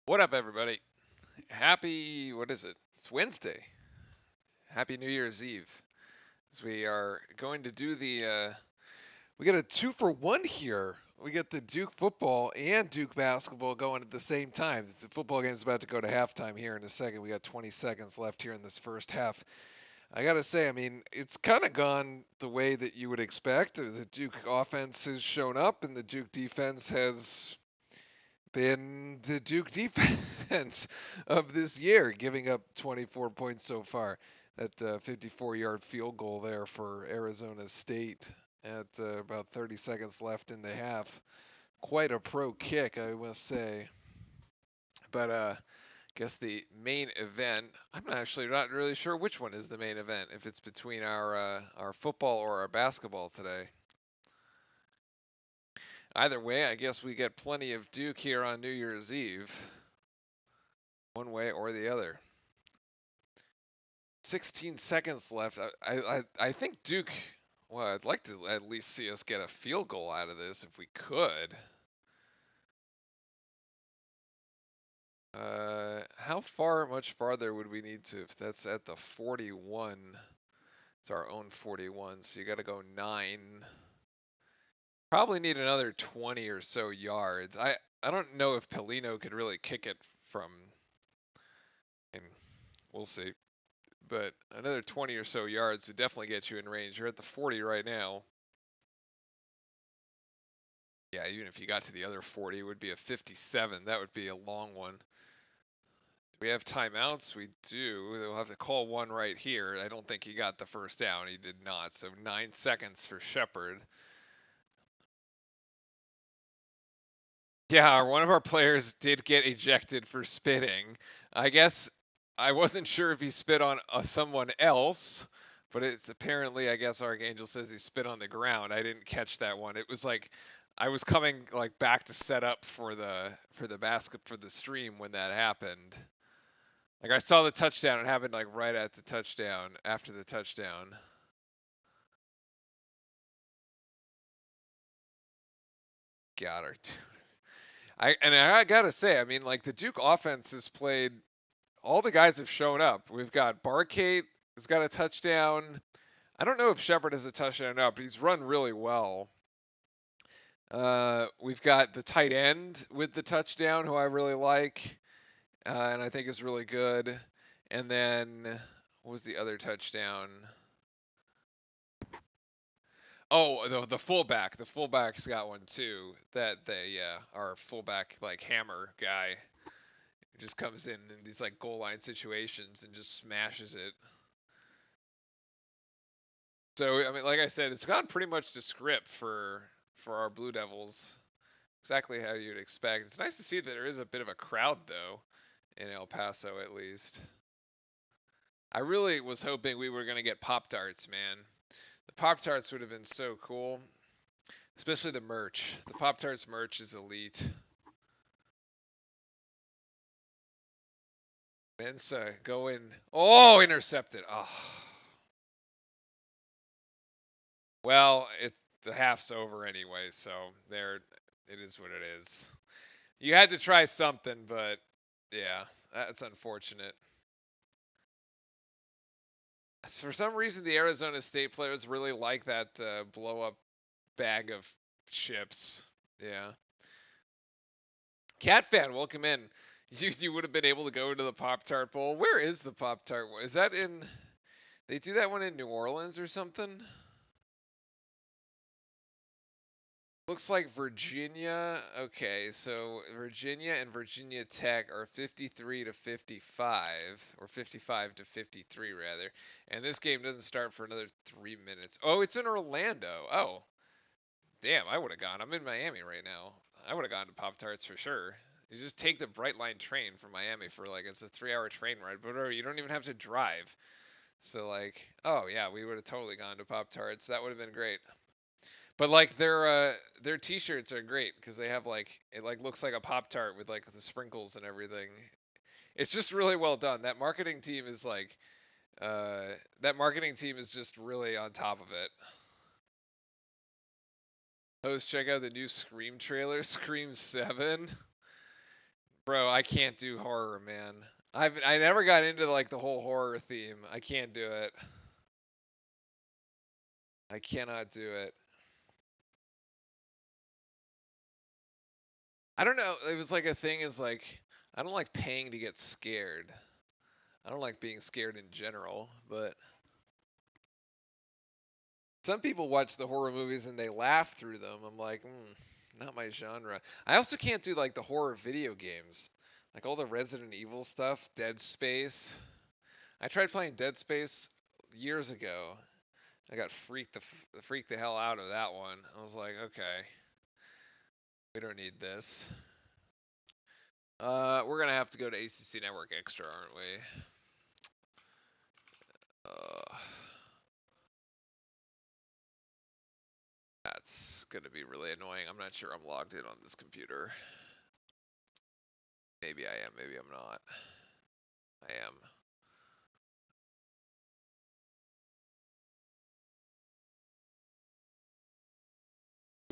What up, everybody? What is it? It's Wednesday. Happy New Year's Eve. As we are going to do we got a 2-for-1 here. We get the Duke football and Duke basketball going at the same time. The football game's about to go to halftime here in a second. We got 20 seconds left here in this first half. I gotta say, I mean, it's kind of gone the way that you would expect. The Duke offense has shown up, and the Duke defense has been the Duke defense of this year, giving up 24 points so far. That 54-yard field goal there for Arizona State at about 30 seconds left in the half. Quite a pro kick, I must say. But guess the main event. I'm actually not really sure which one is the main event. If it's between our football or our basketball today. Either way, I guess we get plenty of Duke here on New Year's Eve, one way or the other. 16 seconds left. I think Duke. Well, I'd like to at least see us get a field goal out of this if we could. How much farther would we need to? If that's at the 41, it's our own 41. So you got to go 9. Probably need another 20 or so yards. I don't know if Pelino could really kick it from. And we'll see. But another 20 or so yards would definitely get you in range. You're at the 40 right now. Yeah, even if you got to the other 40, it would be a 57. That would be a long one. Do we have timeouts? We do. We'll have to call one right here. I don't think he got the first down. He did not. So 9 seconds for Shepard. Yeah, one of our players did get ejected for spitting. I guess I wasn't sure if he spit on someone else, but it's apparently, I guess Archangel says he spit on the ground. I didn't catch that one. It was like I was coming like back to set up for the stream when that happened. Like I saw the touchdown. It happened like right at the touchdown, after the touchdown. Got her. I gotta say, I mean, like the Duke offense has played. All the guys have shown up. We've got Barcade has got a touchdown. I don't know if Shepard has a touchdown or not, but he's run really well. We've got the tight end with the touchdown, who I really like, and I think is really good. And then what was the other touchdown? Oh, the fullback. The fullback's got one too. That our fullback like hammer guy just comes in these like goal line situations and just smashes it. So I mean, like I said, it's gone pretty much to script for our Blue Devils. Exactly how you'd expect. It's nice to see that there is a bit of a crowd though in El Paso at least. I really was hoping we were gonna get Pop Tarts, man. The Pop Tarts would have been so cool, especially the merch. The Pop Tarts merch is elite. Mensa going. Oh, intercepted. Oh. Well, the half's over anyway, so there it is what it is. You had to try something, but yeah, that's unfortunate. For some reason, the Arizona State players really like that blow up bag of chips. Yeah. Cat fan, welcome in. You would have been able to go to the Pop Tart Bowl. Where is the Pop Tart? Is that in? They do that one in New Orleans or something? Looks like Virginia. Okay, so Virginia and Virginia Tech are 53 to 55, or 55 to 53 rather. And this game doesn't start for another 3 minutes. Oh, it's in Orlando. Oh, damn, I would have gone. I'm in Miami right now. I would have gone to Pop Tarts for sure. You just take the Brightline train from Miami for like it's a 3-hour train ride, but you don't even have to drive. So like, oh yeah, we would have totally gone to Pop Tarts. That would have been great. But like their t-shirts are great because they have like it like looks like a Pop Tart with like the sprinkles and everything. It's just really well done. That marketing team is just really on top of it. Host, check out the new Scream trailer, Scream 7. Bro, I can't do horror, man. I never got into like the whole horror theme. I can't do it. I cannot do it. I don't know. It was like a thing is like I don't like paying to get scared. I don't like being scared in general, but some people watch the horror movies and they laugh through them. I'm like, not my genre. I also can't do like the horror video games. Like all the Resident Evil stuff, Dead Space. I tried playing Dead Space years ago. I got freaked the hell out of that one. I was like, okay, we don't need this. We're gonna have to go to ACC Network Extra, aren't we? That's gonna be really annoying. I'm not sure I'm logged in on this computer. Maybe I am, maybe I'm not. I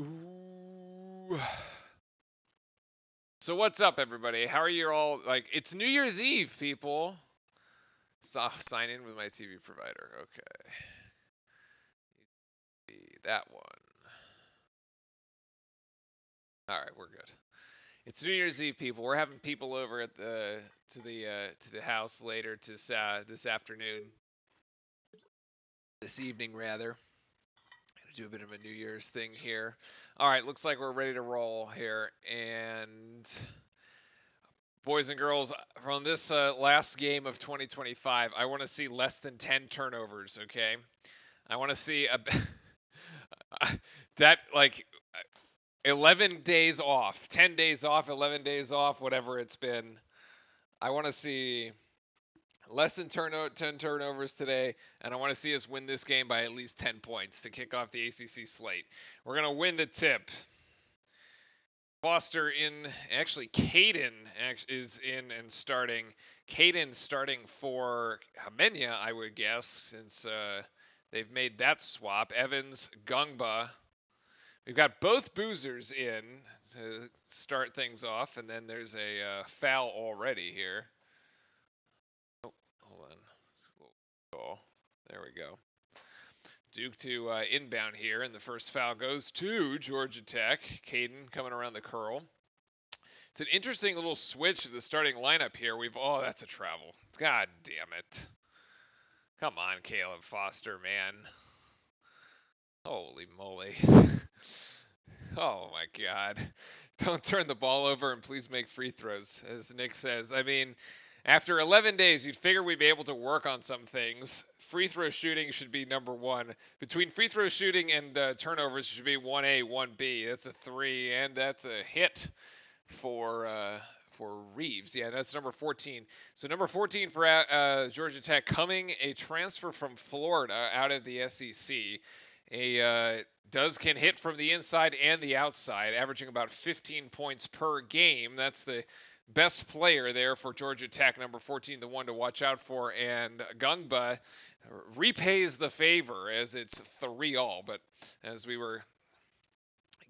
am. Ooh. So what's up, everybody? How are you all? Like, it's New Year's Eve, people. Sign in with my TV provider. Okay. That one. All right, we're good. It's New Year's Eve, people. We're having people over at the to the house later this afternoon, this evening rather. Do a bit of a New Year's thing here. All right, looks like we're ready to roll here. And boys and girls, from this last game of 2025, I want to see less than 10 turnovers. Okay, I want to see that like 11 days off, 10 days off, 11 days off, whatever it's been. I want to see less than 10 turnovers today, and I want to see us win this game by at least 10 points to kick off the ACC slate. We're going to win the tip. Foster in, actually Caden is in and starting. Caden starting for Hamenya, I would guess, since they've made that swap. Evans, Gungba. We've got both boozers in to start things off, and then there's a foul already here. Oh, hold on. Oh, there we go. Duke to inbound here, and the first foul goes to Georgia Tech. Caden coming around the curl. It's an interesting little switch to the starting lineup here. Oh, that's a travel. God damn it. Come on, Caleb Foster, man. Holy moly. Oh my God. Don't turn the ball over and please make free throws, as Nick says. I mean, after 11 days, you'd figure we'd be able to work on some things. Free throw shooting should be number one. Between free throw shooting and turnovers should be 1A, 1B. That's a 3, and that's a hit for Reeves. Yeah, that's number 14. So number 14 for Georgia Tech, coming a transfer from Florida out of the SEC. Can hit from the inside and the outside, averaging about 15 points per game. That's the best player there for Georgia Tech, number 14, the one to watch out for. And Gungba repays the favor as it's 3-all. But as we were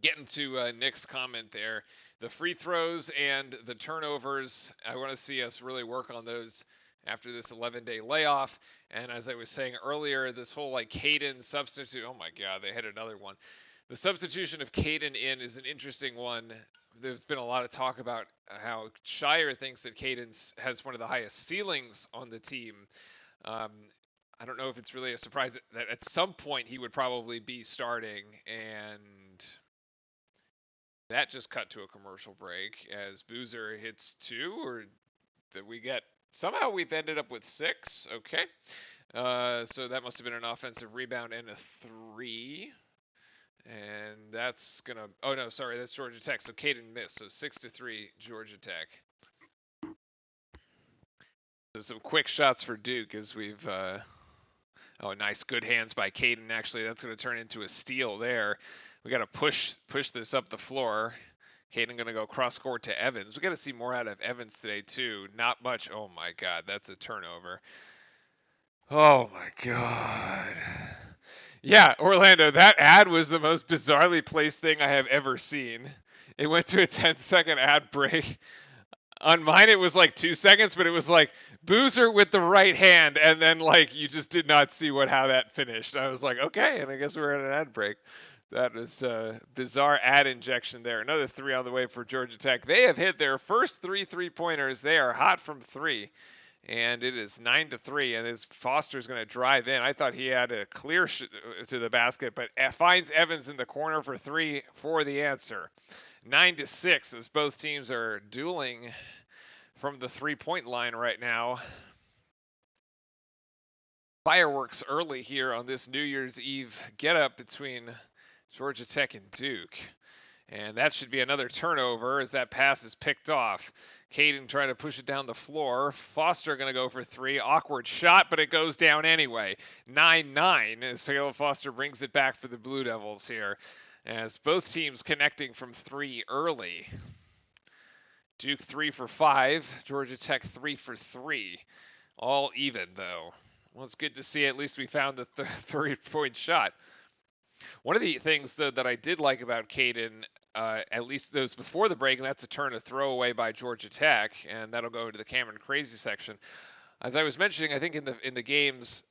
getting to Nick's comment there, the free throws and the turnovers, I want to see us really work on those after this 11-day layoff. And as I was saying earlier, this whole like Caden substitute, oh my God, they had another one. The substitution of Caden in is an interesting one. There's been a lot of talk about how Shire thinks that Caden has one of the highest ceilings on the team. I don't know if it's really a surprise that at some point he would probably be starting, and that just cut to a commercial break as Boozer hits 2, or did we get... Somehow we've ended up with 6. Okay. So that must have been an offensive rebound and a 3. And that's going to... Oh, no, sorry. That's Georgia Tech. So Caden missed. So 6-3, Georgia Tech. So some quick shots for Duke as we've... Oh, nice. Good hands by Caden. Actually, that's going to turn into a steal there. We got to push this up the floor. Caden going to go cross court to Evans. We got to see more out of Evans today, too. Not much. Oh, my God. That's a turnover. Oh, my God. Yeah, Orlando, that ad was the most bizarrely placed thing I have ever seen. It went to a 10-second ad break. On mine, it was like 2 seconds, but it was like Boozer with the right hand, and then like you just did not see how that finished. I was like, okay, and I guess we're at an ad break. That was a bizarre ad injection there. Another three on the way for Georgia Tech. They have hit their first three-pointers. They are hot from three, and it is 9-3. And as Foster's going to drive in, I thought he had a clear to the basket, but finds Evans in the corner for three for the answer. 9-6 as both teams are dueling from the three-point line right now. Fireworks early here on this New Year's Eve get-up between Georgia Tech and Duke. And that should be another turnover as that pass is picked off. Caden trying to push it down the floor. Foster going to go for three. Awkward shot, but it goes down anyway. 9-9 as Caleb Foster brings it back for the Blue Devils here. As both teams connecting from three early. Duke 3 for 5. Georgia Tech 3 for 3. All even, though. Well, it's good to see at least we found the three-point shot. One of the things, though, that I did like about Caden, at least those before the break, and that's a turn, a throwaway by Georgia Tech, and that'll go into the Cameron Crazy section. As I was mentioning, I think in the games,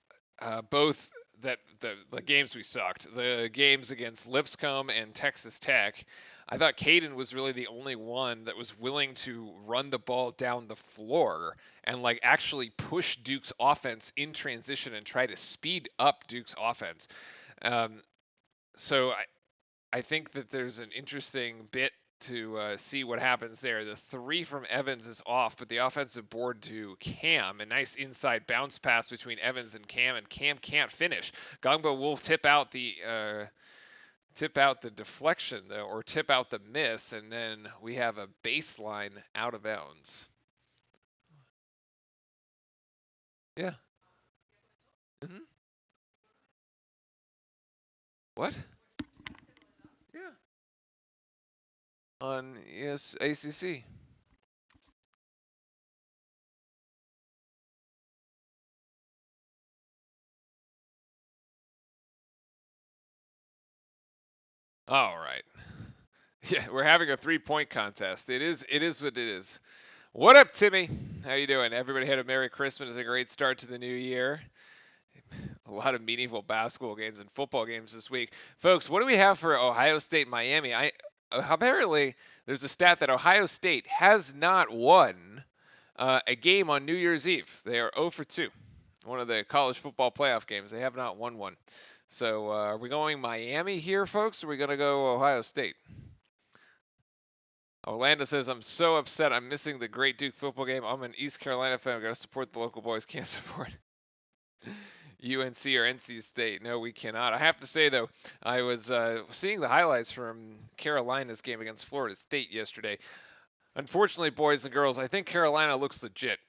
both that the games we sucked, the games against Lipscomb and Texas Tech, I thought Caden was really the only one that was willing to run the ball down the floor and like actually push Duke's offense in transition and try to speed up Duke's offense. So I think that there's an interesting bit to see what happens there. The three from Evans is off, but the offensive board to Cam. A nice inside bounce pass between Evans and Cam can't finish. Gongbo will tip out the deflection, though, or tip out the miss, and then we have a baseline out of bounds. Yeah. Mm-hmm. What? Yeah. On ACC. All right. Yeah, we're having a 3-point contest. It is what it is. What up, Timmy? How you doing? Everybody had a Merry Christmas, a great start to the new year. A lot of meaningful basketball games and football games this week. Folks, what do we have for Ohio State Miami? Apparently there's a stat that Ohio State has not won a game on New Year's Eve. They are 0 for 2. One of the college football playoff games. They have not won one. So are we going Miami here, folks, or are we going to go Ohio State? Orlando says, I'm so upset I'm missing the great Duke football game. I'm an East Carolina fan. I've got to support the local boys. Can't support UNC or NC State. No, we cannot. I have to say, though, I was seeing the highlights from Carolina's game against Florida State yesterday. Unfortunately, boys and girls, I think Carolina looks legit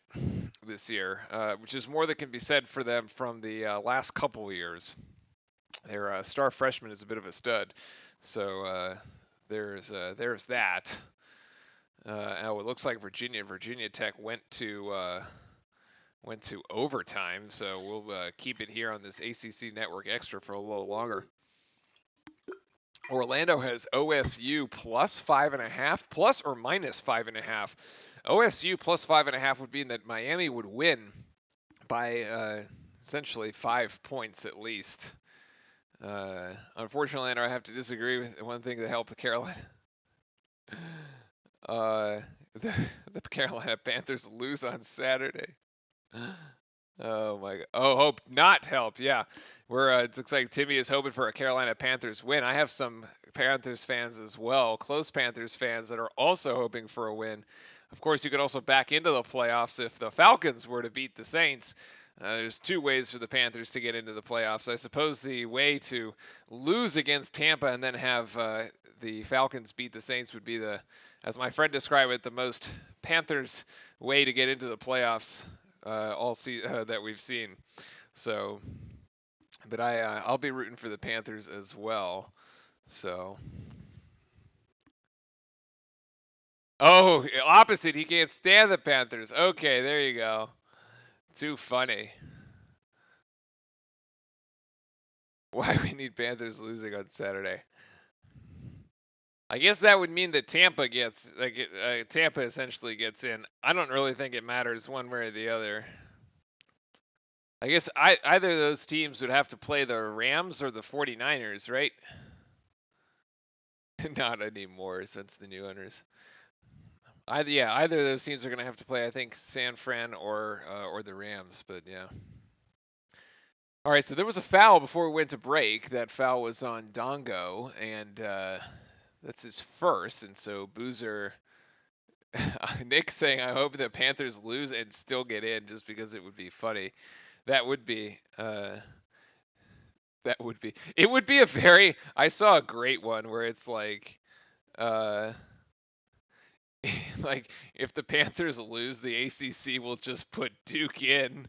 this year, which is more that can be said for them from the last couple of years. Their star freshman is a bit of a stud. So there's that. Oh, it looks like Virginia Tech went to overtime, so we'll keep it here on this ACC Network Extra for a little longer. Orlando has OSU plus 5.5, plus or minus 5.5. OSU plus 5.5 would mean that Miami would win by essentially 5 points at least. Unfortunately, I have to disagree with one thing that helped the Carolina. The Carolina Panthers lose on Saturday. Oh my God! Oh, hope not help. Yeah, it looks like Timmy is hoping for a Carolina Panthers win. I have some Panthers fans as well, close Panthers fans that are also hoping for a win. Of course, you could also back into the playoffs if the Falcons were to beat the Saints. There's two ways for the Panthers to get into the playoffs. I suppose the way to lose against Tampa and then have the Falcons beat the Saints would be as my friend described it, the most Panthers way to get into the playoffs that we've seen. So, but I'll be rooting for the Panthers as well. So. Oh, opposite. He can't stand the Panthers. Okay, there you go. Too funny. Why we need Panthers losing on Saturday. I guess that would mean that Tampa Tampa essentially gets in. I don't really think it matters one way or the other. I guess either of those teams would have to play the Rams or the 49ers, right? Not anymore since the new owners. Either of those teams are going to have to play. I think San Fran or the Rams, but yeah. All right, so there was a foul before we went to break. That foul was on Dongo, and that's his first. And so Boozer, Nick saying, "I hope the Panthers lose and still get in, just because it would be funny." That would be. That would be. It would be a very. I saw a great one where it's like, like if the Panthers lose, the ACC will just put Duke in.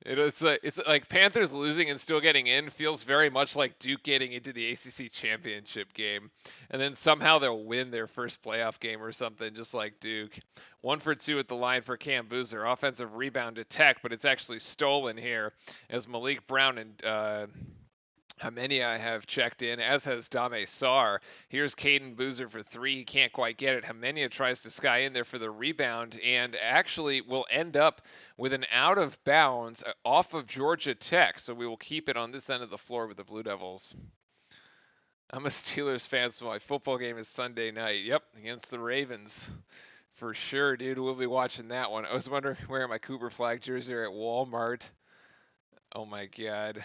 It's like Panthers losing and still getting in feels very much like Duke getting into the ACC championship game, and then somehow they'll win their first playoff game or something, just like Duke. 1 for 2 at the line for Cam Boozer. Offensive rebound to Tech, but it's actually stolen here as Malik Brown and Hamenia have checked in, as has Dame Sarr. Here's Caden Boozer for 3. He can't quite get it. Hamenia tries to sky in there for the rebound and actually will end up with an out of bounds off of Georgia Tech. So we will keep it on this end of the floor with the Blue Devils. I'm a Steelers fan, so my football game is Sunday night. Yep, against the Ravens. For sure, dude. We'll be watching that one. I was wondering where my Cooper Flag jersey are at Walmart. Oh my god.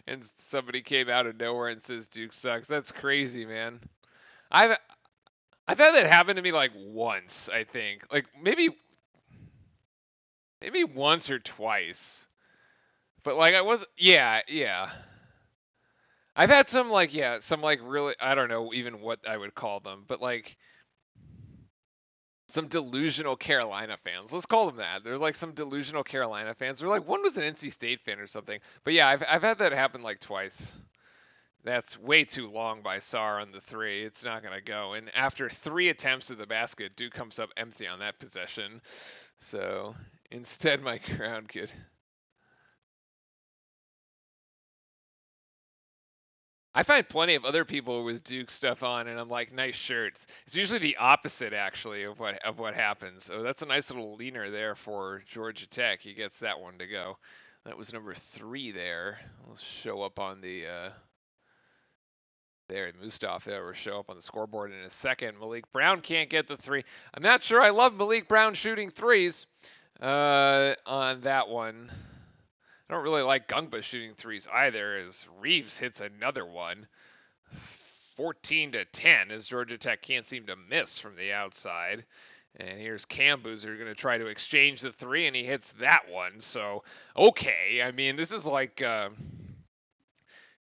And somebody came out of nowhere and says Duke sucks. That's crazy, man. I've had that happen to me like once, I think. Like maybe once or twice. But like yeah. I've had some like really, I don't know even what I would call them, but like some delusional Carolina fans. Let's call them that. There's like some delusional Carolina fans. Or like one was an NC State fan or something. But yeah, I've had that happen like twice. That's way too long by Sarr on the 3. It's not gonna go. And after 3 attempts at the basket, Duke comes up empty on that possession. So instead, my crown kid. I find plenty of other people with Duke stuff on, and I'm like, nice shirts. It's usually the opposite, actually, of what happens. So that's a nice little leaner there for Georgia Tech. He gets that one to go. That was number 3 there. We'll show up on the there, Mustaf there will show up on the scoreboard in a second. Malik Brown can't get the 3. I'm not sure I love Malik Brown shooting threes on that one. I don't really like Gungba shooting threes either, as Reeves hits another one. 14-10, as Georgia Tech can't seem to miss from the outside. And here's Cam Boozer going to try to exchange the 3, and he hits that one. So, okay. I mean, this is like,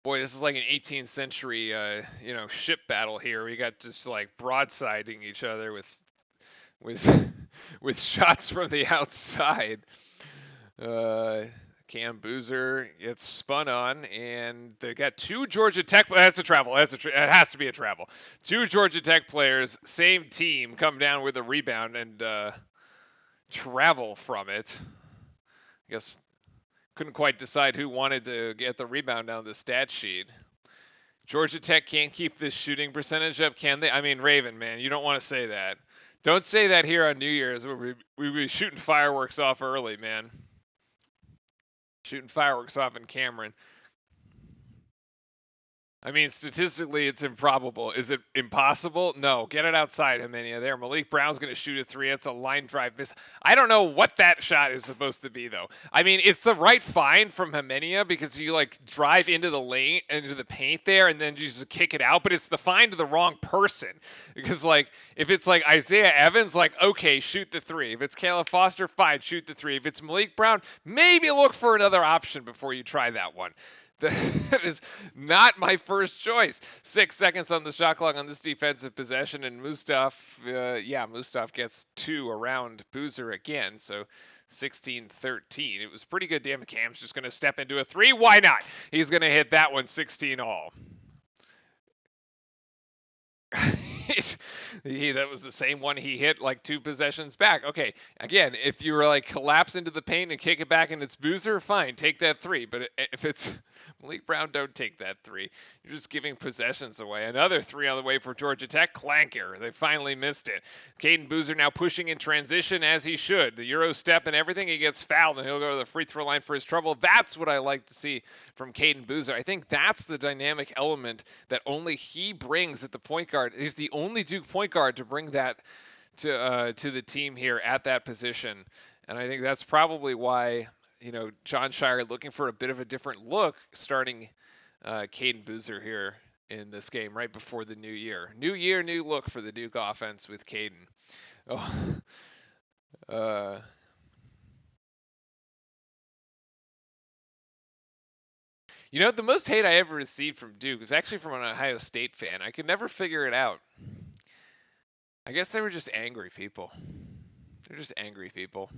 boy, this is like an 18th century, ship battle here. We got just like broadsiding each other with shots from the outside. Cam Boozer gets spun on, and they got 2 Georgia Tech. That's a travel. It has to be a travel. 2 Georgia Tech players, same team, come down with a rebound and travel from it. I guess couldn't quite decide who wanted to get the rebound down the stat sheet. Georgia Tech can't keep this shooting percentage up, can they? I mean, Raven, man, you don't want to say that. Don't say that here on New Year's where we be shooting fireworks off early, man. Shooting fireworks off in Cameron. I mean, statistically, it's improbable. Is it impossible? No. Get it outside, Hamenia. There, Malik Brown's going to shoot a 3. It's a line drive miss. I don't know what that shot is supposed to be, though. I mean, it's the right find from Hamenia because you, like, drive into the lane, into the paint there, and then you just kick it out. But it's the find to the wrong person. Because, like, if it's, like, Isaiah Evans, like, okay, shoot the 3. If it's Caleb Foster, fine, shoot the 3. If it's Malik Brown, maybe look for another option before you try that one. That is not my first choice. 6 seconds on the shot clock on this defensive possession, and Mustaf gets 2 around Boozer again, so 16-13. It was pretty good. Damn, Cam's just going to step into a 3. Why not? He's going to hit that one 16 all. right? That was the same one he hit like 2 possessions back. Okay, again, if you were like collapse into the paint and kick it back and it's Boozer, fine, take that 3. But if it's Malik Brown, don't take that 3. You're just giving possessions away. Another 3 on the way for Georgia Tech. Clanker. They finally missed it. Caden Boozer now pushing in transition as he should. The Euro step and everything. He gets fouled and he'll go to the free throw line for his trouble. That's what I like to see from Caden Boozer. I think that's the dynamic element that only he brings at the point guard. He's the only Duke point guard to bring that to the team here at that position. And I think that's probably why, Jon Scheyer looking for a bit of a different look starting Caden Boozer here in this game right before the new year. New year, new look for the Duke offense with Caden. Oh, the most hate I ever received from Duke was actually from an Ohio State fan. I could never figure it out. I guess they were just angry people. They're just angry people.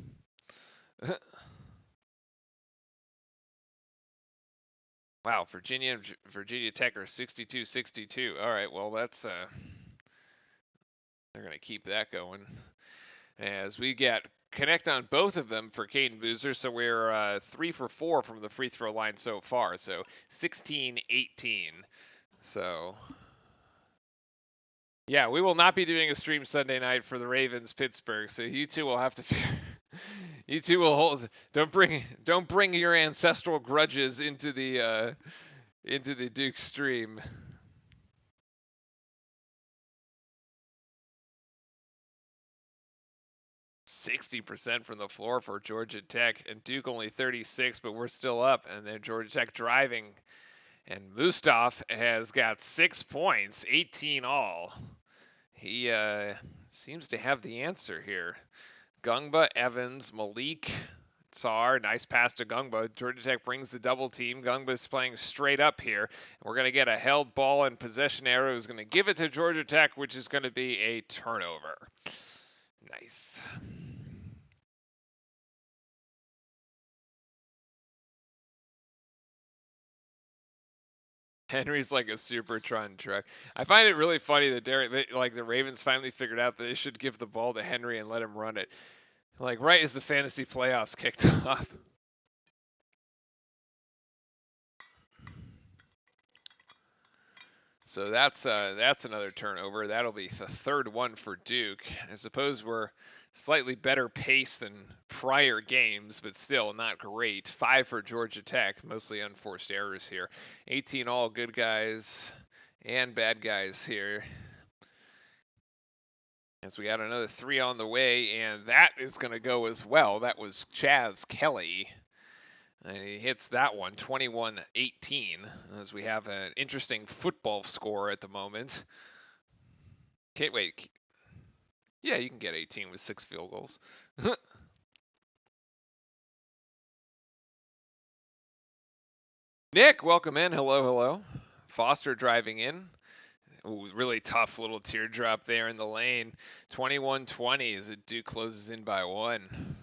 Wow, Virginia and Virginia Tech are 62-62. All right, well, that's they're going to keep that going. As we connect on both of them for Caden Boozer, so we're 3 for 4 from the free throw line so far, so 16-18. So, yeah, we will not be doing a stream Sunday night for the Ravens Pittsburgh, so you two will have to you two will hold. Don't bring your ancestral grudges into the Duke stream. 60% from the floor for Georgia Tech, and Duke only 36, but we're still up. And then Georgia Tech driving, and Mustaf has got 6 points, 18 all. He seems to have the answer here. Gungba, Evans, Malik, Tsar, nice pass to Gungba. Georgia Tech brings the double team. Gungba's playing straight up here. We're going to get a held ball and possession arrow is going to give it to Georgia Tech, which is going to be a turnover. Nice. Henry's like a Supertron truck. I find it really funny that the Ravens finally figured out that they should give the ball to Henry and let him run it. Like right as the fantasy playoffs kicked off. So that's another turnover. That'll be the third one for Duke. I suppose we're slightly better pace than prior games, but still not great. 5 for Georgia Tech, mostly unforced errors here. 18 all, good guys and bad guys here. As we got another 3 on the way, and that is going to go as well. That was Chaz Kelly. And he hits that one, 21-18, as we have an interesting football score at the moment. Can't wait. Yeah, you can get 18 with 6 field goals. Nick, welcome in. Hello, hello. Foster driving in. Ooh, really tough little teardrop there in the lane. 21-20 as Duke closes in by 1.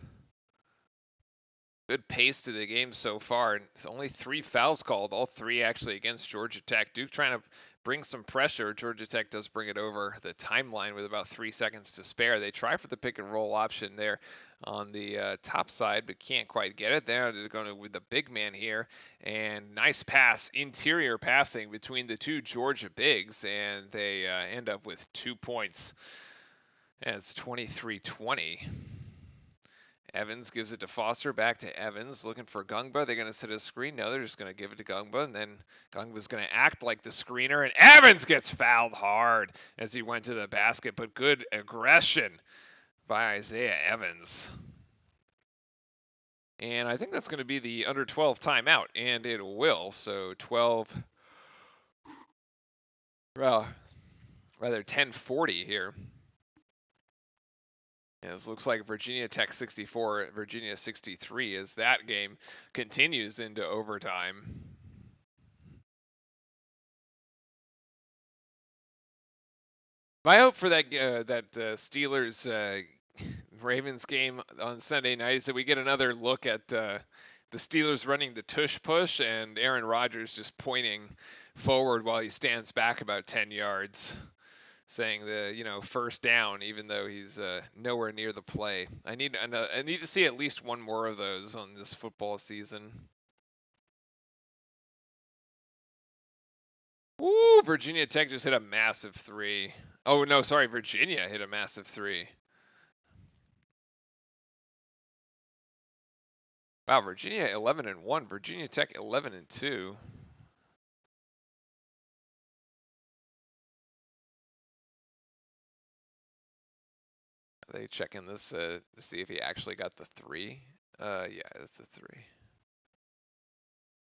Good pace to the game so far. Only 3 fouls called, all 3 actually against Georgia Tech. Duke trying to bring some pressure. Georgia Tech does bring it over the timeline with about 3 seconds to spare. They try for the pick and roll option there on the top side, but can't quite get it. They're going with the big man here, and nice pass, interior passing between the 2 Georgia bigs, and they end up with 2 points. And it's 23-20. Evans gives it to Foster, back to Evans, looking for Gungba. They're going to set a screen. No, they're just going to give it to Gungba, and then Gungba's going to act like the screener, and Evans gets fouled hard as he went to the basket, but good aggression by Isaiah Evans. And I think that's going to be the under 12 timeout, and it will. So 10:40 here. It looks like Virginia Tech 64, Virginia 63 as that game continues into overtime. My hope for that Steelers Ravens game on Sunday night is that we get another look at the Steelers running the tush push and Aaron Rodgers just pointing forward while he stands back about 10 yards. saying the first down, even though he's nowhere near the play. I need to see at least one more of those on this football season. Woo! Virginia Tech just hit a massive three. Oh no, sorry, Virginia hit a massive three. Wow, Virginia 11-1, Virginia Tech 11-2. Are they checking this to see if he actually got the three? Yeah, it's a three.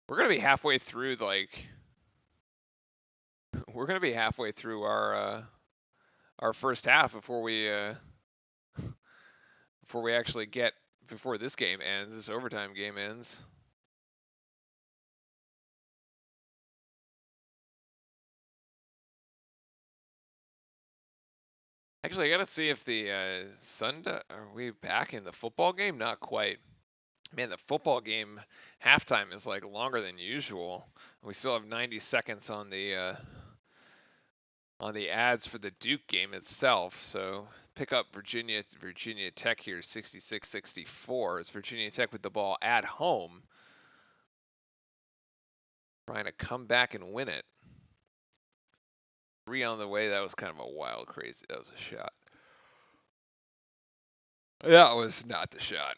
We're gonna be halfway through, like, we're gonna be halfway through our first half before this game ends, this overtime game ends. Actually, I gotta see if the Sunday, are we back in the football game? Not quite. Man, the football game halftime is like longer than usual. We still have 90 seconds on the ads for the Duke game itself. So pick up Virginia Tech here, 66-64. It's Virginia Tech with the ball at home, trying to come back and win it. 3 on the way. That was kind of a wild, crazy. That was a shot. That was not the shot.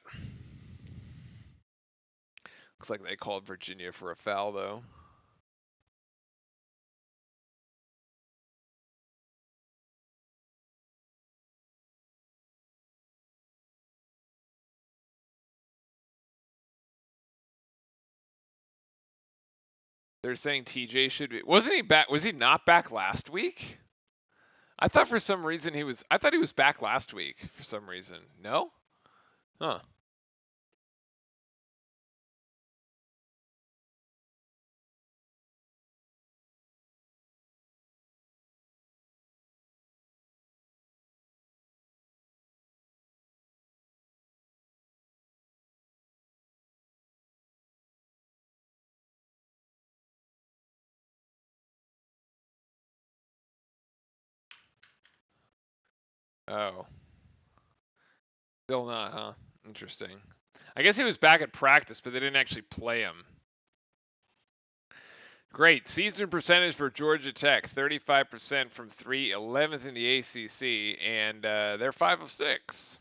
Looks like they called Virginia for a foul, though. They're saying TJ should be. Wasn't he back? Was he not back last week? I thought for some reason he was. I thought he was back last week for some reason. No? Huh. Oh. Still not, huh? Interesting. I guess he was back at practice, but they didn't actually play him. Great. Season percentage for Georgia Tech, 35% from 3, 11th in the ACC, and they're 5 of 6.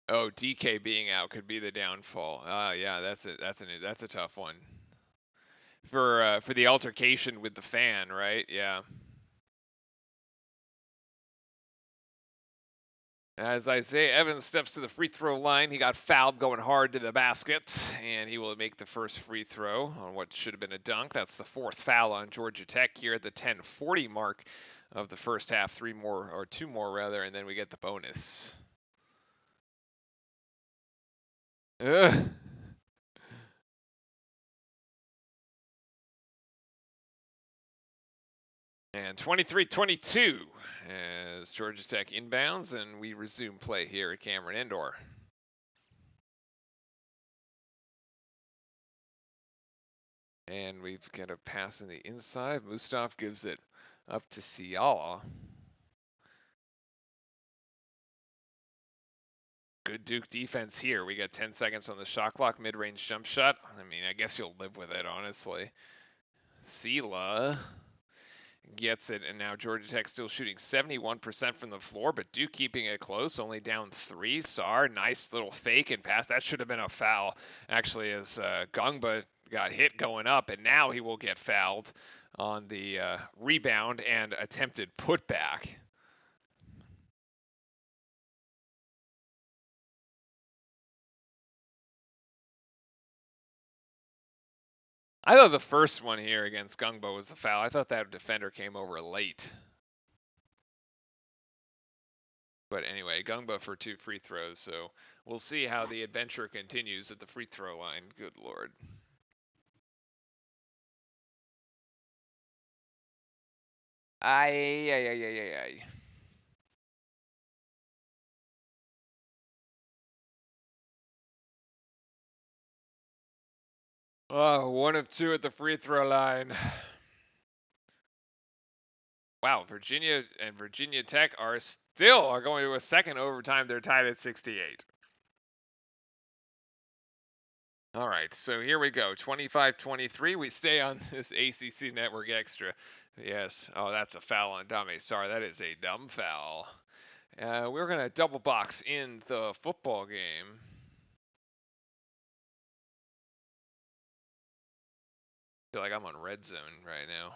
Oh, DK being out could be the downfall. Yeah, that's a tough one. For the altercation with the fan, right? Yeah. As Isaiah Evans steps to the free throw line, he got fouled going hard to the basket, and he will make the first free throw on what should have been a dunk. That's the 4th foul on Georgia Tech here at the 10:40 mark of the first half. 2 more rather, and then we get the bonus. Ugh. And 23-22 as Georgia Tech inbounds, and we resume play here at Cameron Indoor. And we've got a pass in the inside. Mustaf gives it up to Ciala. Good Duke defense here. We got 10 seconds on the shot clock. Mid-range jump shot. I mean, I guess you'll live with it, honestly. Sela gets it, and now Georgia Tech still shooting 71% from the floor, but Duke keeping it close, only down 3. Sar, nice little fake and pass. That should have been a foul, actually, as Gungba got hit going up, and now he will get fouled on the rebound and attempted putback. I thought the first one here against Gungbo was a foul. I thought that defender came over late. But anyway, Gungbo for 2 free throws, so we'll see how the adventure continues at the free throw line. Good Lord. Ay. Oh, 1 of 2 at the free throw line. Wow, Virginia and Virginia Tech are going to a second overtime. They're tied at 68. All right, so here we go. 25-23. We stay on this ACC Network Extra. Yes. Oh, that's a foul on Dame. Sorry, that is a dumb foul. We're going to double box in the football game. I feel like I'm on red zone right now.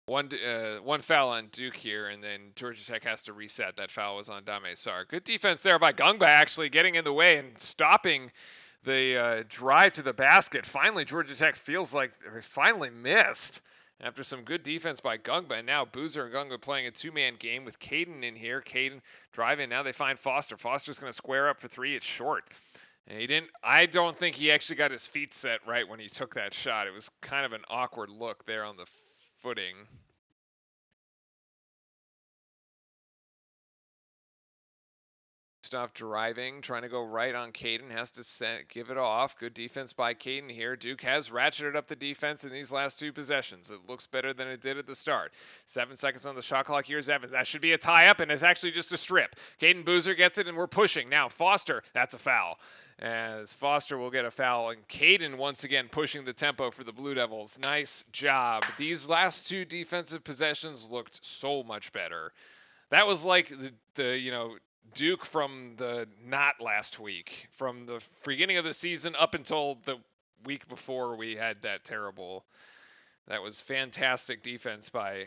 One foul on Duke here, and then Georgia Tech has to reset. That foul was on Dame Sarr. Good defense there by Gungba, actually getting in the way and stopping the drive to the basket. Finally, Georgia Tech feels like they finally missed after some good defense by Gungba. And now Boozer and Gungba playing a two-man game with Caden in here. Caden driving. Now they find Foster. Foster's going to square up for three. It's short. And he didn't. I don't think he actually got his feet set right when he took that shot. It was kind of an awkward look there on the footing. Stuff driving, trying to go right on Caden, has to give it off. Good defense by Caden here. Duke has ratcheted up the defense in these last two possessions. It looks better than it did at the start. 7 seconds on the shot clock. Here's Evans. That should be a tie-up, and it's actually just a strip. Caden Boozer gets it, and we're pushing. Now Foster, that's a foul. As Foster will get a foul, and Caden once again pushing the tempo for the Blue Devils. Nice job. These last two defensive possessions looked so much better. That was like the Duke from the not last week, from the beginning of the season up until the week before we had that terrible. That was fantastic defense by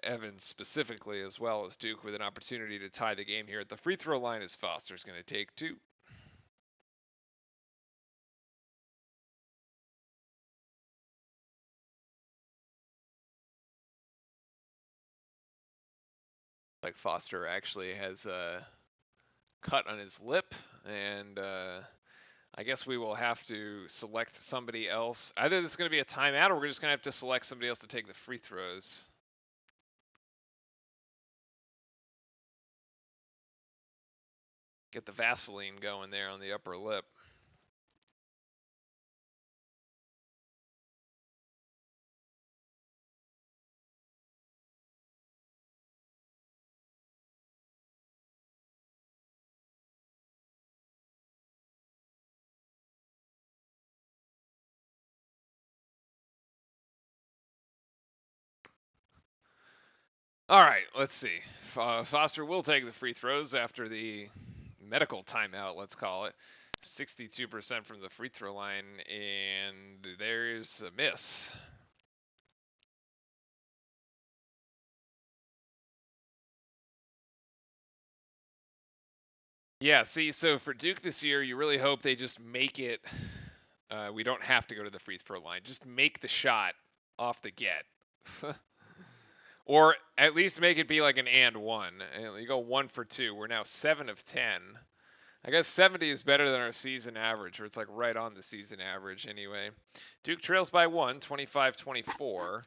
Evans specifically, as well as Duke with an opportunity to tie the game here at the free throw line as Foster's going to take two. Like Foster actually has a cut on his lip, and I guess we will have to select somebody else. Either this is going to be a timeout, or we're just going to have to select somebody else to take the free throws. Get the Vaseline going there on the upper lip. All right, let's see. Foster will take the free throws after the medical timeout, let's call it. 62% from the free throw line, and there's a miss. Yeah, see, so for Duke this year, you really hope they just make it. We don't have to go to the free throw line. Just make the shot off the get. Or at least make it be like an and one. And you go 1 for 2. We're now 7 of 10. I guess 70 is better than our season average, or it's like right on the season average anyway. Duke trails by 1, 25-24.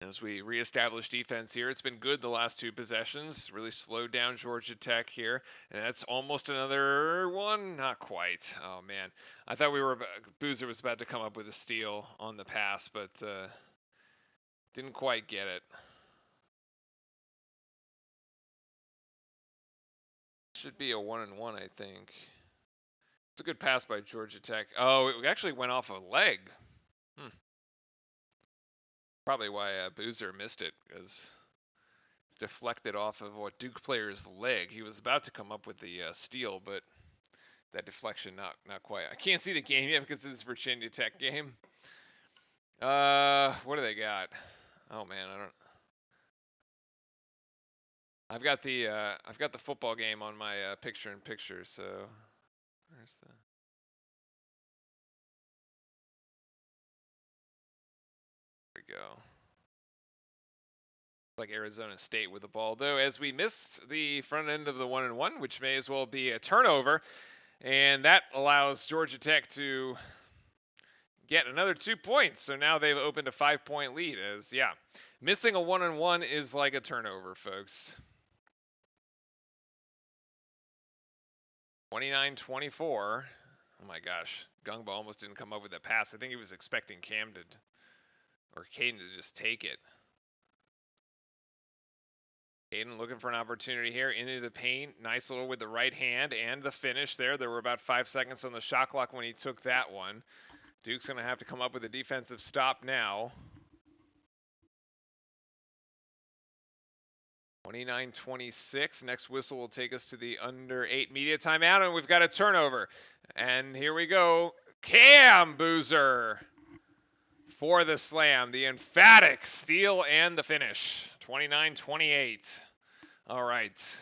As we reestablish defense here, it's been good the last two possessions. Really slowed down Georgia Tech here, and that's almost another one. Not quite. Oh man, I thought Boozer was about to come up with a steal on the pass, but didn't quite get it. Should be a 1-and-1, I think. It's a good pass by Georgia Tech. Oh, it actually went off a leg. Probably why Boozer missed it, because it's deflected off of what Duke player's leg. He was about to come up with the steal, but that deflection not quite. I can't see the game yet because of this Virginia Tech game. What do they got? Oh man, I've got the football game on my picture-in-picture, so where's the? There we go. Like Arizona State with the ball, though, as we missed the front end of the 1-and-1, which may as well be a turnover, and that allows Georgia Tech to get another 2 points. So now they've opened a 5-point lead. As missing a 1-and-1 is like a turnover, folks. 29-24. Oh my gosh. Gungba almost didn't come up with that pass. I think he was expecting Camden or Caden to just take it. Caden looking for an opportunity here into the paint. Nice little with the right hand and the finish there. There were about 5 seconds on the shot clock when he took that one. Duke's going to have to come up with a defensive stop now. 29-26. Next whistle will take us to the under 8 media timeout, and we've got a turnover. And here we go. Cam Boozer for the slam. The emphatic steal and the finish. 29-28. All right.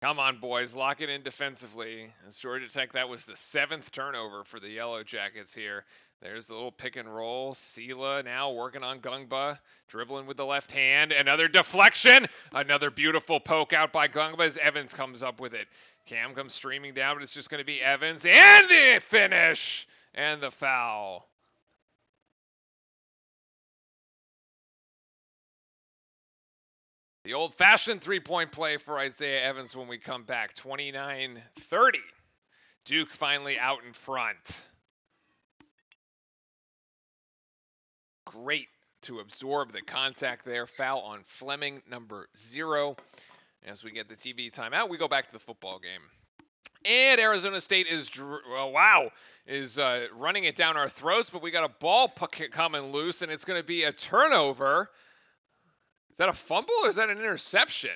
Come on, boys. Lock it in defensively. As Georgia Tech, that was the 7th turnover for the Yellow Jackets here. There's the little pick and roll. Sela now working on Gungba. Dribbling with the left hand. Another deflection. Another beautiful poke out by Gungba as Evans comes up with it. Cam comes streaming down, but it's just going to be Evans. And the finish! And the foul. The old-fashioned three-point play for Isaiah Evans when we come back. 29-30. Duke finally out in front. Great to absorb the contact there. Foul on Fleming, number 0. As we get the TV timeout, we go back to the football game. And Arizona State is running it down our throats, but we got a ball coming loose, and it's going to be a turnover. Is that a fumble or is that an interception?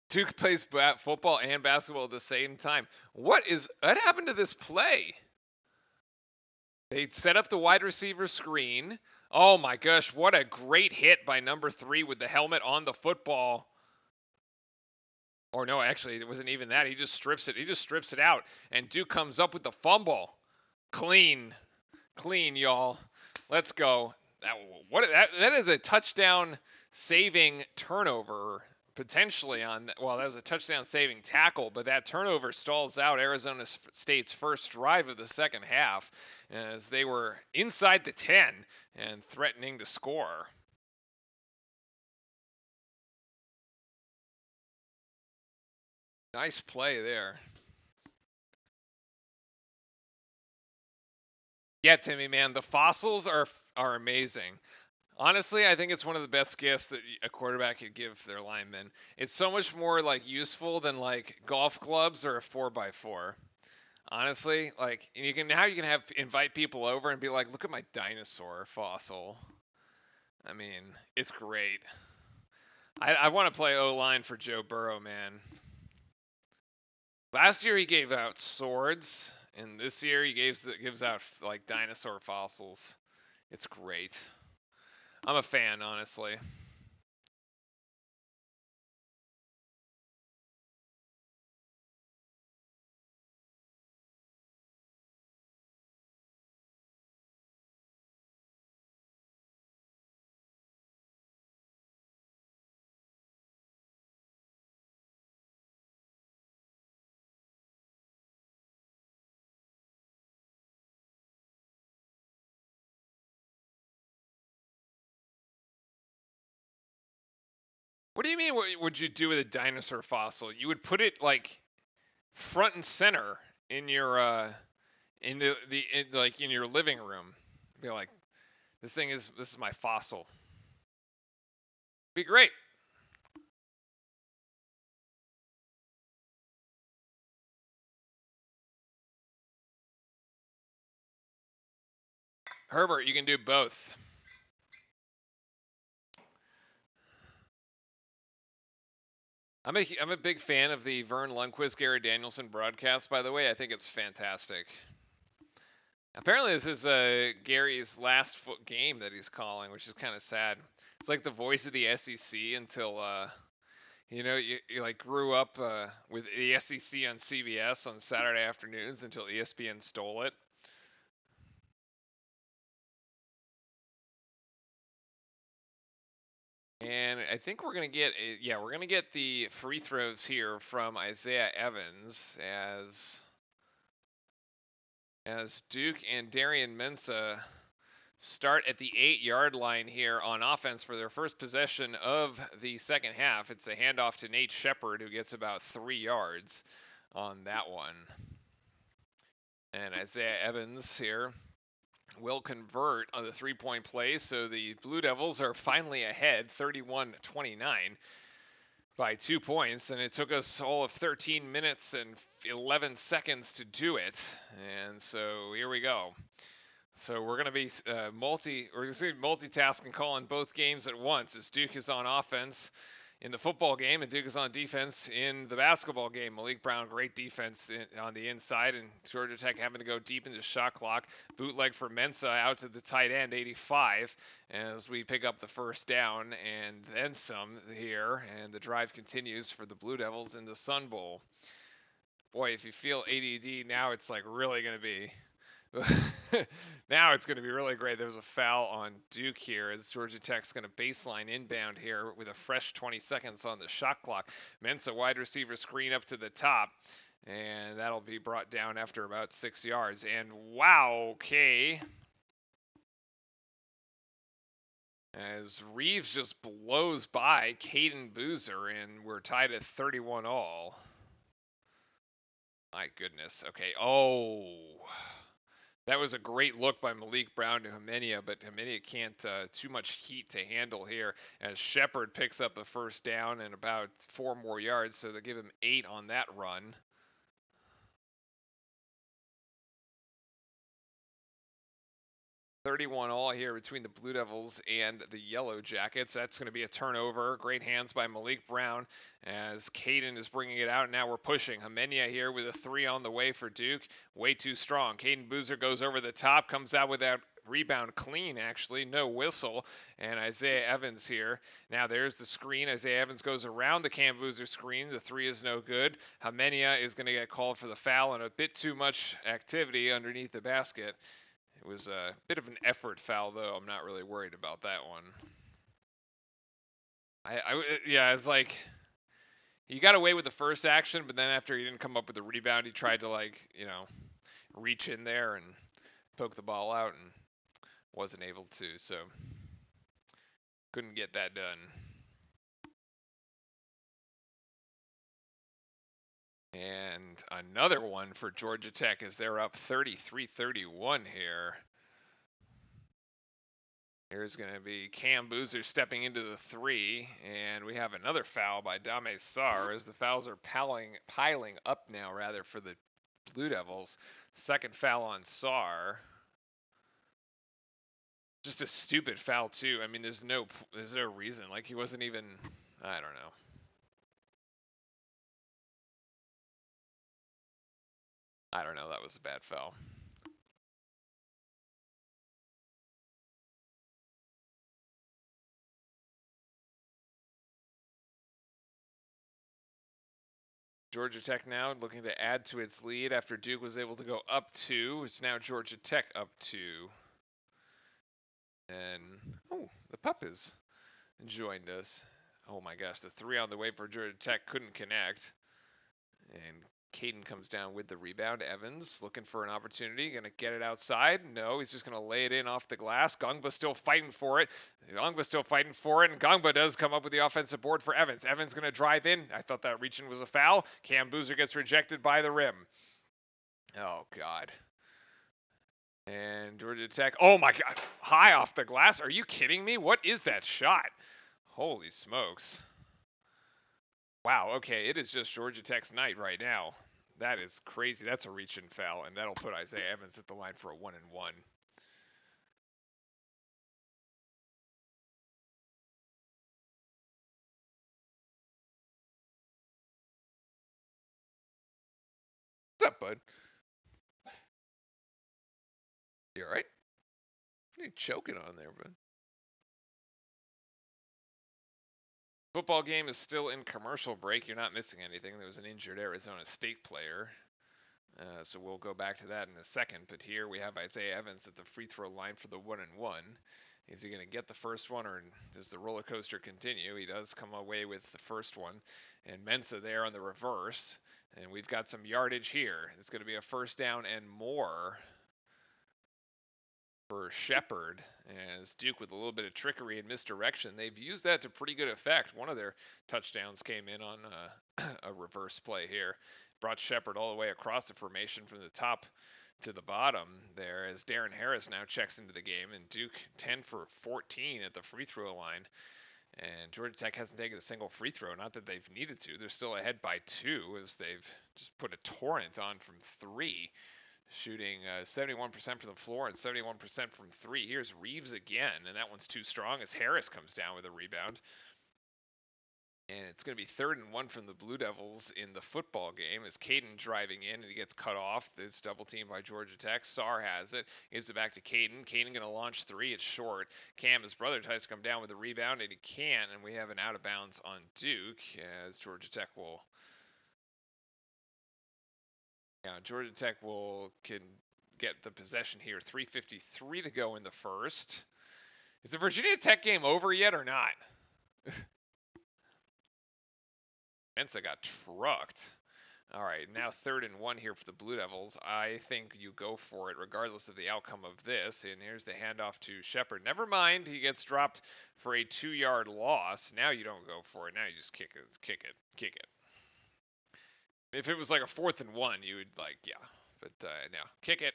Duke plays football and basketball at the same time. What happened to this play? They set up the wide receiver screen. Oh my gosh, what a great hit by number 3 with the helmet on the football. Or no, actually, it wasn't even that. He just strips it out. And Duke comes up with the fumble. Clean, y'all. Let's go. That is a touchdown saving turnover. Potentially that was a touchdown saving tackle, but that turnover stalls out Arizona State's first drive of the second half as they were inside the 10 and threatening to score. Nice play there. Yeah, Timmy, man, the fossils are amazing. Honestly, I think it's one of the best gifts that a quarterback could give their linemen. It's so much more like useful than like golf clubs or a 4x4. Honestly, like you can invite people over and be like, look at my dinosaur fossil. I mean, it's great. I want to play O-line for Joe Burrow, man. Last year he gave out swords, and this year he gives out like dinosaur fossils. It's great. I'm a fan, honestly. What do you mean? What would you do with a dinosaur fossil? You would put it like front and center in your in your living room. Be like, this is my fossil. Be great. Herbert, you can do both. I'm a big fan of the Vern Lundquist, Gary Danielson broadcast, by the way. I think it's fantastic. Apparently this is Gary's last game that he's calling, which is kind of sad. It's like the voice of the SEC until you like grew up with the SEC on CBS on Saturday afternoons until ESPN stole it. And I think we're gonna get the free throws here from Isaiah Evans as Duke and Darian Mensah start at the 8-yard line here on offense for their first possession of the second half. It's a handoff to Nate Shepard, who gets about 3 yards on that one. And Isaiah Evans here will convert on the 3-point play, so the Blue Devils are finally ahead 31-29 by 2 points, and it took us all of 13 minutes and 11 seconds to do it. And so here we go. So we're going to be multitasking, calling both games at once, as Duke is on offense in the football game and Duke is on defense in the basketball game. Malik Brown, great defense on the inside, and Georgia Tech having to go deep into shot clock. Bootleg for Mensa out to the tight end, 85, as we pick up the first down and then some here, and the drive continues for the Blue Devils in the Sun Bowl. Boy, if you feel ADD, now it's like really going to be now it's going to be really great. There was a foul on Duke here as Georgia Tech's going to baseline inbound here with a fresh 20 seconds on the shot clock. Mensa wide receiver screen up to the top, and that'll be brought down after about 6 yards. And wow, okay. As Reeves just blows by Caden Boozer, and we're tied at 31 all. My goodness. Okay. Oh. That was a great look by Malik Brown to Hemenia, but Hemenia can't too much heat to handle here as Shepard picks up a first down and about 4 more yards, so they give him 8 on that run. $31 all here between the Blue Devils and the Yellow Jackets. That's going to be a turnover. Great hands by Malik Brown as Caden is bringing it out. Now we're pushing. Hemenia here with a 3 on the way for Duke. Way too strong. Caden Boozer goes over the top, comes out with that rebound clean, actually. No whistle. And Isaiah Evans here. Now there's the screen. Isaiah Evans goes around the Cam Boozer screen. The 3 is no good. Hemenia is going to get called for the foul and a bit too much activity underneath the basket. It was a bit of an effort foul, though. I'm not really worried about that one. Yeah, it's like he got away with the first action, but then after he didn't come up with the rebound, he tried to, like, reach in there and poke the ball out and wasn't able to, so couldn't get that done. And another one for Georgia Tech as they're up 33-31 here. Here's going to be Cam Boozer stepping into the 3, and we have another foul by Dame Sarr as the fouls are piling up now, rather, for the Blue Devils. Second foul on Sarr. Just a stupid foul, too. I mean, there's no reason. Like, he wasn't even, I don't know. I don't know, that was a bad foul. Georgia Tech now looking to add to its lead after Duke was able to go up 2. It's now Georgia Tech up 2. And, oh, the pup has joined us. Oh my gosh, the 3 on the way for Georgia Tech couldn't connect. And Caden comes down with the rebound. Evans looking for an opportunity. Going to get it outside. No, he's just going to lay it in off the glass. Gongba still fighting for it. And Gongba does come up with the offensive board for Evans. Evans going to drive in. I thought that reaching was a foul. Cam Boozer gets rejected by the rim. Oh, God. And Georgia Tech. Oh, my God. High off the glass. Are you kidding me? What is that shot? Holy smokes. Wow, okay, it is just Georgia Tech's night right now. That is crazy. That's a reach-in foul, and that'll put Isaiah Evans at the line for a 1-and-1. What's up, bud? You alright? What are you choking on there, bud? Football game is still in commercial break. You're not missing anything. There was an injured Arizona State player. So we'll go back to that in a second. But here we have Isaiah Evans at the free throw line for the 1-and-1. Is he going to get the first one, or does the roller coaster continue? He does come away with the first one. And Mensa there on the reverse. And we've got some yardage here. It's going to be a first down and more for Shepherd, as Duke with a little bit of trickery and misdirection. They've used that to pretty good effect. One of their touchdowns came in on a reverse play here. Brought Shepherd all the way across the formation from the top to the bottom there, as Darren Harris now checks into the game, and Duke 10 for 14 at the free throw line. And Georgia Tech hasn't taken a single free throw. Not that they've needed to. They're still ahead by 2, as they've just put a torrent on from 3, shooting 71% from the floor and 71% from 3. Here's Reeves again, and that one's too strong as Harris comes down with a rebound. And it's going to be 3rd and 1 from the Blue Devils in the football game, as Caden driving in and he gets cut off. This double team by Georgia Tech. Sarr has it. Gives it back to Caden. Caden going to launch 3. It's short. Cam, his brother, tries to come down with a rebound, and he can't. And we have an out of bounds on Duke, as Georgia Tech will... Yeah, Georgia Tech can get the possession here. 3:53 to go in the first. Is the Virginia Tech game over yet or not? Mensa got trucked. All right, now 3rd and 1 here for the Blue Devils. I think you go for it regardless of the outcome of this. And here's the handoff to Shepherd. Never mind, he gets dropped for a 2-yard loss. Now you don't go for it. Now you just kick it. If it was like a 4th and 1, you would yeah. But no, kick it.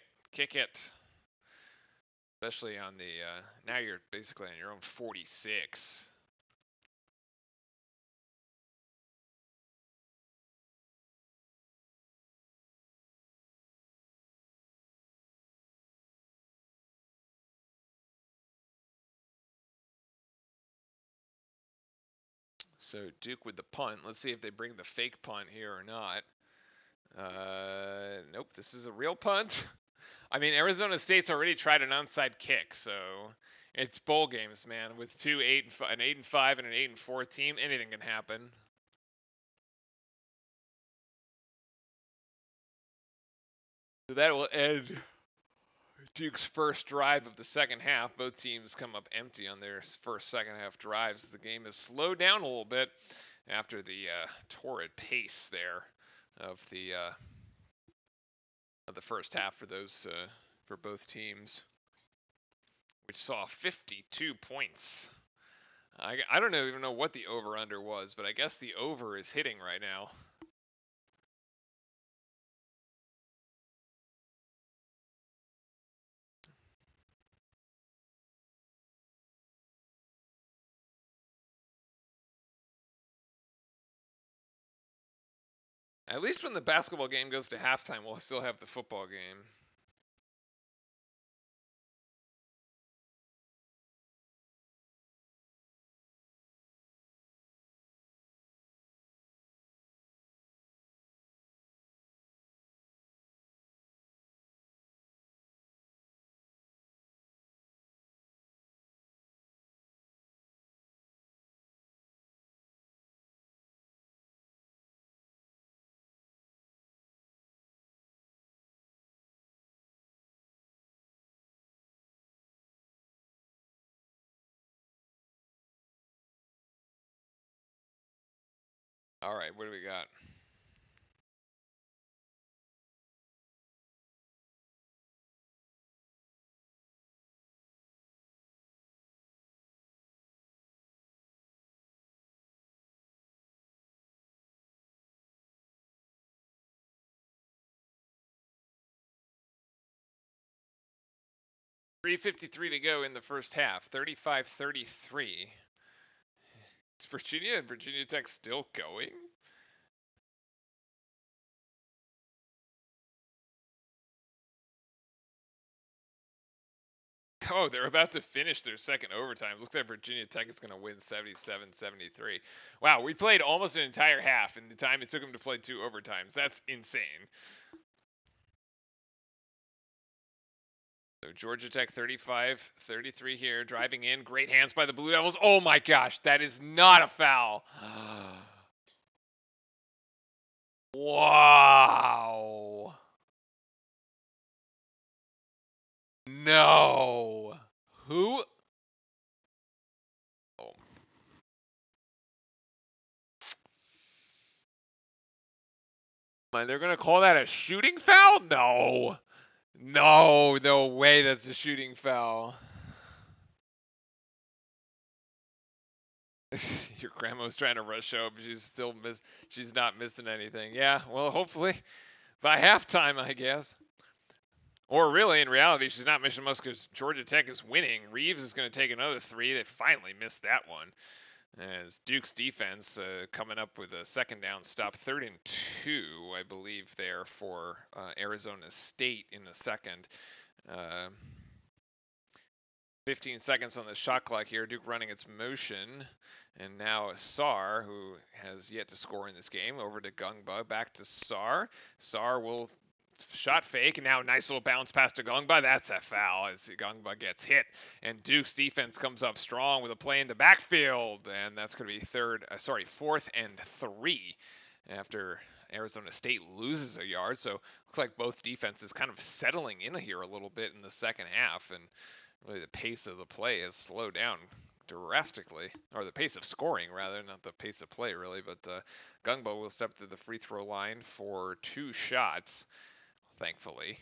Especially on the, now you're basically on your own 46. So Duke with the punt. Let's see if they bring the fake punt here or not. Nope, this is a real punt. I mean, Arizona State's already tried an onside kick, so it's bowl games, man. With an 8-5 and an 8-4 team, anything can happen. So that will end Duke's first drive of the second half. Both teams come up empty on their first second half drives. The game has slowed down a little bit after the torrid pace there of the first half for those for both teams, which saw 52 points. I don't even know what the over-under was, but I guess the over is hitting right now. At least when the basketball game goes to halftime, we'll still have the football game. All right, what do we got? .353 to go in the first half. 35-33. Is Virginia and Virginia Tech still going? Oh, they're about to finish their second overtime. Looks like Virginia Tech is going to win 77-73. Wow, we played almost an entire half in the time it took them to play 2 overtimes. That's insane. So Georgia Tech 35-33 here, driving in. Great hands by the Blue Devils. Oh my gosh, that is not a foul. Wow. No. Who? Oh. Man, they're going to call that a shooting foul? No. No, no way that's a shooting foul. Your grandma's trying to rush up. She's not missing anything. Yeah, well, hopefully by halftime, I guess. Or really, in reality, she's not missing much because Georgia Tech is winning. Reeves is going to take another three. They finally missed that one. As Duke's defense coming up with a second down stop, 3rd and 2, I believe, there for Arizona State in the second. 15 seconds on the shot clock here. Duke running its motion. And now Sarr, who has yet to score in this game, over to Gungba. Back to Sarr. Sarr will shot fake, and now nice little bounce pass to Gungba. That's a foul as Gungba gets hit. And Duke's defense comes up strong with a play in the backfield. And that's going to be 4th and 3 after Arizona State loses a yard. So looks like both defenses kind of settling in here a little bit in the second half. And really the pace of the play has slowed down drastically, or the pace of scoring rather, not the pace of play really. But Gungba will step to the free throw line for 2 shots, thankfully,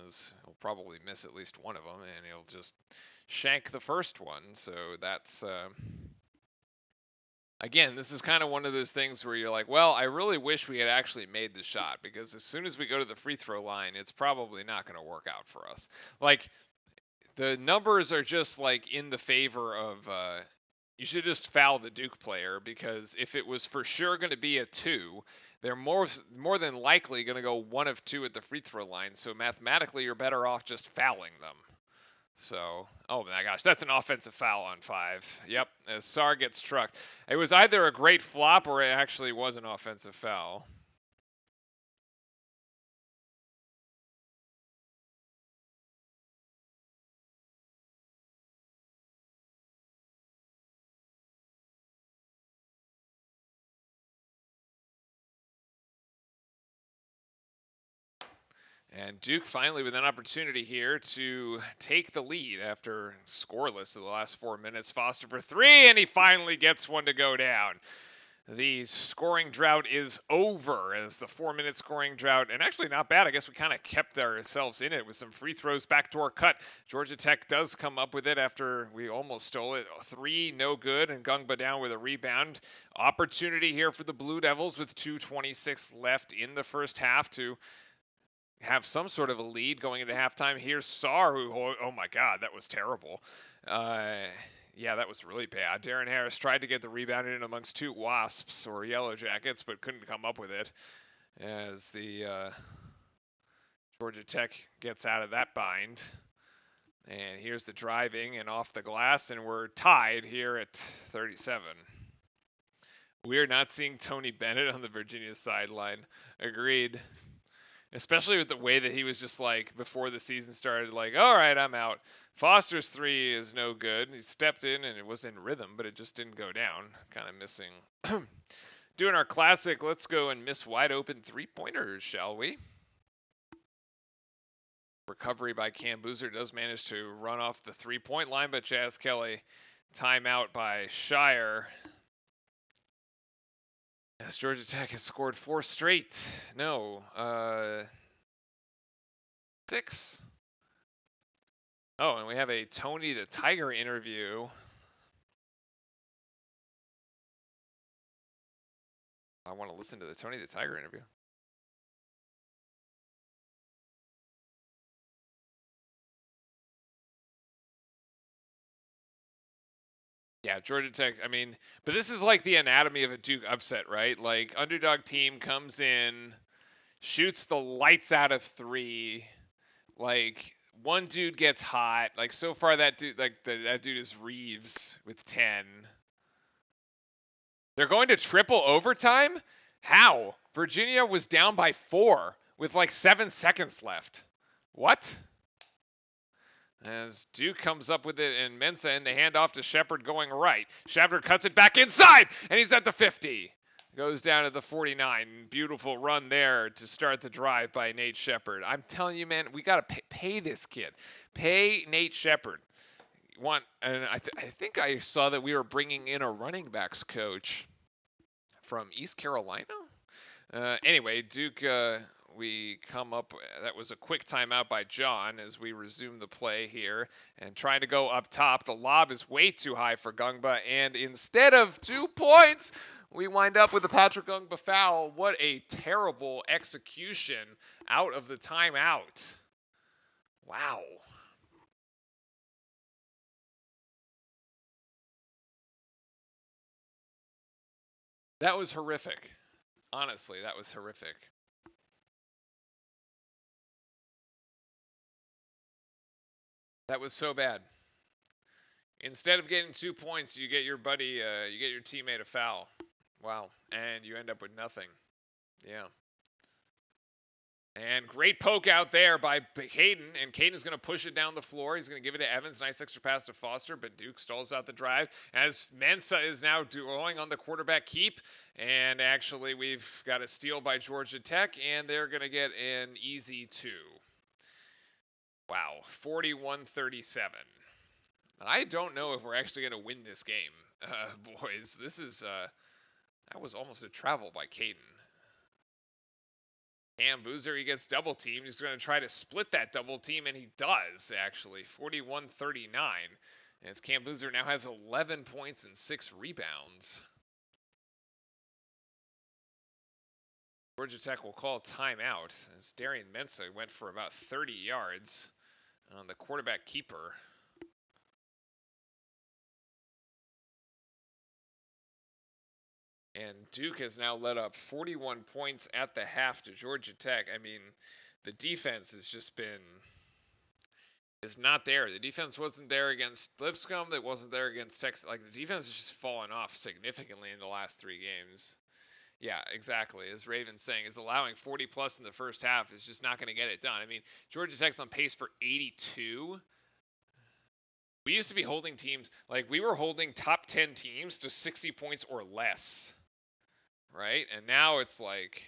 as he'll probably miss at least one of them, and he'll just shank the first one. So that's again, this is kind of one of those things where you're like, well, I really wish we had actually made the shot, because as soon as we go to the free throw line, it's probably not going to work out for us. Like, the numbers are just like in the favor of you should just foul the Duke player, because if it was for sure going to be a 2, they're more than likely going to go 1 of 2 at the free throw line. So mathematically, you're better off just fouling them. So, oh my gosh, that's an offensive foul on 5. Yep, as Sarr gets trucked. It was either a great flop or it actually was an offensive foul. And Duke finally with an opportunity here to take the lead after scoreless of the last 4 minutes. Foster for 3, and he finally gets one to go down. The scoring drought is over, as the 4-minute scoring drought, and actually not bad. I guess we kind of kept ourselves in it with some free throws, backdoor cut. Georgia Tech does come up with it after we almost stole it. 3, no good, and Gungba down with a rebound. Opportunity here for the Blue Devils with 2:26 left in the first half to have some sort of a lead going into halftime. Here's Sarr, who, oh my God, that was terrible. Yeah, that was really bad. Darren Harris tried to get the rebound in amongst 2 Wasps or Yellow Jackets, but couldn't come up with it, as the Georgia Tech gets out of that bind. And here's the driving and off the glass, and we're tied here at 37. We are not seeing Tony Bennett on the Virginia sideline. Agreed. Especially with the way that he was just like, before the season started, like, all right, I'm out. Foster's 3 is no good. He stepped in and it was in rhythm, but it just didn't go down. Kind of missing. Doing our classic, let's go and miss wide open 3-pointers, shall we? Recovery by Cam Boozer does manage to run off the 3-point line, but Jazz Kelly, timeout by Shire. As Georgia Tech has scored 4 straight. No, 6. Oh, and we have a Tony the Tiger interview. I want to listen to the Tony the Tiger interview. Yeah, Georgia Tech, I mean, but this is like the anatomy of a Duke upset, right? Like, underdog team comes in, shoots the lights out of 3. Like, one dude gets hot. Like, so far that dude, like, that dude is Reeves with 10. They're going to triple overtime? How? Virginia was down by 4 with like 7 seconds left. What? As Duke comes up with it, and Mensah in the handoff to Shepard going right. Shepard cuts it back inside, and he's at the 50. Goes down to the 49. Beautiful run there to start the drive by Nate Shepard. I'm telling you, man, we got to pay this kid. Pay Nate Shepard. And I think I saw that we were bringing in a running backs coach from East Carolina. Anyway, Duke we come up. That was a quick timeout by John as we resume the play here and trying to go up top. The lob is way too high for Gungba, and instead of 2 points, we wind up with a Patrick Gungba foul. What a terrible execution out of the timeout. Wow. That was horrific. Honestly, that was horrific. That was so bad. Instead of getting 2 points, you get your buddy, you get your teammate a foul. Wow. And you end up with nothing. Yeah. And great poke out there by Caden, and Caden's going to push it down the floor. He's going to give it to Evans. Nice extra pass to Foster, but Duke stalls out the drive as Mensa is now going on the quarterback keep. And actually, we've got a steal by Georgia Tech, and they're going to get an easy 2. Wow, 41-37. I don't know if we're actually going to win this game, boys. This is, that was almost a travel by Caden. Cam Boozer, he gets double teamed. He's going to try to split that double team, and he does, actually. 41-39. As Cam Boozer now has 11 points and 6 rebounds. Georgia Tech will call timeout as Darian Mensah went for about 30 yards on the quarterback keeper. And Duke has now led up 41 points at the half to Georgia Tech. I mean, the defense has just been is not there. The defense wasn't there against Lipscomb. It wasn't there against Texas. Like, the defense has just fallen off significantly in the last 3 games. Yeah, exactly. As Raven's saying, is allowing 40 plus in the first half is just not going to get it done. I mean, Georgia Tech's on pace for 82. We used to be holding teams, like, we were holding top 10 teams to 60 points or less. Right? And now it's like,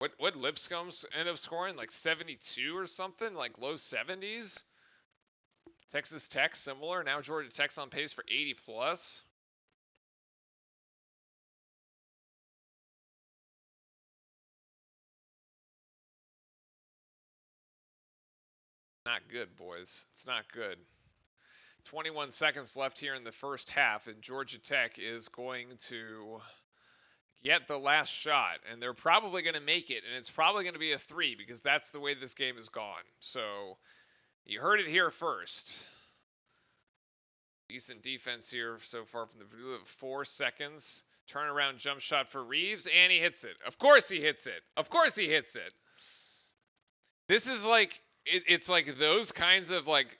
what Lipscomb's end up scoring? Like 72 or something? Like low 70s? Texas Tech, similar. Now Georgia Tech's on pace for 80 plus. Not good, boys. It's not good. 21 seconds left here in the first half, and Georgia Tech is going to get the last shot, and they're probably going to make it, and it's probably going to be a 3 because that's the way this game has gone. So you heard it here first. Decent defense here so far from the Blue of 4 seconds. Turnaround jump shot for Reeves, and he hits it. Of course he hits it. Of course he hits it. This is like, it's like those kinds of like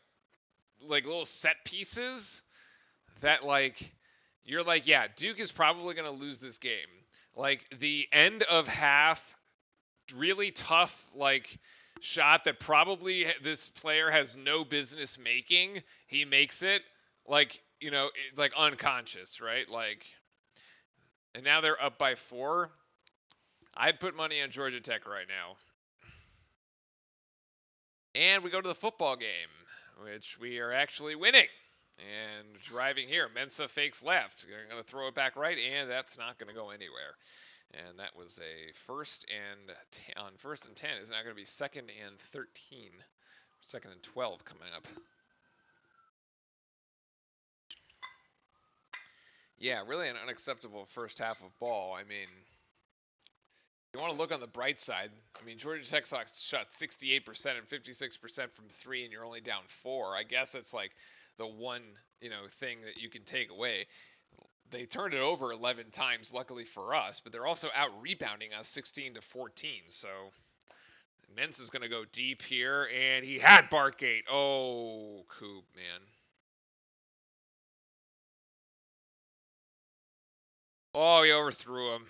little set pieces that like, you're like, yeah, Duke is probably going to lose this game. Like the end of half, really tough, like shot that probably this player has no business making. He makes it. Like, you know, like unconscious, right? Like, and now they're up by 4. I'd put money on Georgia Tech right now. And we go to the football game, which we are actually winning. And driving here, Mensa fakes left. They're going to throw it back right, and that's not going to go anywhere. And that was a first and 10 is now going to be 2nd and 13. 2nd and 12 coming up. Yeah, really an unacceptable first half of ball. I mean, you want to look on the bright side. I mean, Georgia Tech shot 68% and 56% from 3, and you're only down 4. I guess that's like the one, you know, thing that you can take away. They turned it over 11 times, luckily for us, but they're also out rebounding us 16-14. So Mens is going to go deep here, and he had Bartgate. Oh, Coop, man. Oh, he overthrew him.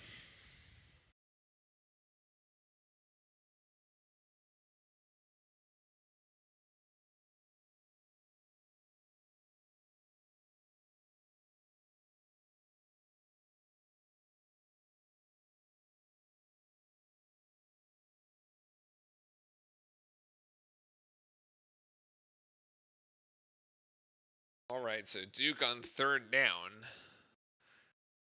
All right, so Duke on 3rd down.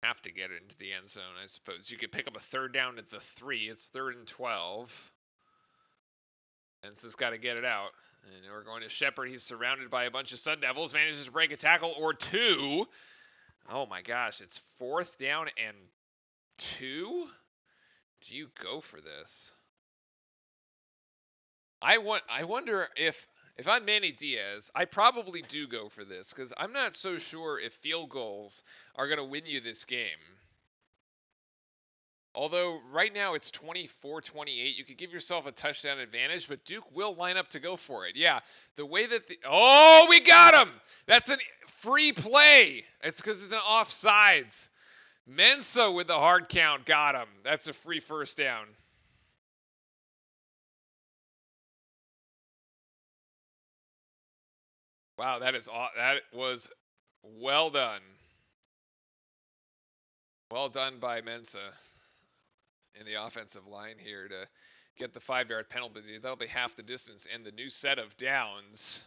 Have to get it into the end zone, I suppose. You could pick up a third down at the 3. It's 3rd and 12. Ensa's got to get it out. And we're going to Shepard. He's surrounded by a bunch of Sun Devils. Manages to break a tackle or two. Oh my gosh, it's 4th down and 2? Do you go for this? I wonder if I'm Manny Diaz, I probably do go for this because I'm not so sure if field goals are going to win you this game. Although right now it's 24-28, you could give yourself a touchdown advantage, but Duke will line up to go for it. Yeah, the way that oh, we got him! That's a free play. It's because it's an offsides. Mensah with the hard count got him. That's a free first down. Wow, that was well done. Well done by Mensah in the offensive line here to get the 5-yard penalty. That'll be half the distance and the new set of downs.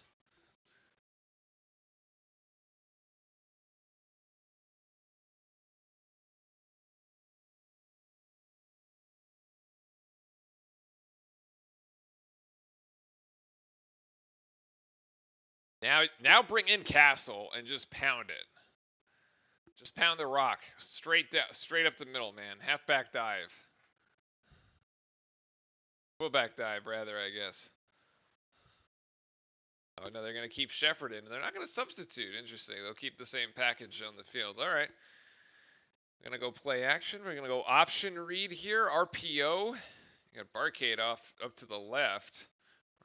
Now bring in Castle and just pound it. Just pound the rock straight down, straight up the middle, man. Halfback dive. Fullback dive, rather, I guess. Oh, no, they're going to keep Shepard in. They're not going to substitute. Interesting. They'll keep the same package on the field. All right. We're going to go play action. We're going to go option read here. RPO. You got Barcade off up to the left.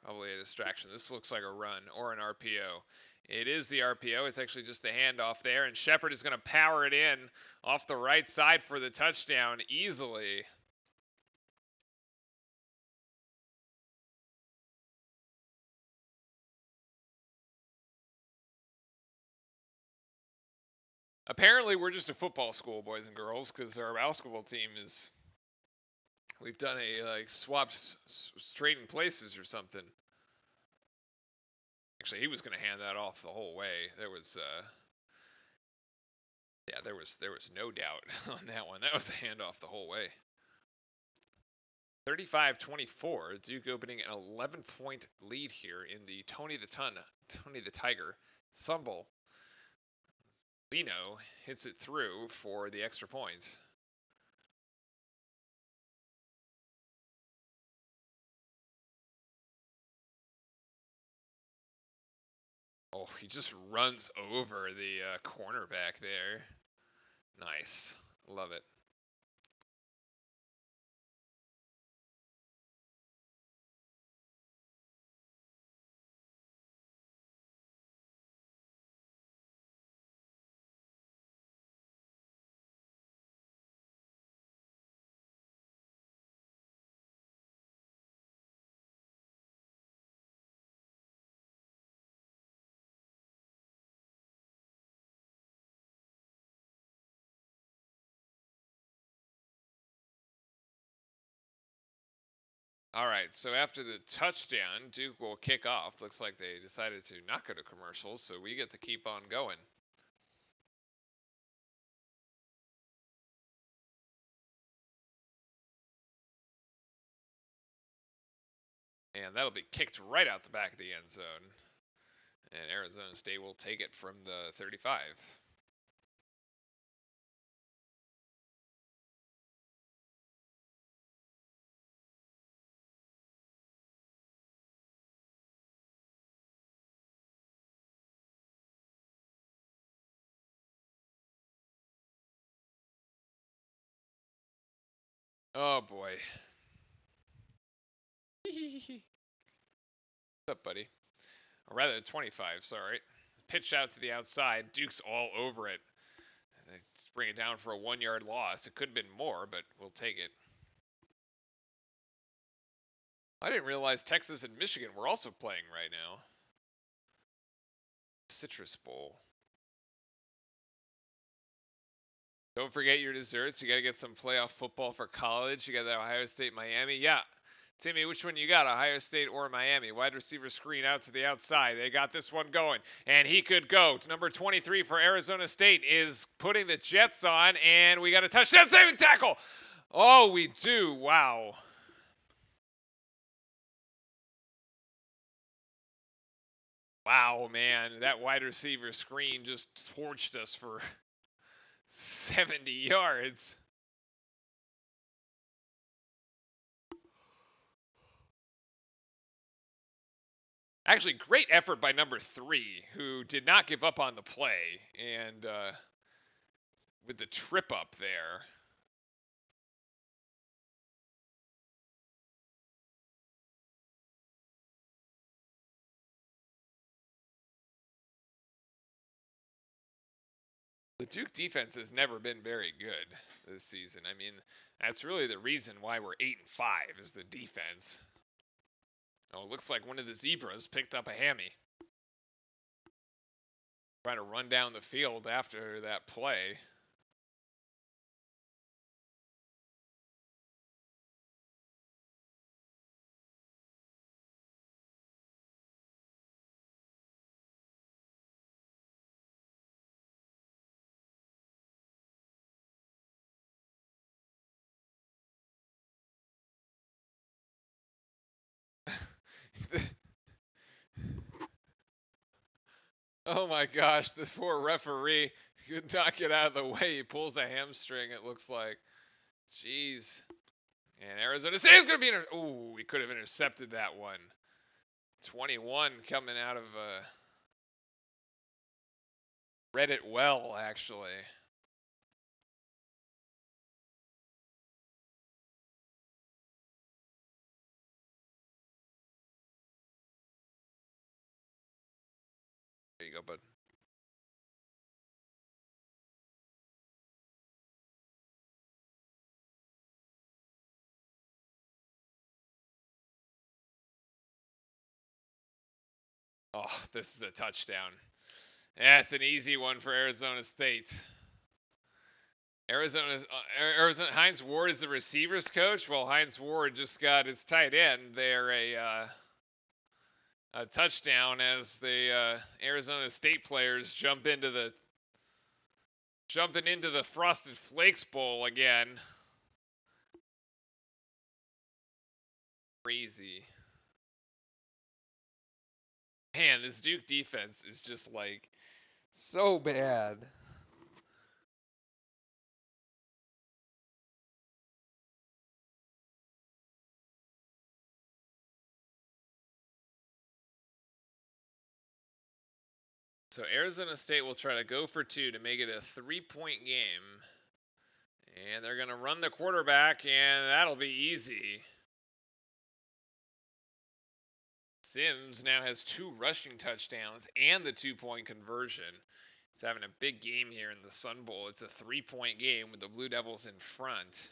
Probably a distraction. This looks like a run or an RPO. It is the RPO. It's actually just the handoff there. And Shepard is going to power it in off the right side for the touchdown easily. Apparently, we're just a football school, boys and girls, because our basketball team is. We've done a swapped straight in places or something. Actually, he was going to hand that off the whole way. There was yeah, there was no doubt on that one. That was a handoff the whole way. 35-24. Duke opening an 11-point lead here in the Tony the Tiger Sumble. Lino hits it through for the extra point. Oh, he just runs over the cornerback there. Nice. Love it. All right, so after the touchdown, Duke will kick off. Looks like they decided to not go to commercials, so we get to keep on going. And that'll be kicked right out the back of the end zone. And Arizona State will take it from the 35. Oh boy. What's up, buddy? Or rather, 25, sorry. Pitch out to the outside. Duke's all over it. They bring it down for a 1-yard loss. It could have been more, but we'll take it. I didn't realize Texas and Michigan were also playing right now. Citrus Bowl. Don't forget your desserts. You got to get some playoff football for college. You got that Ohio State, Miami. Yeah, Timmy, which one you got, Ohio State or Miami? Wide receiver screen out to the outside. They got this one going, and he could go. Number 23 for Arizona State is putting the Jets on, and we got a touchdown saving tackle. Oh, we do. Wow. Wow, man. That wide receiver screen just torched us for 70 yards. Actually, great effort by number 3, who did not give up on the play, and with the trip up there. The Duke defense has never been very good this season. I mean, that's really the reason why we're 8-5 is the defense. Oh, it looks like one of the Zebras picked up a hammy. Trying to run down the field after that play. Oh my gosh, the poor referee could not get out of the way. He pulls a hamstring, it looks like. Jeez. And Arizona State is going to be ooh, we could have intercepted that one. 21 coming out of read it well, actually. There you go, bud. Oh, this is a touchdown. That's an easy one for Arizona State. Arizona Hines Ward is the receivers coach. Well, Hines Ward just got his tight end there a touchdown as the Arizona State players jumping into the Frosted Flakes Bowl again. Crazy. Man, this Duke defense is just like so bad. So Arizona State will try to go for 2 to make it a 3-point game. And they're going to run the quarterback, and that'll be easy. Sims now has 2 rushing touchdowns and the 2-point conversion. He's having a big game here in the Sun Bowl. It's a 3-point game with the Blue Devils in front.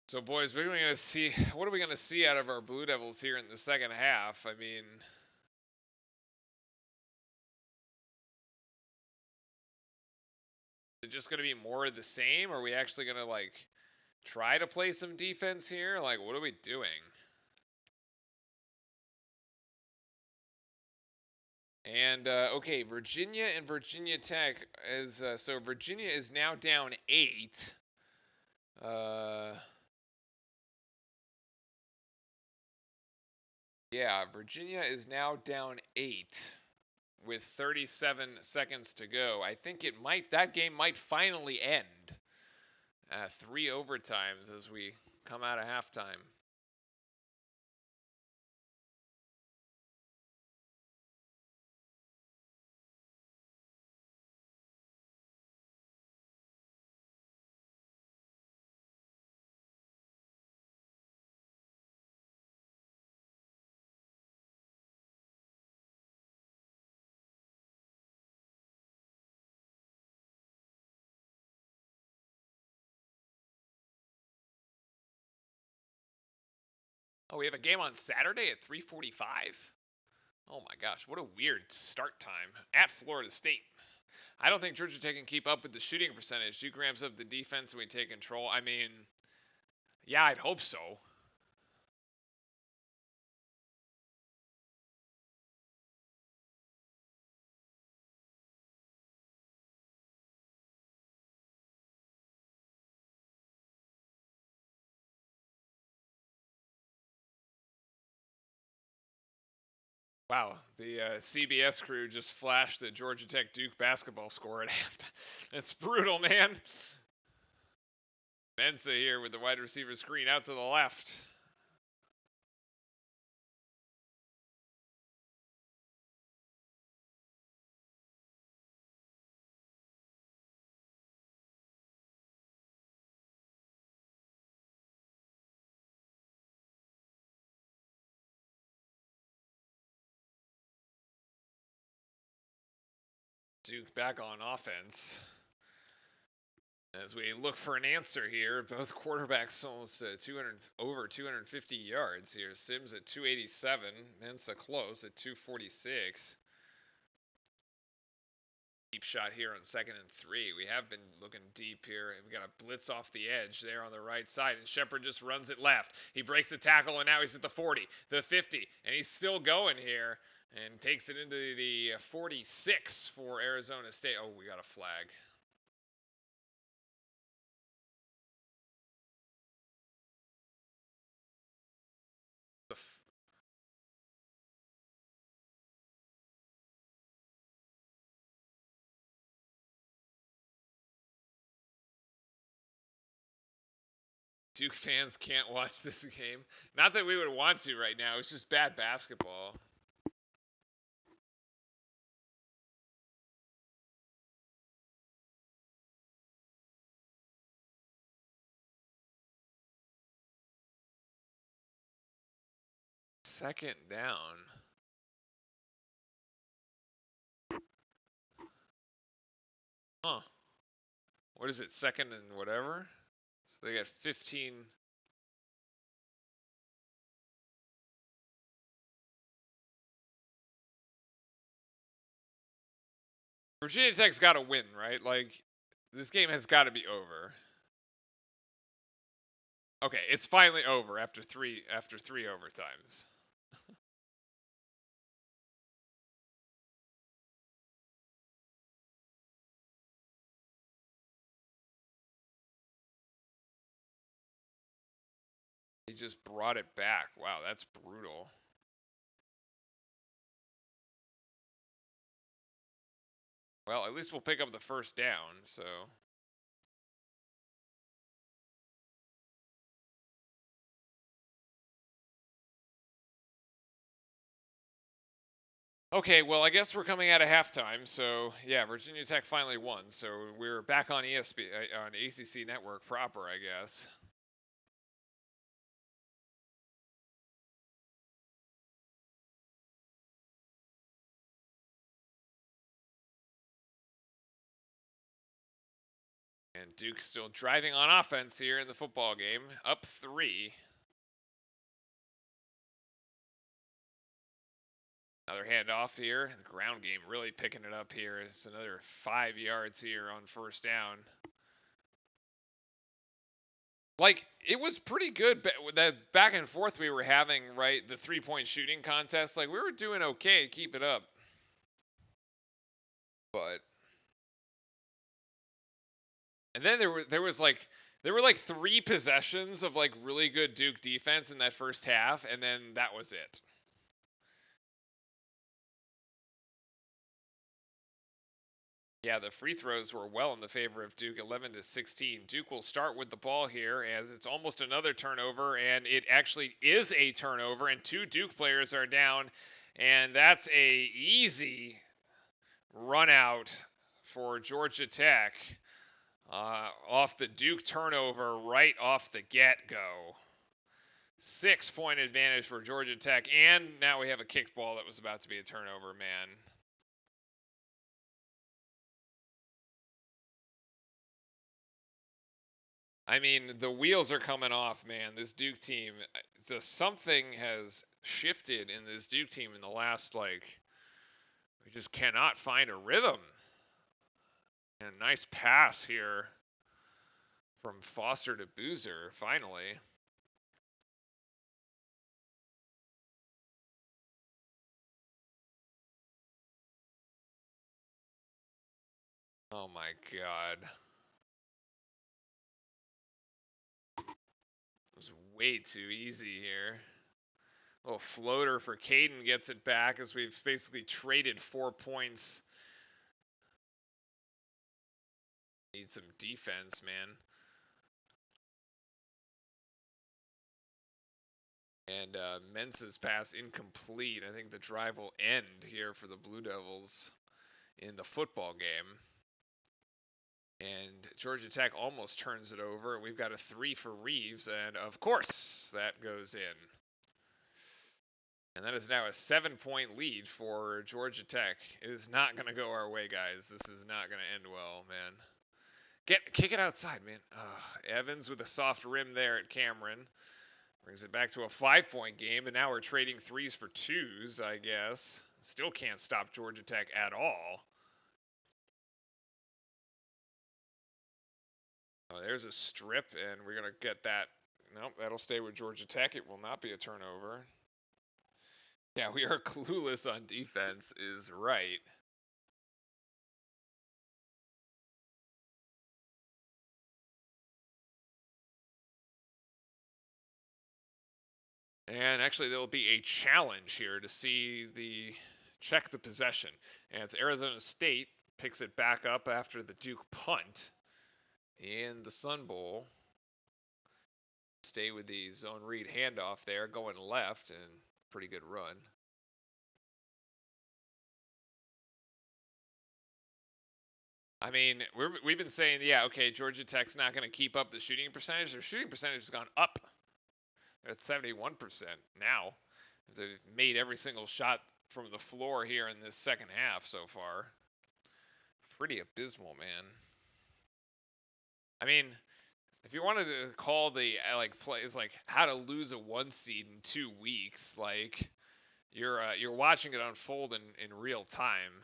So, boys, what are we going to see out of our Blue Devils here in the second half? I mean, is it just going to be more of the same? Are we actually going to, like, try to play some defense here? Like, what are we doing? And, okay, Virginia and Virginia Tech is, so Virginia is now down 8. Yeah, Virginia is now down 8 with 37 seconds to go. I think that game might finally end. 3 overtimes as we come out of halftime. Oh, we have a game on Saturday at 3:45. Oh my gosh, what a weird start time at Florida State. I don't think Georgia Tech can keep up with the shooting percentage. Duke ramps up the defense and we take control. I mean, yeah, I'd hope so. Wow, the CBS crew just flashed the Georgia Tech Duke basketball score at halftime. That's brutal, man. Mensa here with the wide receiver screen out to the left. Duke back on offense. As we look for an answer here, both quarterbacks almost over 250 yards here. Sims at 287, Mensa close at 246. Deep shot here on 2nd and 3. We have been looking deep here. We got a blitz off the edge there on the right side, and Shepard just runs it left. He breaks the tackle, and now he's at the 40, the 50, and he's still going here and takes it into the 46 for Arizona State. Oh, we got a flag. Duke fans can't watch this game. Not that we would want to right now. It's just bad basketball. Second down. Huh. What is it? Second and whatever? So they got 15. Virginia Tech's got to win, right? Like, this game has got to be over. Okay, it's finally over after three overtimes. He just brought it back. Wow, that's brutal. Well, at least we'll pick up the first down, so. Okay, well, I guess we're coming out of halftime, so yeah, Virginia Tech finally won, so we're back on on ACC Network proper, I guess. And Duke still driving on offense here in the football game, up 3. Another handoff here. The ground game really picking it up here. It's another 5 yards here on first down. Like, it was pretty good, that back and forth we were having, right? The 3-point shooting contest. Like, we were doing okay. Keep it up. But. And then there were like 3 possessions of like really good Duke defense in that first half, and then that was it. Yeah, the free throws were well in the favor of Duke, 11-16. Duke will start with the ball here as it's almost another turnover, and it actually is a turnover, and 2 Duke players are down, and that's a easy run out for Georgia Tech off the Duke turnover right off the get-go. 6-point advantage for Georgia Tech, and now we have a kicked ball that was about to be a turnover, man. I mean, the wheels are coming off, man. This Duke team, something has shifted in this Duke team in the last, like, we just cannot find a rhythm. And a nice pass here from Foster to Boozer, finally. Oh my god. It was way too easy here. Little floater for Caden gets it back as we've basically traded 4 points. Need some defense, man. And Mensah's pass incomplete. I think the drive will end here for the Blue Devils in the football game. And Georgia Tech almost turns it over. We've got a 3 for Reeves, and of course that goes in. And that is now a 7-point lead for Georgia Tech. It is not going to go our way, guys. This is not going to end well, man. Kick it outside, man. Evans with a soft rim there at Cameron. Brings it back to a 5-point game, and now we're trading 3s for 2s, I guess. Still can't stop Georgia Tech at all. Oh, there's a strip, and we're going to get that. Nope, that'll stay with Georgia Tech. It will not be a turnover. Yeah, we are clueless on defense, is right. And actually, there will be a challenge here to check the possession. And it's Arizona State picks it back up after the Duke punt in the Sun Bowl. Stay with the zone read handoff there, going left, and pretty good run. I mean, we've been saying, yeah, okay, Georgia Tech's not going to keep up the shooting percentage. Their shooting percentage has gone up. They're at 71% now. They've made every single shot from the floor here in this second half so far. Pretty abysmal, man. I mean, if you wanted to call the plays like how to lose a 1 seed in 2 weeks, like you're watching it unfold in real time.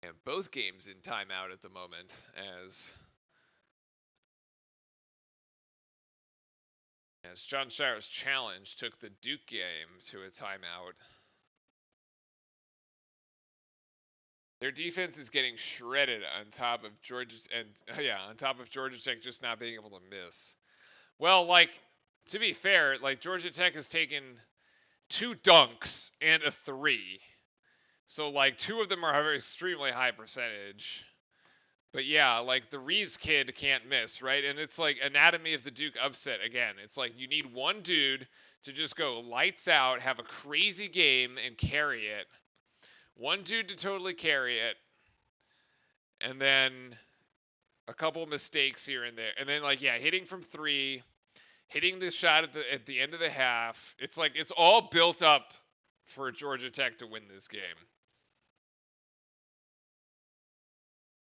And both games in timeout at the moment as John Shire's challenge took the Duke game to a timeout. Their defense is getting shredded on top of on top of Georgia Tech just not being able to miss. Well, like to be fair, like Georgia Tech has taken 2 dunks and a 3. So like 2 of them are extremely high percentage. But yeah, like the Reeves kid can't miss, right? And it's like anatomy of the Duke upset again. It's like you need one dude to just go lights out, have a crazy game, and carry it. One dude to totally carry it. And then a couple mistakes here and there. And then like yeah, hitting from 3, hitting this shot at the end of the half. It's like it's all built up for Georgia Tech to win this game.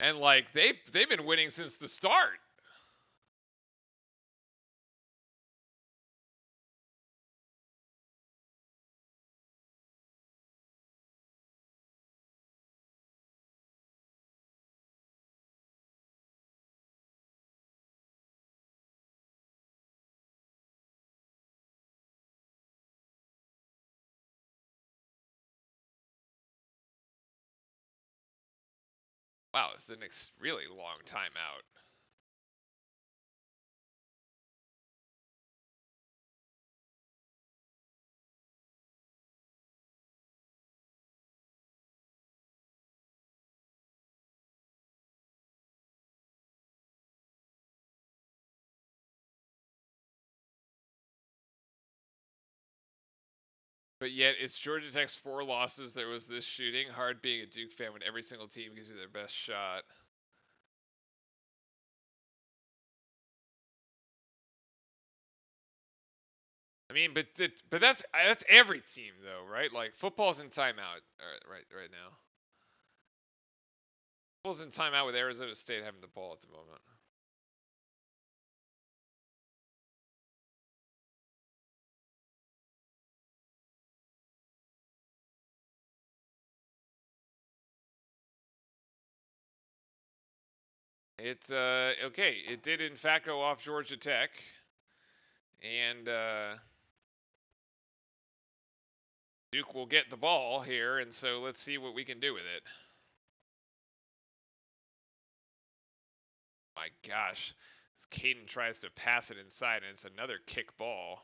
And like they've been winning since the start. Wow, it's an really long timeout. But yet, it's Georgia Tech's 4 losses. There was this shooting. Hard being a Duke fan when every single team gives you their best shot. I mean, but that's every team though, right? Like football's in timeout right now. Football's in timeout with Arizona State having the ball at the moment. It okay. It did in fact go off Georgia Tech, and Duke will get the ball here, and so let's see what we can do with it. My gosh, Caden tries to pass it inside, and it's another kick ball.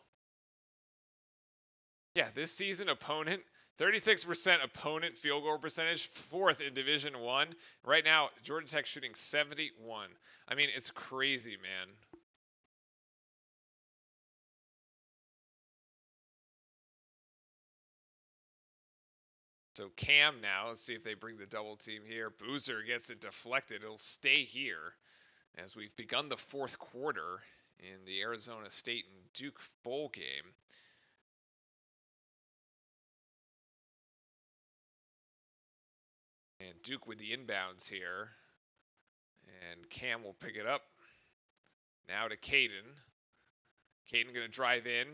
Yeah, this season opponent 36% opponent field goal percentage, fourth in Division One. Right now, Georgia Tech shooting 71. I mean, it's crazy, man. So Cam now, let's see if they bring the double team here. Boozer gets it deflected. It'll stay here as we've begun the fourth quarter in the Arizona State and Duke bowl game. And Duke with the inbounds here. And Cam will pick it up. Now to Caden. Caden going to drive in.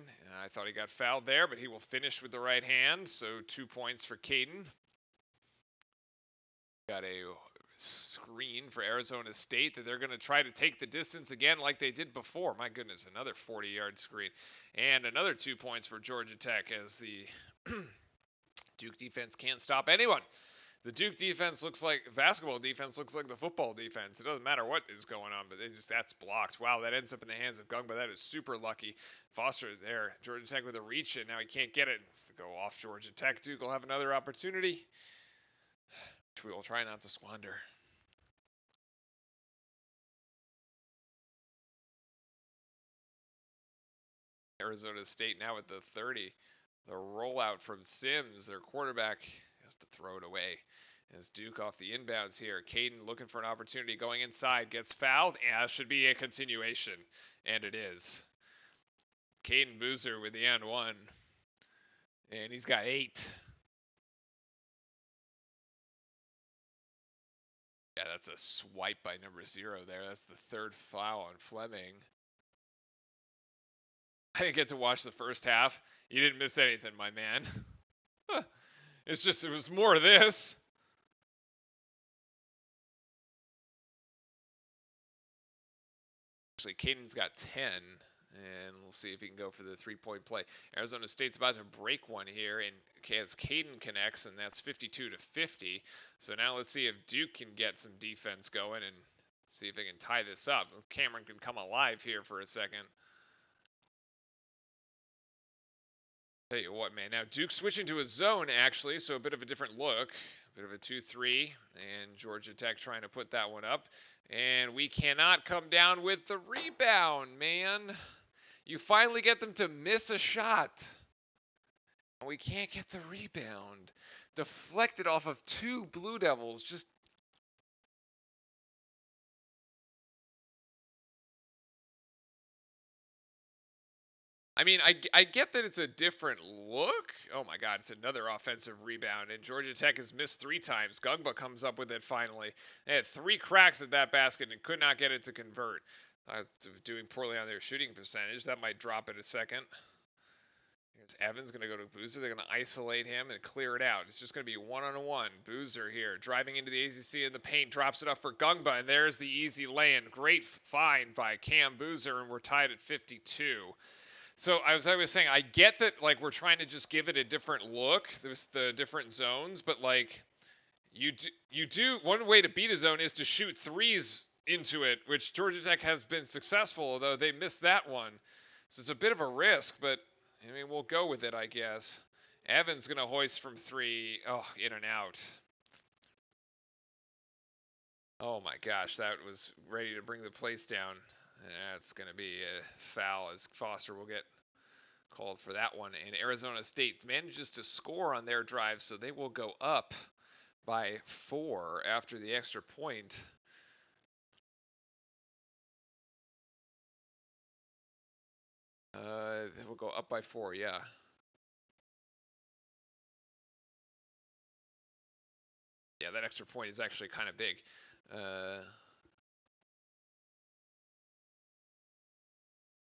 I thought he got fouled there, but he will finish with the right hand. So 2 points for Caden. Got a screen for Arizona State that they're going to try to take the distance again like they did before. My goodness, another 40-yard screen. And another 2 points for Georgia Tech as the Duke defense can't stop anyone. The Duke defense looks like basketball defense looks like the football defense. It doesn't matter what is going on, but that's blocked. Wow, that ends up in the hands of Gungba. That is super lucky. Foster there, Georgia Tech with a reach, and now he can't get it. Go off Georgia Tech. Duke will have another opportunity, which we will try not to squander. Arizona State now at the 30. The rollout from Sims, their quarterback, has to throw it away. As Duke off the inbounds here. Caden looking for an opportunity going inside. Gets fouled. Yeah, should be a continuation. And it is. Caden Boozer with the and one. And he's got 8. Yeah, that's a swipe by number 0 there. That's the third foul on Fleming. I didn't get to watch the first half. You didn't miss anything, my man. It's just, it was more of this. Actually, Caden's got 10, and we'll see if he can go for the 3-point play. Arizona State's about to break one here, and as Caden connects, and that's 52-50. So now let's see if Duke can get some defense going and see if they can tie this up. Cameron can come alive here for a second. Tell you what, man. Now Duke switching to a zone, actually, so a bit of a different look. A bit of a 2-3, and Georgia Tech trying to put that one up. And we cannot come down with the rebound, man. You finally get them to miss a shot. And we can't get the rebound. Deflected off of 2 Blue Devils. Just I mean, I get that it's a different look. Oh my God, it's another offensive rebound, and Georgia Tech has missed 3 times. Gungba comes up with it finally. They had 3 cracks at that basket and could not get it to convert. Doing poorly on their shooting percentage. That might drop in a second. Here's Evans going to go to Boozer. They're going to isolate him and clear it out. It's just going to be one-on-one. Boozer here driving into the ACC in the paint, drops it up for Gungba, and there's the easy lay-in. Great find by Cam Boozer, and we're tied at 52. So as I was saying, I get that like we're trying to just give it a different look. There's the different zones, but like you do one way to beat a zone is to shoot threes into it, which Georgia Tech has been successful, although they missed that one. So it's a bit of a risk, but I mean we'll go with it, I guess. Evans gonna hoist from 3. Oh, in and out. Oh my gosh, that was ready to bring the place down. That's going to be a foul as Foster will get called for that one. And Arizona State manages to score on their drive, so they will go up by 4 after the extra point. We'll go up by 4, yeah. Yeah, that extra point is actually kind of big.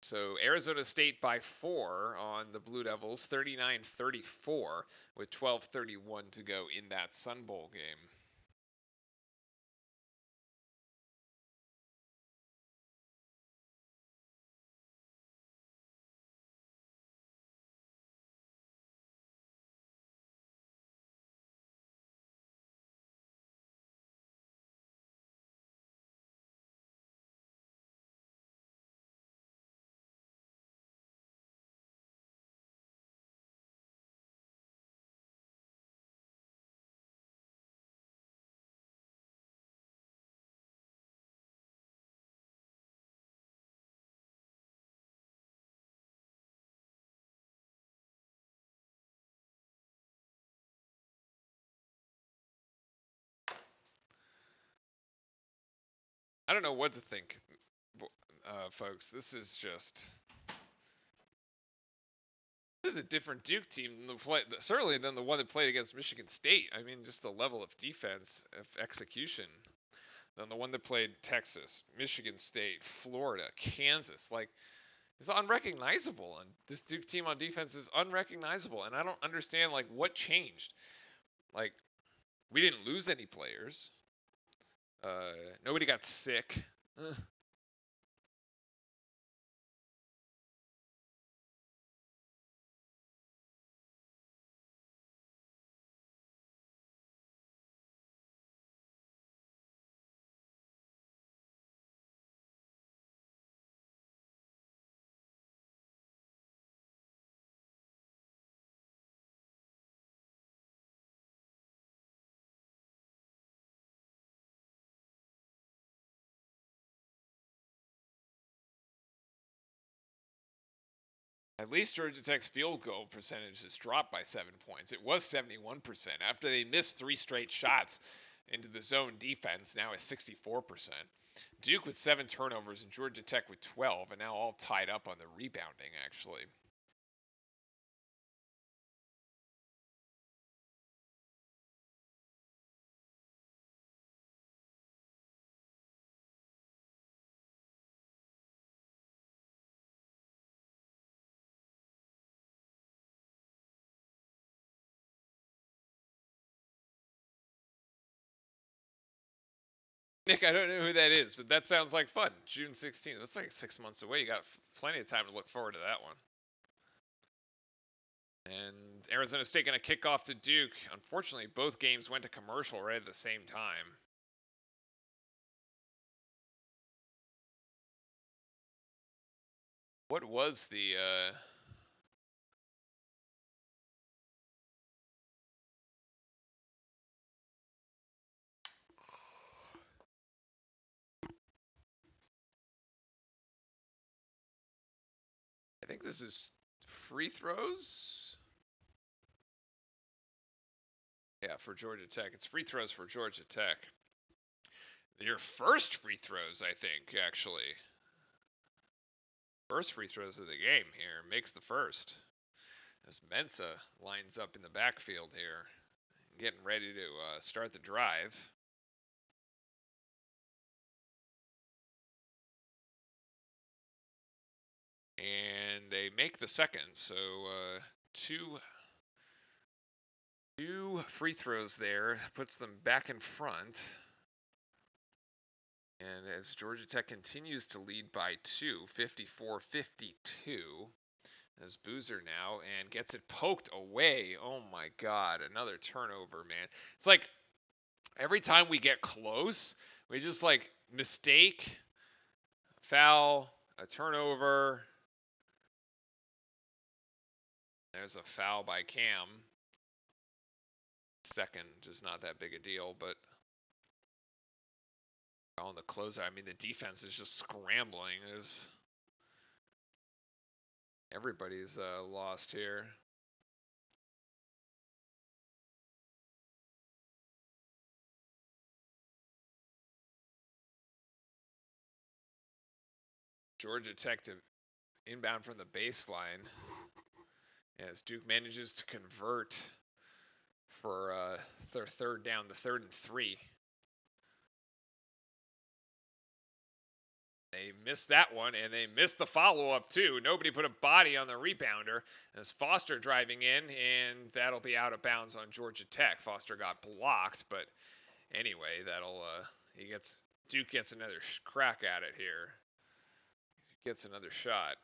So Arizona State by 4 on the Blue Devils, 39-34 with 12:31 to go in that Sun Bowl game. I don't know what to think, folks. This is a different Duke team than certainly than the one that played against Michigan State. I mean, just the level of defense, of execution, than the one that played Texas, Michigan State, Florida, Kansas. Like, it's unrecognizable, and this Duke team on defense is unrecognizable. And I don't understand like what changed. Like, we didn't lose any players. Nobody got sick. At least Georgia Tech's field goal percentage has dropped by 7 points. It was 71% after they missed 3 straight shots into the zone defense. Now it's 64%. Duke with 7 turnovers and Georgia Tech with 12, and now all tied up on the rebounding. Actually, Nick, I don't know who that is, but that sounds like fun. June 16th. That's like 6 months away. You got plenty of time to look forward to that one. And Arizona State going to kick off to Duke. Unfortunately, both games went to commercial right at the same time. What was the I think this is free throws? Yeah, for Georgia Tech. It's free throws for Georgia Tech. Your first free throws, I think, actually. First free throws of the game here. Makes the first. As Mensa lines up in the backfield here. Getting ready to start the drive. And they make the second. So two free throws there. Puts them back in front. And as Georgia Tech continues to lead by 2, 54-52, as Boozer now and gets it poked away. Oh my God, another turnover, man. It's like every time we get close, we just like mistake, foul, a turnover. There's a foul by Cam. Second, just not that big a deal, but on the closer, I mean, the defense is just scrambling. Everybody's lost here. Georgia Tech to inbound from the baseline as Duke manages to convert for their third down, the 3rd and 3. They missed that one, and they missed the follow-up, too. Nobody put a body on the rebounder as Foster driving in, and that'll be out of bounds on Georgia Tech. Foster got blocked, but anyway, Duke gets another crack at it here. Gets another shot.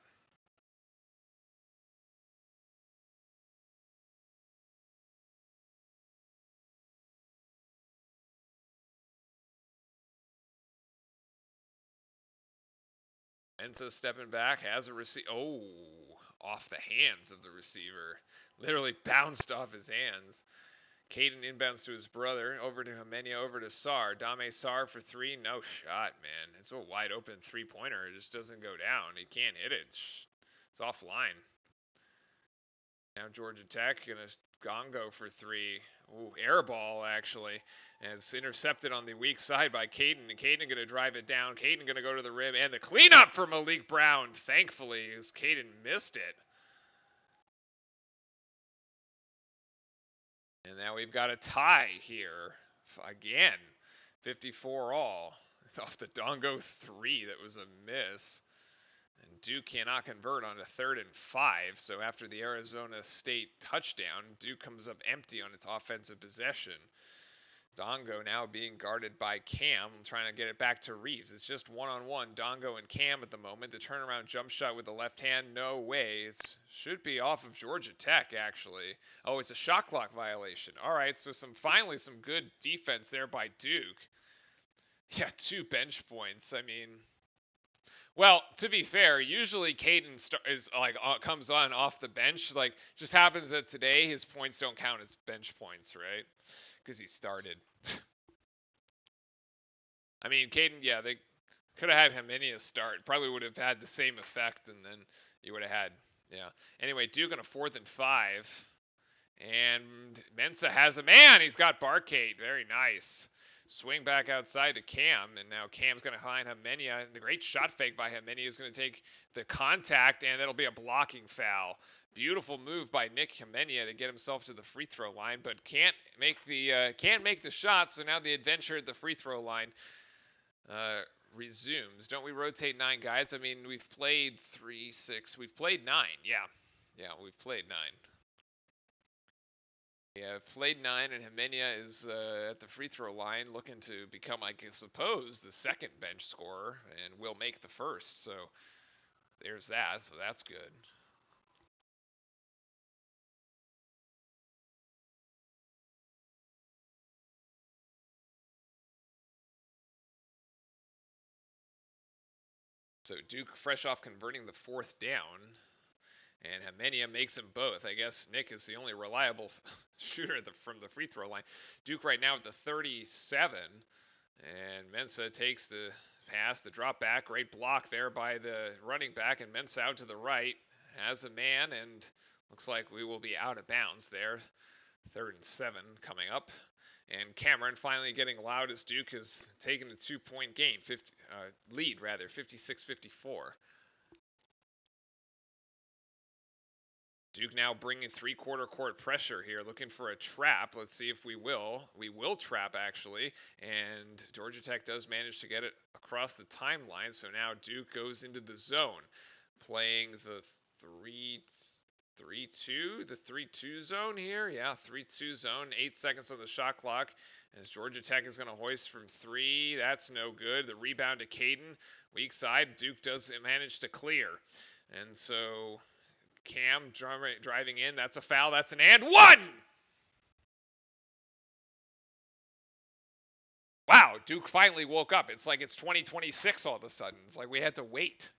Mensa stepping back, has a receiver. Oh, off the hands of the receiver. Literally bounced off his hands. Caden inbounds to his brother, over to Himenia, over to Sarr. Dame Sarr for 3, no shot, man. It's a wide open 3-pointer. It just doesn't go down. He can't hit it. It's offline. Now Georgia Tech gonna go for 3. Ooh, air ball actually. And it's intercepted on the weak side by Caden. And Caden gonna drive it down. Caden gonna go to the rim. And the cleanup for Malik Brown, thankfully, as Caden missed it. And now we've got a tie here. Again, 54 all. Off the Dongo 3, that was a miss. And Duke cannot convert on a 3rd and 5. So after the Arizona State touchdown, Duke comes up empty on its offensive possession. Dongo now being guarded by Cam, trying to get it back to Reeves. It's just one-on-one, Dongo and Cam at the moment. The turnaround jump shot with the left hand, no way. It should be off of Georgia Tech, actually. Oh, it's a shot clock violation. All right, so finally some good defense there by Duke. Yeah, 2 bench points. I mean, well, to be fair, usually Caden comes on off the bench. Like, just happens that today his points don't count as bench points, right? Because he started. I mean, Caden, yeah, they could have had Himenia start. Probably would have had the same effect, and then you would have had, yeah. Anyway, Duke on a 4th and 5. And Mensa has a man. He's got Barcade. Very nice. Swing back outside to Cam, and now Cam's going to find Himenia. The great shot fake by Himenia is going to take the contact, and that'll be a blocking foul. Beautiful move by Nick Himenia to get himself to the free throw line, but can't make the shot. So now the adventure at the free throw line resumes. Don't we rotate 9 guys? I mean, we've played 3, 6. We've played 9. Yeah, we've played 9. Yeah, played 9, and Himenia is at the free throw line looking to become, I suppose, the second bench scorer, and will make the first. So there's that. So that's good. So Duke fresh off converting the 4th down, and Himenia makes them both. I guess Nick is the only reliable shooter from the free throw line. Duke right now at the 37, and Mensa takes the pass, the drop back, great block there by the running back, and Mensa out to the right, has a man, and looks like we will be out of bounds there. 3rd and 7 coming up. And Cameron finally getting loud as Duke has taken a 2-point lead, 56-54. Duke now bringing 3-quarter court pressure here, looking for a trap. Let's see if we will. We will trap, actually. And Georgia Tech does manage to get it across the timeline. So now Duke goes into the zone, playing the 3-2, the 3-2 zone here. Yeah, 3-2 zone. 8 seconds on the shot clock. As Georgia Tech is going to hoist from 3. That's no good. The rebound to Caden. Weak side. Duke does manage to clear. And so Cam driving in. That's a foul. That's an and one! Wow, Duke finally woke up. It's like it's 2026 all of a sudden. It's like we had to wait.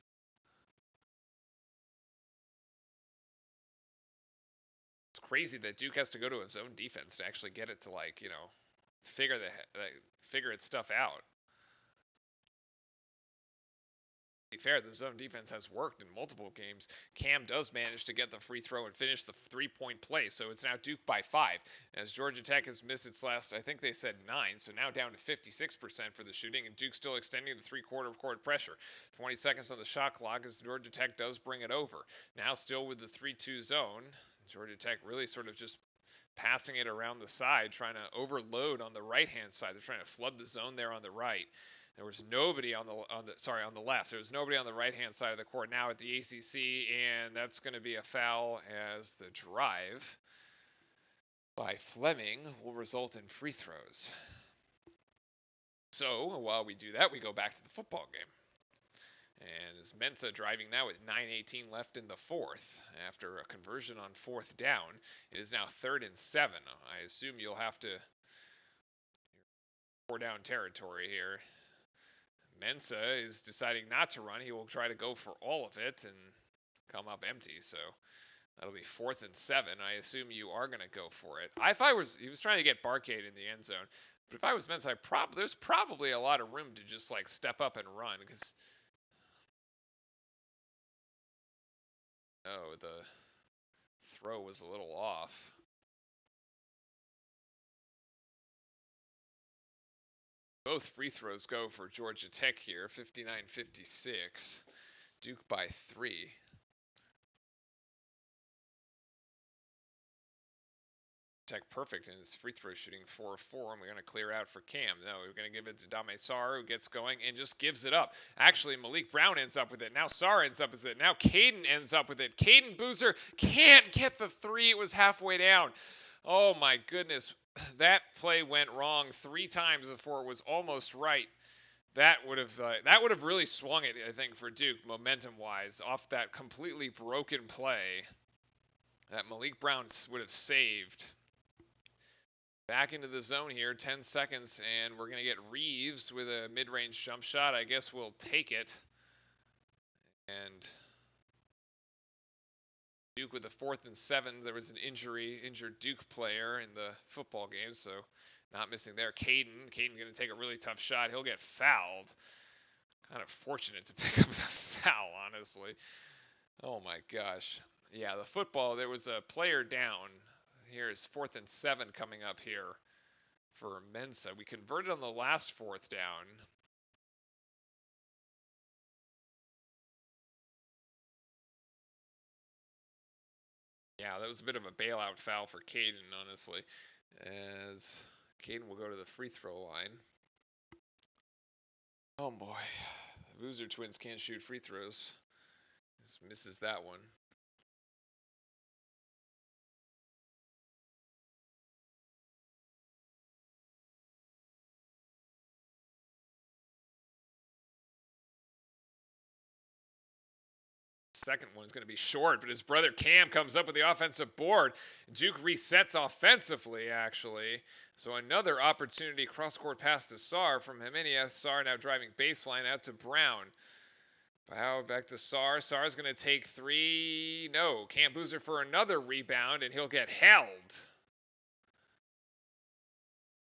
It's crazy that Duke has to go to a zone defense to actually get it to, like, figure its stuff out. be fair, the zone defense has worked in multiple games. Cam does manage to get the free throw and finish the 3-point play, so it's now Duke by 5. As Georgia Tech has missed its last, I think they said 9, so now down to 56% for the shooting, and Duke still extending the three-quarter court pressure. 20 seconds on the shot clock as Georgia Tech does bring it over. Now still with the 3-2 zone, Georgia Tech really sort of just passing it around the side, trying to overload on the right-hand side. They're trying to flood the zone there on the right. There was nobody on the left. There was nobody on the right-hand side of the court now at the ACC, and that's going to be a foul as the drive by Fleming will result in free throws. So while we do that, we go back to the football game. And as Mensa driving now with 9:18 left in the fourth, after a conversion on 4th down, it is now 3rd and 7. I assume you'll have to 4-down territory here. Mensa is deciding not to run. He will try to go for all of it and come up empty. So that'll be 4th and 7. I assume you are going to go for it. He was trying to get Barcade in the end zone. But if I was Mensa, there's probably a lot of room to just like step up and run because. Oh, the throw was a little off. Both free throws go for Georgia Tech here, 59-56. Duke by 3. Tech perfect in his free throw shooting, 4 of 4, and we're going to clear out for Cam. No, we're going to give it to Dame Sarr, who gets going and just gives it up. Actually, Malik Brown ends up with it. Now Sarr ends up with it. Now Caden ends up with it. Caden Boozer can't get the 3. It was halfway down. Oh my goodness. That play went wrong 3 times before it was almost right. That would have really swung it, I think, for Duke, momentum-wise, off that completely broken play that Malik Brown would have saved. Back into the zone here, 10 seconds, and we're going to get Reeves with a mid-range jump shot. I guess we'll take it. And Duke with the 4th and 7. There was an injured Duke player in the football game, so not missing there. Caden going to take a really tough shot. He'll get fouled. Kind of fortunate to pick up the foul, honestly. Oh my gosh. Yeah, the football, there was a player down. Here's 4th and 7 coming up here for Mensa. We converted on the last 4th down. Yeah, that was a bit of a bailout foul for Caden, honestly. As Caden will go to the free throw line. Oh boy. The Boozer twins can't shoot free throws. Just misses that one. Second one is going to be short, but his brother Cam comes up with the offensive board. Duke resets offensively, actually. So another opportunity, cross-court pass to Sarr from Jimenez. Sarr now driving baseline out to Brown. Wow, back to Sarr. Sarr's going to take 3. No, Cam Boozer for another rebound, and he'll get held.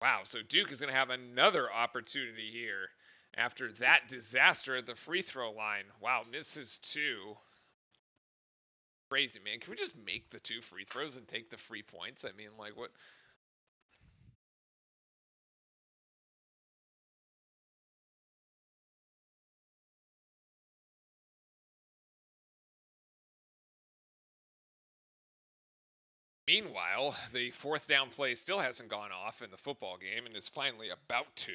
Wow, so Duke is going to have another opportunity here after that disaster at the free throw line. Wow, misses 2. Crazy, man. Can we just make the 2 free throws and take the free points? I mean, like, what? Meanwhile, the 4th down play still hasn't gone off in the football game and is finally about to.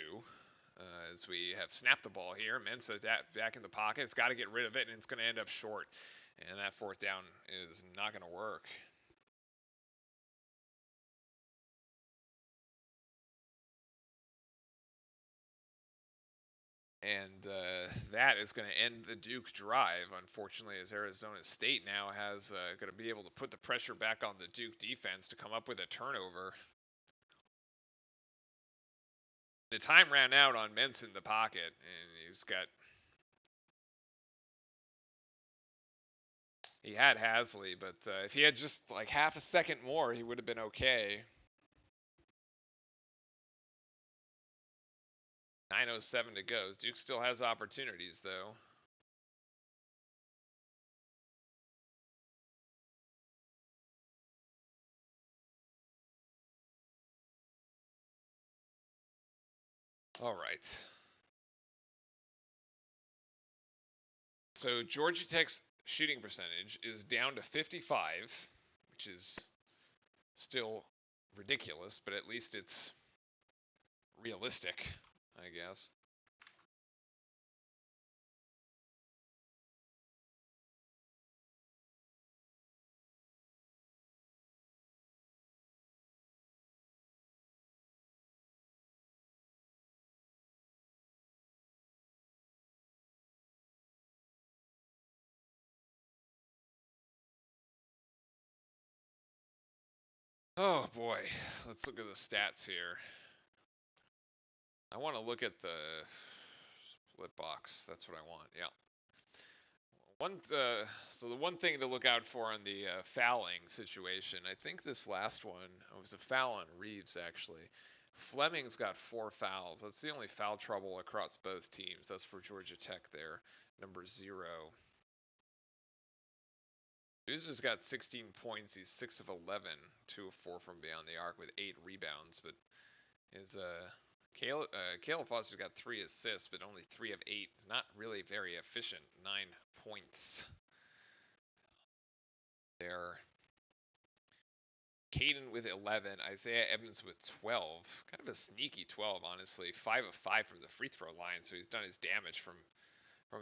As we have snapped the ball here. Mensa back in the pocket. It's got to get rid of it, and it's going to end up short. And that 4th down is not going to work. And that is going to end the Duke drive, unfortunately, as Arizona State now has going to be able to put the pressure back on the Duke defense to come up with a turnover. The time ran out on Mensa in the pocket, and he had Hasley, but if he had just like half a second more, he would have been okay. 9:07 to go. Duke still has opportunities, though. All right. So Georgia Tech's shooting percentage is down to 55, which is still ridiculous, but at least it's realistic, I guess. Oh boy, let's look at the stats here. I want to look at the split box. That's what I want. Yeah. So the one thing to look out for on the fouling situation, I think this last one was a foul on Reeves actually. Fleming's got 4 fouls. That's the only foul trouble across both teams. That's for Georgia Tech there, number 0. Boozer's got 16 points. He's 6 of 11, 2 of 4 from beyond the arc with 8 rebounds. But his Caleb Foster's got 3 assists, but only 3 of 8. He's not really very efficient. 9 points there. Caden with 11, Isaiah Evans with 12. Kind of a sneaky 12, honestly. 5 of 5 from the free throw line, so he's done his damage from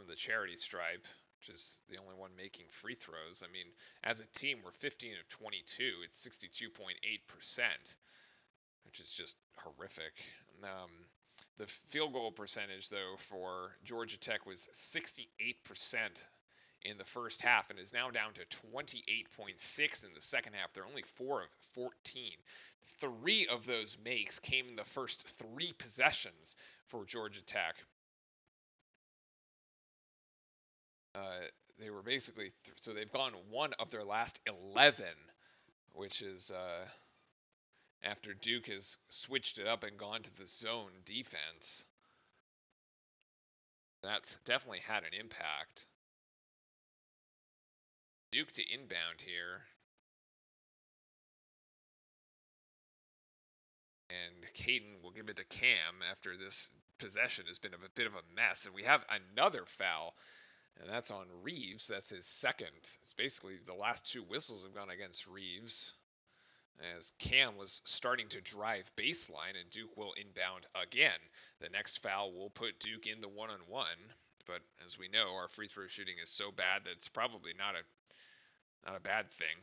the charity stripe, which is the only one making free throws. I mean, as a team, we're 15 of 22. It's 62.8%, which is just horrific. The field goal percentage, though, for Georgia Tech was 68% in the first half and is now down to 28.6 in the second half. They're only 4 of 14. 3 of those makes came in the first 3 possessions for Georgia Tech. They were basically so they've gone 1 of their last 11, which is after Duke has switched it up and gone to the zone defense. That's definitely had an impact. Duke to inbound here. And Caden will give it to Cam after this possession has been a bit of a mess. And we have another foul, and that's on Reeves. That's his second. It's basically the last 2 whistles have gone against Reeves, as Cam was starting to drive baseline, and Duke will inbound again. The next foul will put Duke in the 1-on-1, but as we know, our free throw shooting is so bad that it's probably not a bad thing.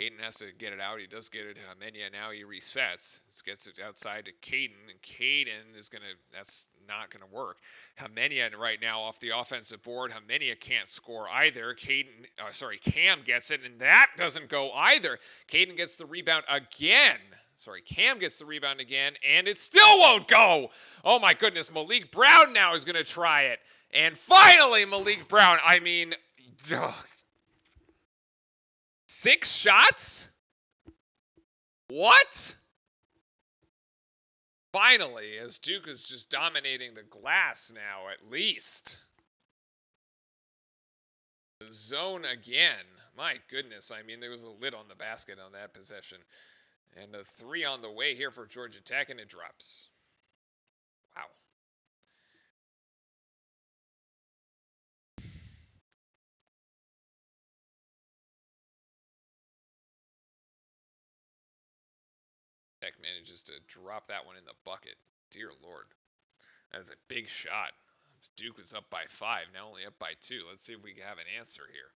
Caden has to get it out. He does get it to Hamenia. Now he resets. Gets it outside to Caden, and Caden is that's not gonna work. Hamenia right now off the offensive board. Hamenia can't score either. Cam gets it, and that doesn't go either. Caden gets the rebound again. Cam gets the rebound again, and it still won't go. Oh my goodness, Malik Brown now is gonna try it, and finally Malik Brown. I mean, 6 shots? What? Finally, as Duke is just dominating the glass now, at least. The zone again. My goodness, I mean, there was a lid on the basket on that possession. And a 3 on the way here for Georgia Tech, and it drops. Wow. Tech manages to drop that one in the bucket. Dear Lord. That is a big shot. Duke was up by 5, now only up by 2. Let's see if we have an answer here.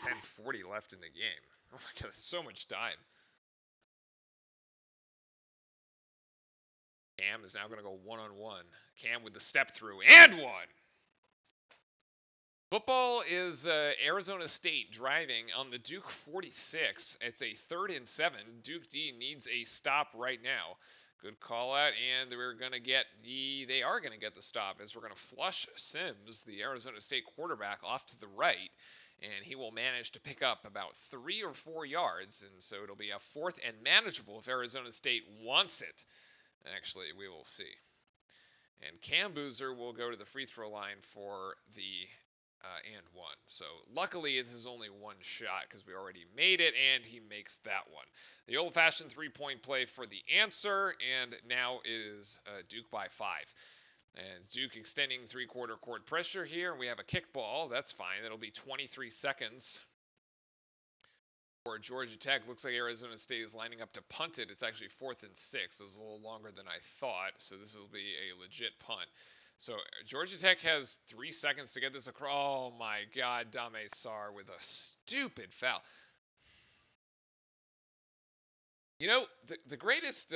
10:40 left in the game. Oh my god, so much time. Cam is now going to go 1-on-1. Cam with the step through and 1. Football is Arizona State driving on the Duke 46. It's a 3rd and 7. Duke D needs a stop right now. Good call out, and they are going to get the stop, as we're going to flush Sims, the Arizona State quarterback, off to the right, and he will manage to pick up about 3 or 4 yards, and so it'll be a 4th and manageable if Arizona State wants it. Actually, we will see. And Cam Boozer will go to the free throw line for the and one. So luckily this is only one shot because we already made it, and he makes that one. The old-fashioned three-point play for the answer, and now is Duke by 5. And Duke extending three-quarter court pressure here. We have a kickball. That's fine. That'll be 23 seconds for Georgia Tech. Looks like Arizona State is lining up to punt it. It's actually 4th and 6. It was a little longer than I thought, so this will be a legit punt. So Georgia Tech has 3 seconds to get this across. Oh my God, Dame Sarr with a stupid foul. You know, the greatest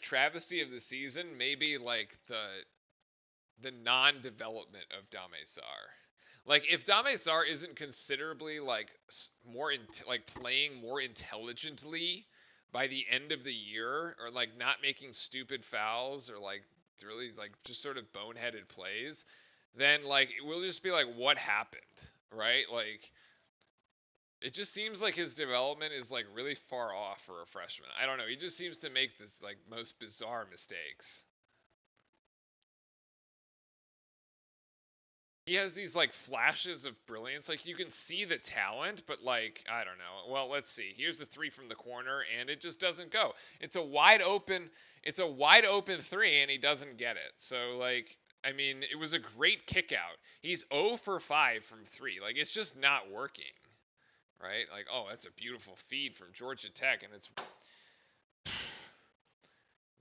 travesty of the season may be like the non-development of Dame Sarr. Like if Dame Sarr isn't considerably like playing more intelligently by the end of the year, or like not making stupid fouls, or like really like just sort of boneheaded plays, then like it will just be like, what happened, right? Like it just seems like his development is like really far off for a freshman. I don't know. He just seems to make this like most bizarre mistakes. He has these like flashes of brilliance. Like you can see the talent, but like I don't know. Well, let's see. Here's the 3 from the corner, and it just doesn't go. It's a wide open 3, and he doesn't get it. So like I mean, it was a great kick out. He's 0 for 5 from 3. Like it's just not working. Right? Like, oh, that's a beautiful feed from Georgia Tech, and it's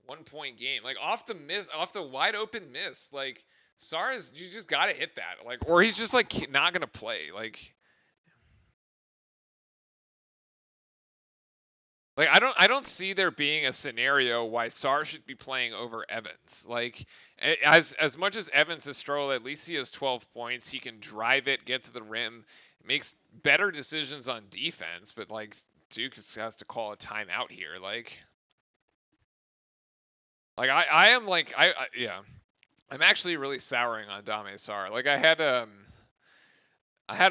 1-point game. Like off the wide open miss, like Sarr you just gotta hit that. Like, or he's just like not gonna play. Like I don't see there being a scenario why Sarr should be playing over Evans. Like as much as Evans has struggled, at least he has 12 points. He can drive it, get to the rim, makes better decisions on defense, but like Duke has to call a timeout here. Like I am like yeah. I'm actually really souring on Dame Sarr. Like I had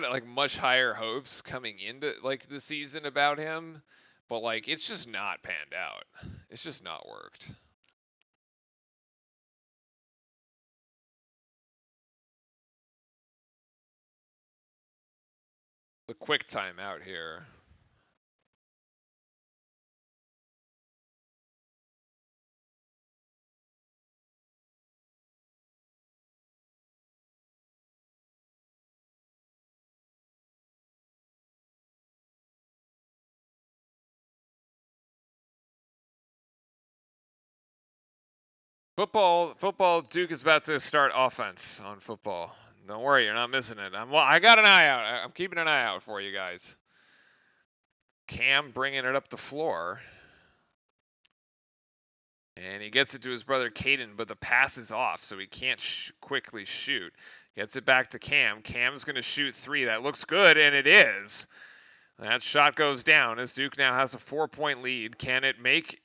like much higher hopes coming into like the season about him, but like it's just not panned out. It's just not worked. The quick timeout here. Football. Duke is about to start offense on football. Don't worry, you're not missing it. I got an eye out. I'm keeping an eye out for you guys. Cam bringing it up the floor. And he gets it to his brother Caden, but the pass is off, so he can't quickly shoot. Gets it back to Cam. Cam's going to shoot 3. That looks good, and it is. That shot goes down as Duke now has a 4-point lead. Can it make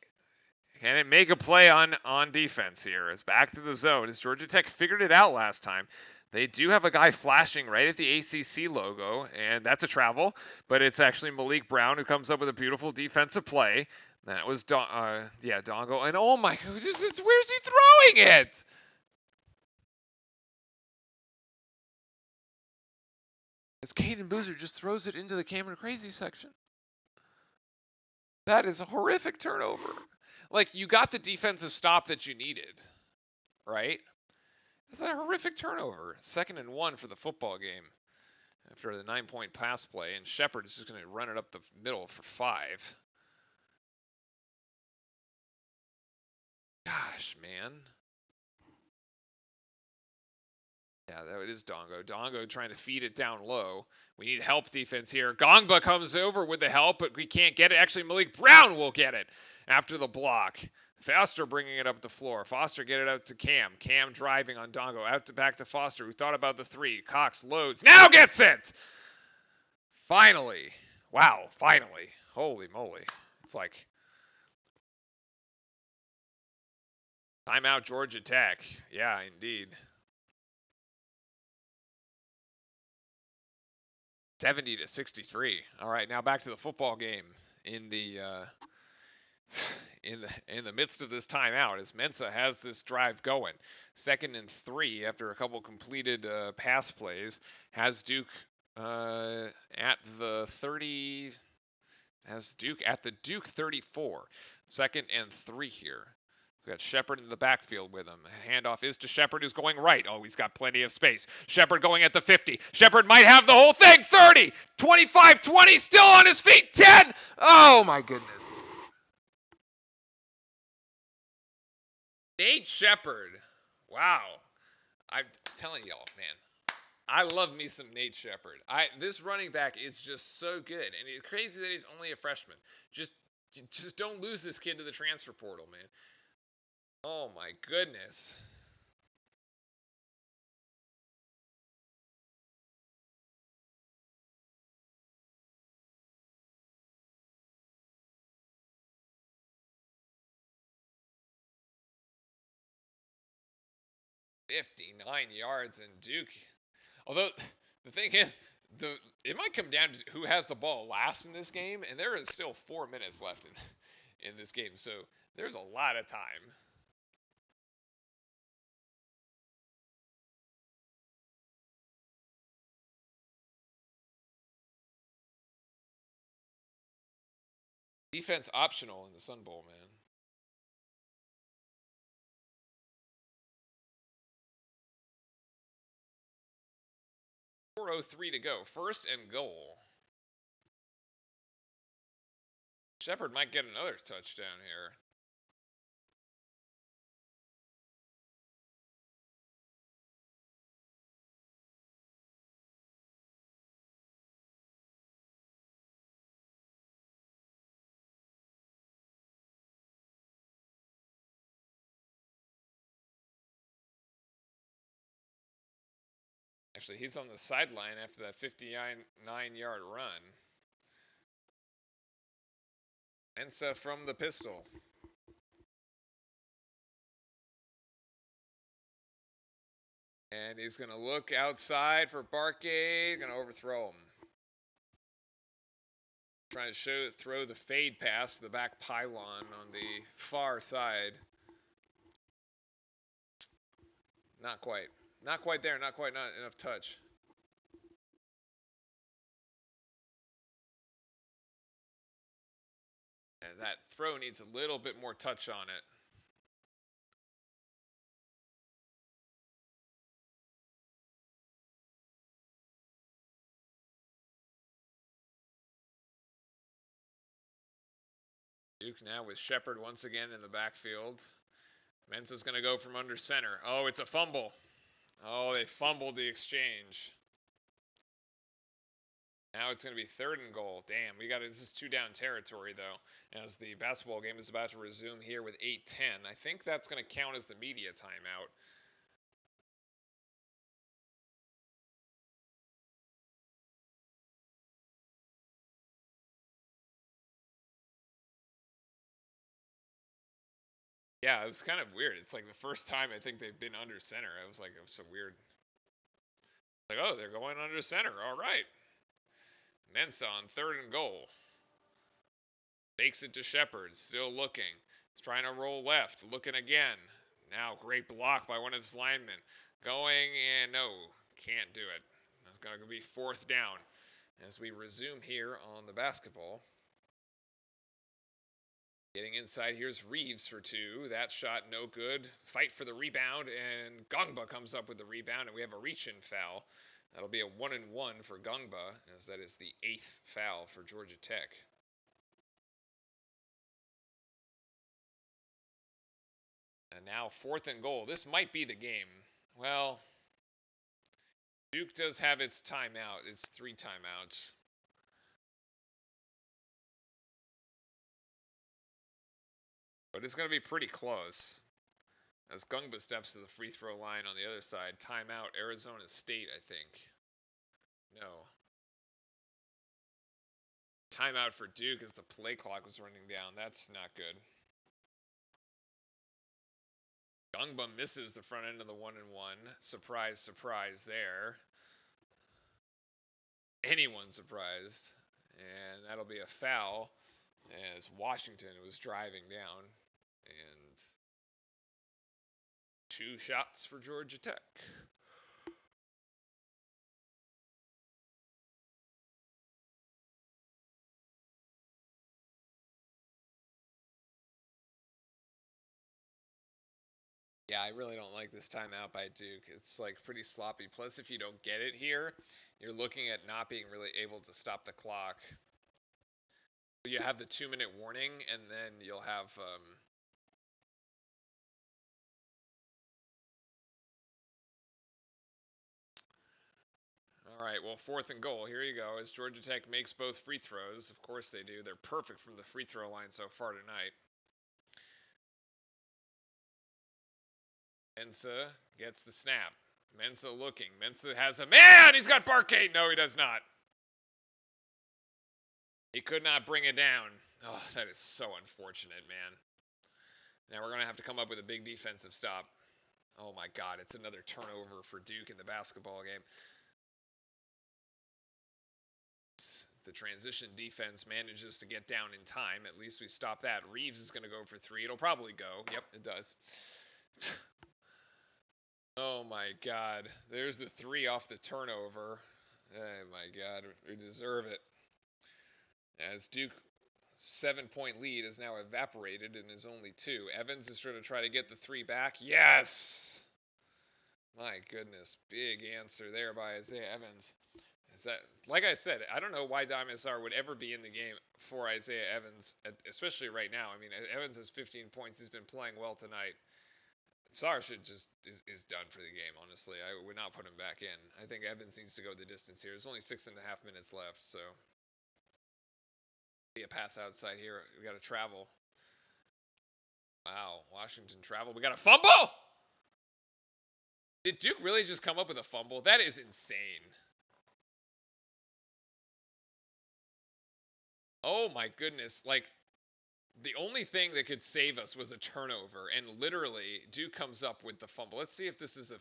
a play on defense here? It's back to the zone. As Georgia Tech figured it out last time. They do have a guy flashing right at the ACC logo, and that's a travel, but it's actually Malik Brown who comes up with a beautiful defensive play. That was Dongo, and oh my God, where's he throwing it? As Caden Boozer just throws it into the Cameron Crazy section. That is a horrific turnover. Like you got the defensive stop that you needed, right? It's a horrific turnover. 2nd and 1 for the football game after the 9-point pass play, and Shepard is just going to run it up the middle for 5. Gosh, man. Yeah, that is Dongo. Dongo trying to feed it down low. We need help defense here. Gongba comes over with the help, but we can't get it. Actually, Malik Brown will get it after the block. Foster bringing it up the floor. Foster get it out to Cam. Cam driving on Dongo. Back to Foster, who thought about the 3. Cox loads. Now gets it! Finally. Wow, finally. Holy moly. It's like... Timeout Georgia Tech. Yeah, indeed. 70-63. All right, now back to the football game in the in the midst of this timeout as Mensa has this drive going. 2nd and 3 after a couple completed pass plays. Has Duke at the 30. Has Duke at the Duke 34. 2nd and 3 here. He's got Shepard in the backfield with him. Handoff is to Shepard, who's going right. Oh, he's got plenty of space. Shepard going at the 50. Shepard might have the whole thing. 30, 25, 20, still on his feet. 10. Oh, my goodness. Nate Shepard. Wow. I'm telling y'all, man. I love me some Nate Shepard. This running back is just so good. And it's crazy that he's only a freshman. Just don't lose this kid to the transfer portal, man. Oh my goodness. $59 and Duke. Although the thing is, it might come down to who has the ball last in this game, and there is still 4 minutes left in this game, so there's a lot of time. Defense optional in the Sun Bowl, man. 4:03 to go. 1st and goal. Shepard might get another touchdown here. Actually, he's on the sideline after that 59-yard run. Mensa from the pistol. And he's going to look outside for Barkade. Going to overthrow him. Trying to throw the fade pass to the back pylon on the far side. Not quite. Not quite there. Not enough touch. And that throw needs a little bit more touch on it. Duke now with Shepard once again in the backfield. Mensa's going to go from under center. Oh, it's a fumble. Oh, they fumbled the exchange. Now it's going to be 3rd and goal. Damn, this is 2-down territory, though, as the basketball game is about to resume here with 8:10. I think that's going to count as the media timeout. Yeah, it was kind of weird. It's like the first time I think they've been under center. It was so weird. Like, oh, they're going under center. All right. Mensa on 3rd and goal. Fakes it to Shepard. Still looking. He's trying to roll left. Looking again. Now, great block by one of his linemen. Going and no, can't do it. That's going to be 4th down as we resume here on the basketball. Getting inside, here's Reeves for 2. That shot no good. Fight for the rebound, and Gongba comes up with the rebound, and we have a reach-in foul. That'll be a 1-and-1 for Gongba, as that is the 8th foul for Georgia Tech. And now 4th and goal. This might be the game. Well, Duke does have its timeout. It's 3 timeouts. But it's going to be pretty close. As Gongba steps to the free throw line on the other side. Timeout, Arizona State, I think. No. Timeout for Duke as the play clock was running down. That's not good. Gongba misses the front end of the 1-and-1. Surprise, surprise there. Anyone surprised. And that'll be a foul as Washington was driving down. And 2 shots for Georgia Tech. Yeah, I really don't like this timeout by Duke. It's like pretty sloppy. Plus, if you don't get it here, you're looking at not being really able to stop the clock. You have the 2-minute warning, and then you'll have all right, well, 4th and goal. Here you go. As Georgia Tech makes both free throws. Of course they do. They're perfect from the free throw line so far tonight. Mensah gets the snap. Mensah looking. Mensah has a man. He's got Barcade. No, he does not. He could not bring it down. Oh, that is so unfortunate, man. Now we're going to have to come up with a big defensive stop. Oh my God, it's another turnover for Duke in the basketball game. The transition defense manages to get down in time. At least we stop that. Reeves is going to go for 3. It'll probably go. Yep, it does. Oh my God. There's the 3 off the turnover. Oh my God. We deserve it. As Duke 7-point lead is now evaporated and is only 2. Evans is going to try to get the 3 back. Yes! My goodness. Big answer there by Isaiah Evans. Is that, like I said, I don't know why Diamond Sar would ever be in the game for Isaiah Evans, especially right now. I mean, Evans has 15 points. He's been playing well tonight. Sar should just is done for the game, honestly. I would not put him back in. I think Evans needs to go the distance here. There's only 6.5 minutes left, so be a pass outside here. We got to travel. Wow, Washington travel. We got a fumble. Did Duke really just come up with a fumble? That is insane. Oh my goodness! Like, the only thing that could save us was a turnover, and literally Duke comes up with the fumble. Let's see if this is a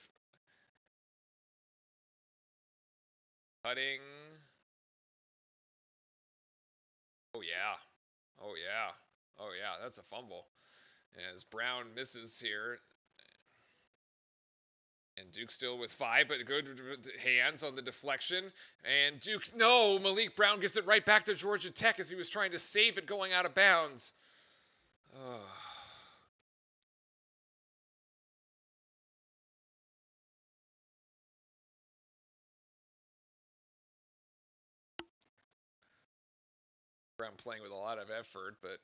cutting. Oh yeah. Oh yeah. Oh yeah, that's a fumble. As Brown misses here. And Duke still with 5, but good hands on the deflection. And Duke, no, Malik Brown gives it right back to Georgia Tech as he was trying to save it going out of bounds. Oh. Brown playing with a lot of effort, but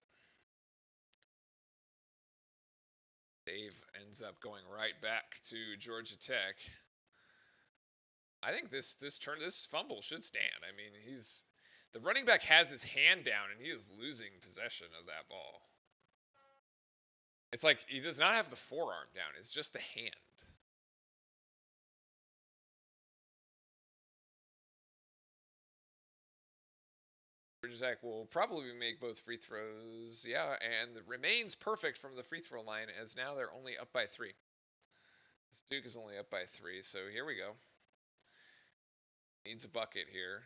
Dave ends up going right back to Georgia Tech. I think this fumble should stand. I mean, the running back has his hand down and he is losing possession of that ball. It's like he does not have the forearm down. It's just the hand. Georgia Tech will probably make both free throws. Yeah, and remains perfect from the free throw line as now they're only up by 3. This Duke is only up by 3, so here we go. Needs a bucket here.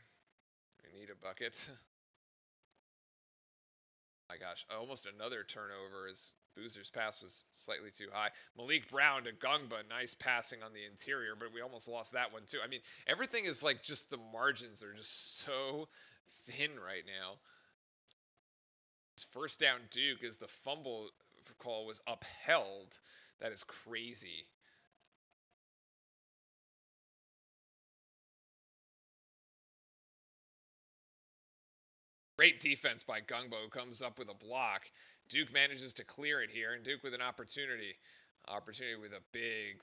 We need a bucket. My gosh, almost another turnover as Boozer's pass was slightly too high. Malik Brown to Gungba, nice passing on the interior, but we almost lost that one too. I mean, everything is like just the margins are just so thin right now. First down Duke as the fumble call was upheld. That is crazy. Great defense by Gungbo, comes up with a block. Duke manages to clear it here, and Duke with an opportunity. Opportunity with a big,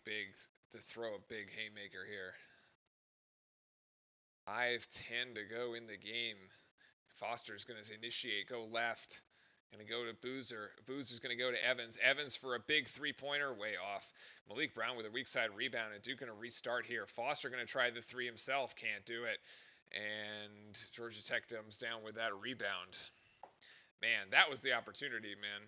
to throw a big haymaker here. 5:10 to go in the game. Foster's going to initiate, go left. Going to go to Boozer. Boozer's going to go to Evans. Evans for a big 3-pointer, way off. Malik Brown with a weak side rebound, and Duke going to restart here. Foster going to try the 3 himself, can't do it. And Georgia Tech comes down with that rebound. Man, that was the opportunity, man.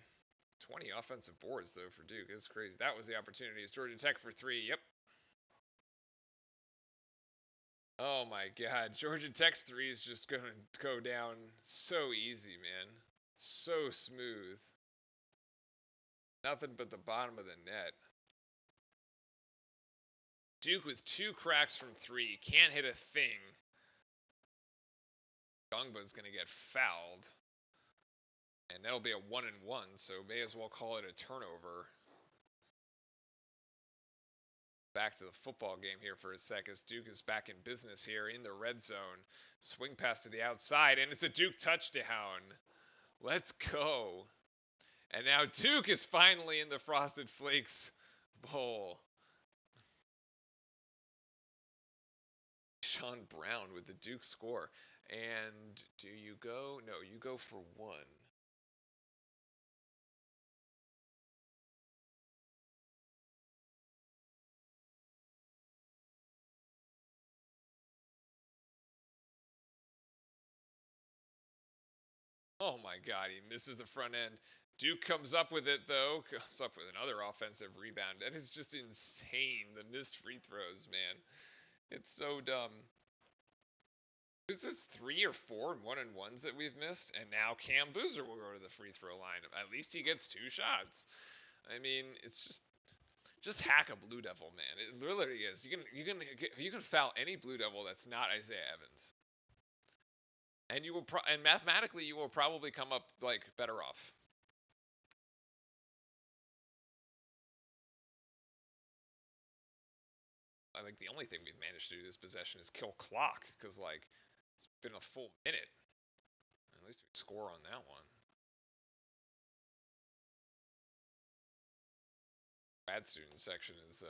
20 offensive boards, though, for Duke. That's crazy. That was the opportunity. It's Georgia Tech for 3. Yep. Oh, my God. Georgia Tech's 3 is just going to go down so easy, man. So smooth. Nothing but the bottom of the net. Duke with 2 cracks from 3. Can't hit a thing. Gungba's going to get fouled. And that'll be a 1-1, so may as well call it a turnover. Back to the football game here for a sec as Duke is back in business here in the red zone. Swing pass to the outside, and it's a Duke touchdown. Let's go. And now Duke is finally in the Frosted Flakes Bowl. Sean Brown with the Duke score. And do you go? No, you go for 1. Oh my God, he misses the front end. Duke comes up with it though, comes up with another offensive rebound. That is just insane, the missed free throws, man. It's so dumb. Is this 3 or 4 1-and-1s that we've missed? And now Cam Boozer will go to the free throw line. At least he gets 2 shots. I mean, it's just hack a Blue Devil, man. It literally is. You can foul any Blue Devil that's not Isaiah Evans. And you will and mathematically you will probably come up like better off. I think the only thing we've managed to do this possession is kill clock because like it's been a full minute. At least we score on that one. Grad student section is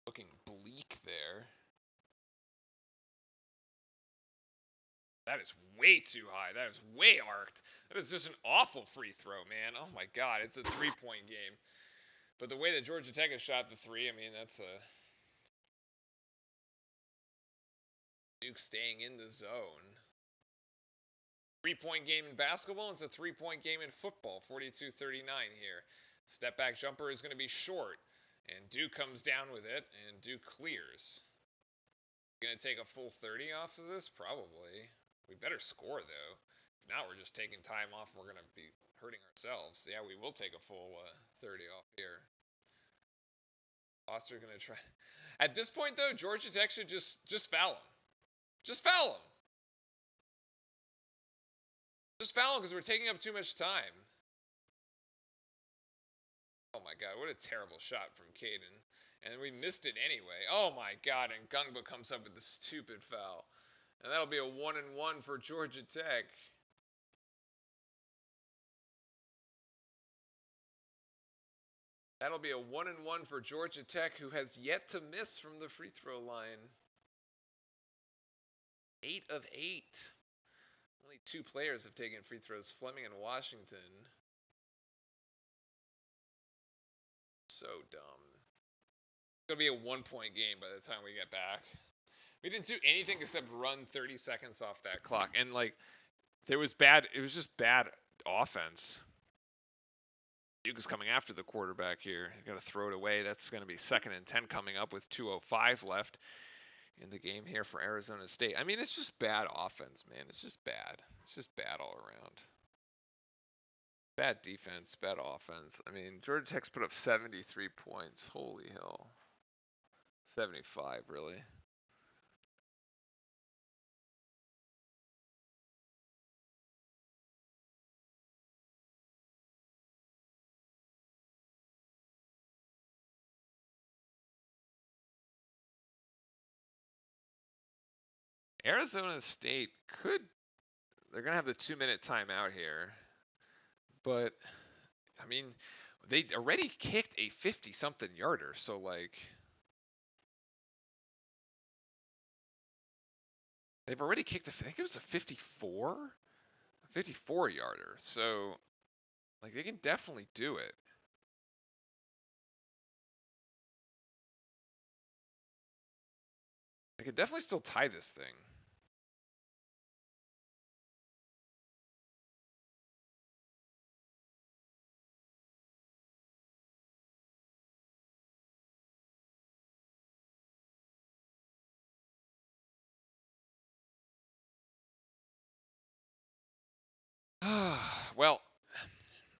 looking bleak there. That is way too high. That is way arced. That is just an awful free throw, man. Oh my God, it's a 3-point game. But the way that Georgia Tech has shot the 3, I mean, that's a Duke staying in the zone. 3-point game in basketball. It's a 3-point game in football. 42-39 here. Step back jumper is going to be short. And Duke comes down with it, and Duke clears. Going to take a full 30 off of this? Probably. We better score, though. If not, we're just taking time off. We're going to be hurting ourselves. Yeah, we will take a full 30 off here. Foster going to try. At this point, though, Georgia Tech should just foul him. Just foul him. Just foul him because we're taking up too much time. Oh my God, what a terrible shot from Caden. And we missed it anyway. Oh my God, and Gungba comes up with the stupid foul. And that'll be a 1-and-1 for Georgia Tech. That'll be a 1-and-1 for Georgia Tech, who has yet to miss from the free throw line. 8 of 8. Only 2 players have taken free throws, Fleming and Washington. So dumb. It's going to be a 1-point game by the time we get back. We didn't do anything except run 30 seconds off that clock. And, like, it was just bad offense. Duke is coming after the quarterback here. You got to throw it away. That's going to be 2nd and 10 coming up with 2:05 left in the game here for Arizona State. I mean, it's just bad offense, man. It's just bad. It's just bad all around. Bad defense, bad offense. I mean, Georgia Tech's put up 73 points. Holy hell. 75, really. Arizona State could, they're going to have the 2-minute timeout here. But, I mean, they already kicked a 50-something yarder. So, like, they've already kicked, I think it was a 54 yarder. So, like, they can definitely do it. They could definitely still tie this thing. Well,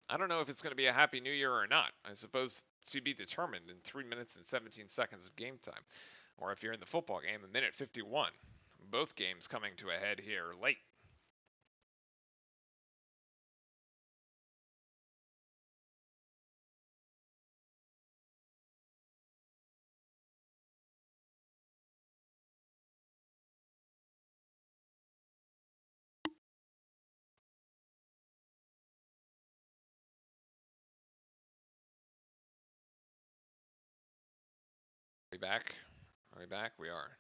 I don't know if it's going to be a Happy New Year or not. I suppose to be determined in 3 minutes and 17 seconds of game time. Or if you're in the football game, a minute 51. Both games coming to a head here late. Are we back? Are we back? We are.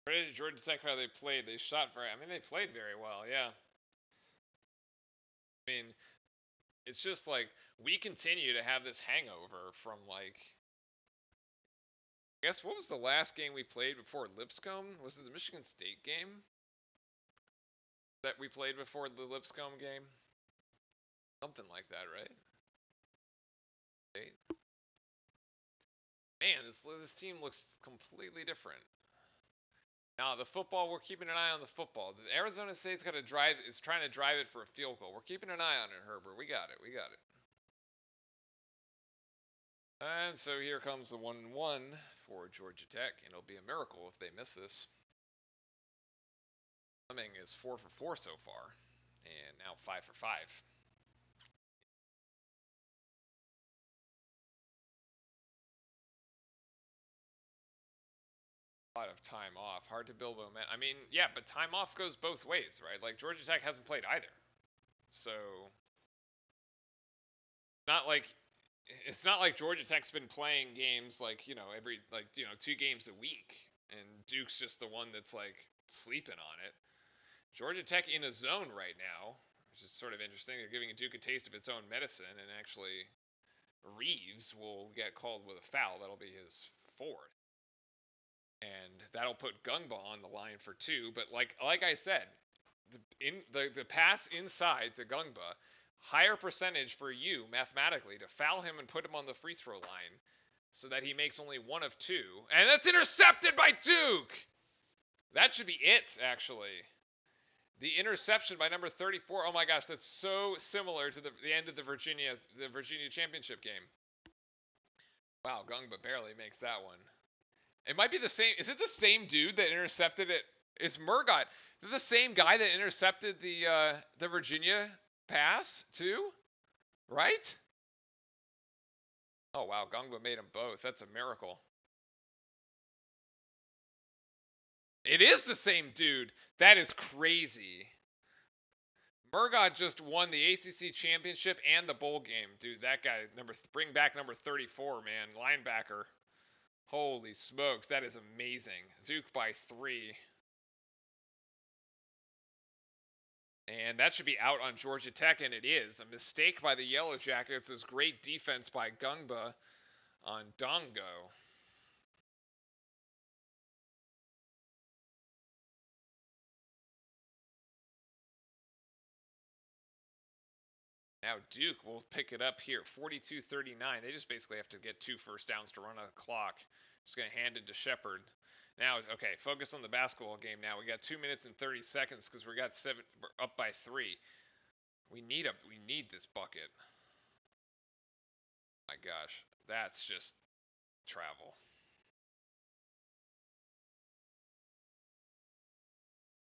Where did Georgia Tech how they played? They shot very. I mean, they played very well. Yeah. I mean, it's just like we continue to have this hangover from like. I guess what was the last game we played before Lipscomb? Was it the Michigan State game that we played before the Lipscomb game? Something like that, right? Man, this team looks completely different. Now the football, we're keeping an eye on the football. Arizona State's got to drive, is trying to drive it for a field goal. We're keeping an eye on it, Herbert. We got it. We got it. And so here comes the 1-1 for Georgia Tech, and it'll be a miracle if they miss this. Fleming is 4 for 4 so far, and now 5 for 5. A lot of time off. Hard to build momentum. I mean, yeah, but time off goes both ways, right? Like Georgia Tech hasn't played either. So not like it's not like Georgia Tech's been playing games like, every 2 games a week and Duke's just the one that's like sleeping on it. Georgia Tech in a zone right now, which is sort of interesting. They're giving Duke a taste of its own medicine, and actually Reeves will get called with a foul. That'll be his fourth. And that'll put Gungba on the line for 2. But like I said, the pass inside to Gungba, higher percentage for you mathematically to foul him and put him on the free throw line so that he makes only 1 of 2. And that's intercepted by Duke! That should be it, actually. The interception by number 34. Oh my gosh, that's so similar to the end of the Virginia championship game. Wow, Gungba barely makes that one. It might be the same. Is it the same dude that intercepted it? Is Murgot? Is it the same guy that intercepted the Virginia pass too? Right? Oh wow, Gungba made them both. That's a miracle. It is the same dude. That is crazy. Murgot just won the ACC championship and the bowl game, dude. That guy, bring back number 34, man, linebacker. Holy smokes, that is amazing. Zook by 3. And that should be out on Georgia Tech, and it is. A mistake by the Yellow Jackets. This great defense by Gungba on Dongo. Now Duke will pick it up here, 42-39. They just basically have to get 2 first downs to run out the clock. Just going to hand it to Shepard. Now, okay, focus on the basketball game now. We got 2 minutes and 30 seconds because we're up by 3. We need this bucket. My gosh, that's just travel.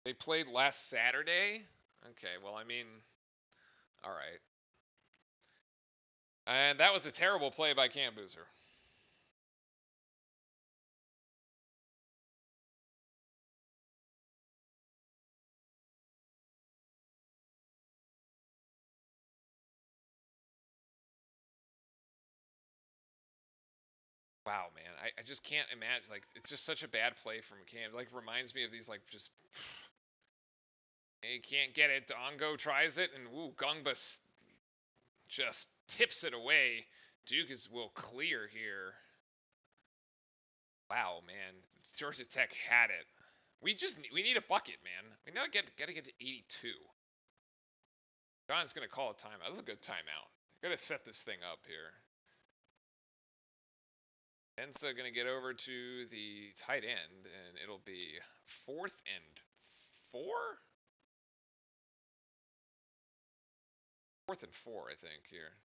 They played last Saturday? Okay, well, I mean, all right. And that was a terrible play by Cam Boozer. Wow, man, I just can't imagine. Like, it's just such a bad play from Cam. It, like, reminds me of these, like, just he can't get it. Dongo tries it, and woo, Gungba just tips it away. Duke will clear here. Wow, man. Georgia Tech had it. We need a bucket, man. We now gotta get to 82. John's gonna call a timeout. This is a good timeout. Gotta set this thing up here. Ensa gonna get over to the tight end, and it'll be 4th and 4? 4th and 4, I think, here.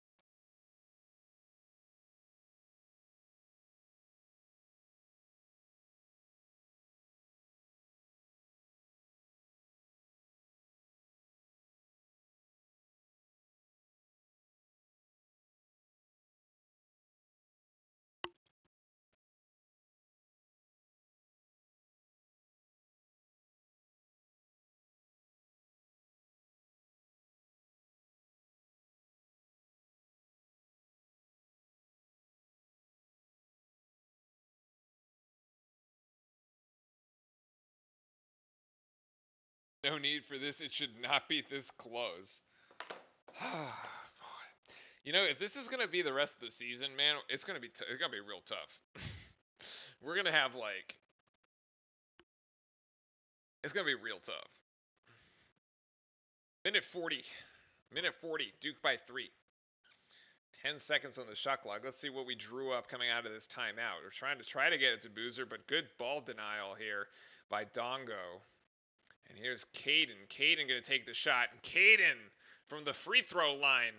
No need for this. It should not be this close. You know, if this is gonna be the rest of the season, man, it's gonna be real tough. We're gonna have like, it's gonna be real tough. Minute 40, Duke by 3. 10 seconds on the shot clock. Let's see what we drew up coming out of this timeout. We're trying to get it to Boozer, but good ball denial here by Dongo. And here's Caden. Caden gonna take the shot. And Caden from the free throw line.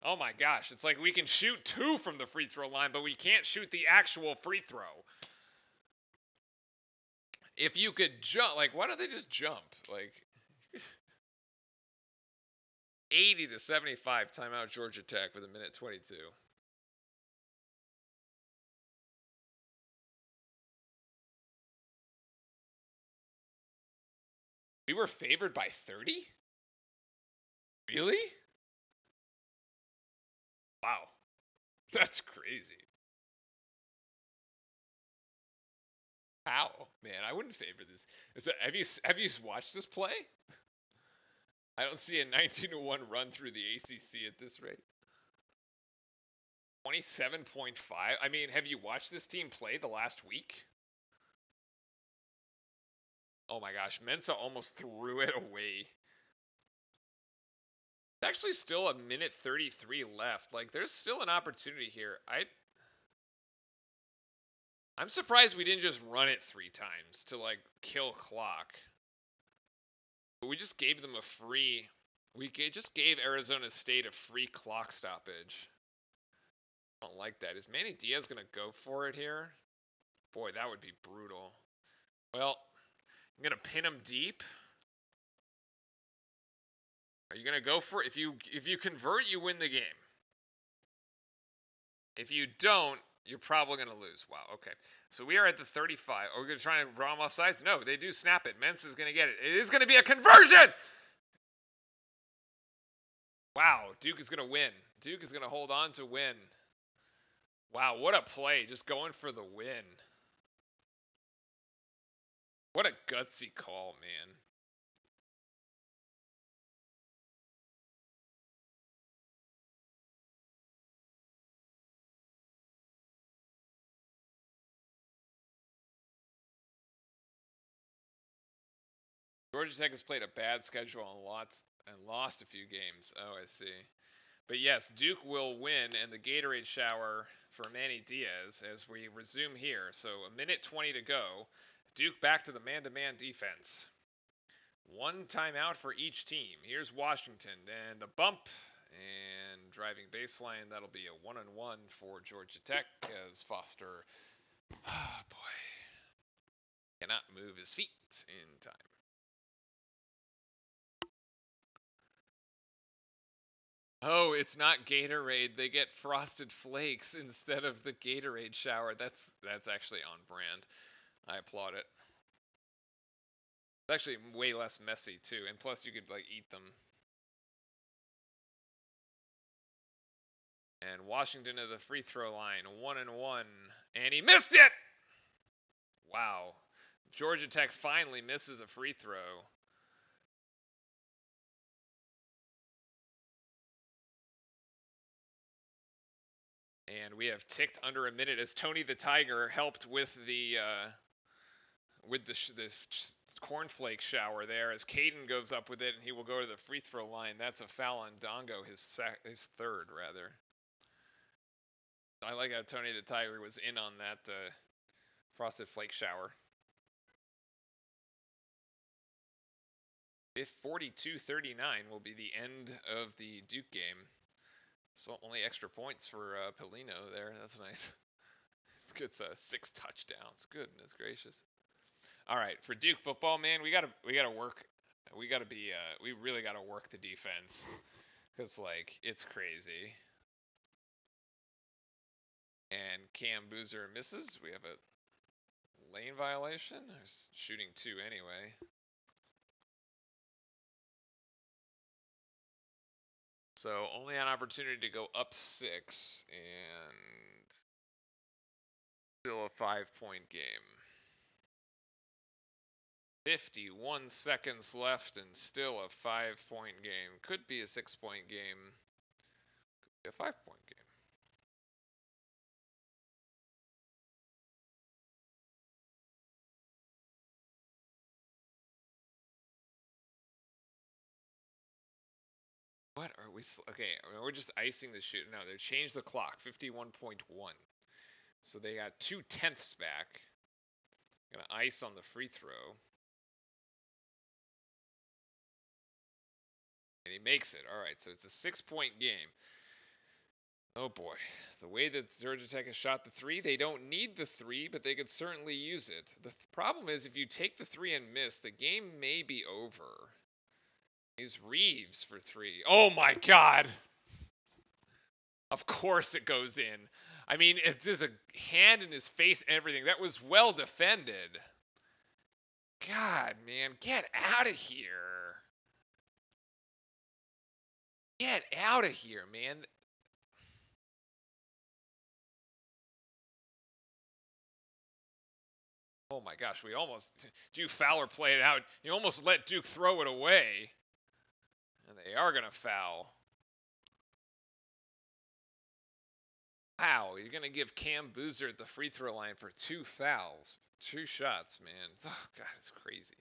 Oh my gosh, it's like we can shoot 2 from the free throw line, but we can't shoot the actual free throw. If you could jump, like, why don't they just jump? Like, 80 to 75, timeout Georgia Tech with 1:22. We were favored by 30? Really? Wow. That's crazy. How? Man, I wouldn't favor this. Have you watched this play? I don't see a 19-1 run through the ACC at this rate. 27.5. I mean, have you watched this team play the last week? Oh my gosh, Mensa almost threw it away. It's actually still 1:33 left. Like, there's still an opportunity here. I'm surprised we didn't just run it 3 times to, like, kill clock. But we just gave them a free... just gave Arizona State a free clock stoppage. I don't like that. Is Manny Diaz going to go for it here? Boy, that would be brutal. Well, I'm going to pin him deep. Are you going to go for it? If you convert, you win the game. If you don't, you're probably going to lose. Wow, okay. So we are at the 35. Are we going to try and draw them off sides? No, they do snap it. Mensa's going to get it. It is going to be a conversion! Wow, Duke is going to win. Duke is going to hold on to win. Wow, what a play. Just going for the win. What a gutsy call, man. Georgia Tech has played a bad schedule and lost a few games. Oh, I see. But yes, Duke will win, and the Gatorade shower for Manny Diaz as we resume here. So 1:20 to go. Duke back to the man-to-man defense. 1 timeout for each team. Here's Washington, and the bump, and driving baseline. That'll be a 1-on-1 for Georgia Tech as Foster, oh boy, cannot move his feet in time. Oh, it's not Gatorade. They get Frosted Flakes instead of the Gatorade shower. That's actually on brand. I applaud it. It's actually way less messy too, and plus you could like eat them. And Washington at the free throw line, 1-1, and he missed it. Wow. Georgia Tech finally misses a free throw. And we have ticked under a minute as Tony the Tiger helped with the cornflake shower there as Caden goes up with it and he will go to the free throw line. That's a foul on Dongo, his third rather. I like how Tony the Tiger was in on that frosted flake shower. If 42-39 will be the end of the Duke game. So only extra points for Polino there. That's nice. He gets 6 touchdowns. Goodness gracious. All right, for Duke football, man, we gotta work. We really gotta work the defense, cause like it's crazy. And Cam Boozer misses. We have a lane violation. He's shooting 2 anyway. So only an opportunity to go up 6 and still a 5-point game. 51 seconds left and still a 5-point game. Could be a 6-point game. Could be a 5-point game. What are we? Okay, I mean, we're just icing the shoot. No, they changed the clock. 51.1. So they got 2/10 back. Gonna ice on the free throw. And he makes it. All right, so it's a 6-point game. Oh boy, the way that Georgia Tech has shot the 3, they don't need the 3, but they could certainly use it. The problem is if you take the 3 and miss, the game may be over. He's Reeves for 3. Oh my God! Of course it goes in. I mean, it's just a hand in his face and everything. That was well defended. God, man, get out of here. Get out of here, man. Oh my gosh, we almost, Duke Fowler played it out. You almost let Duke throw it away. And they are going to foul. Wow, you're going to give Cam Boozer at the free throw line for 2 fouls. 2 shots, man. Oh, God, it's crazy.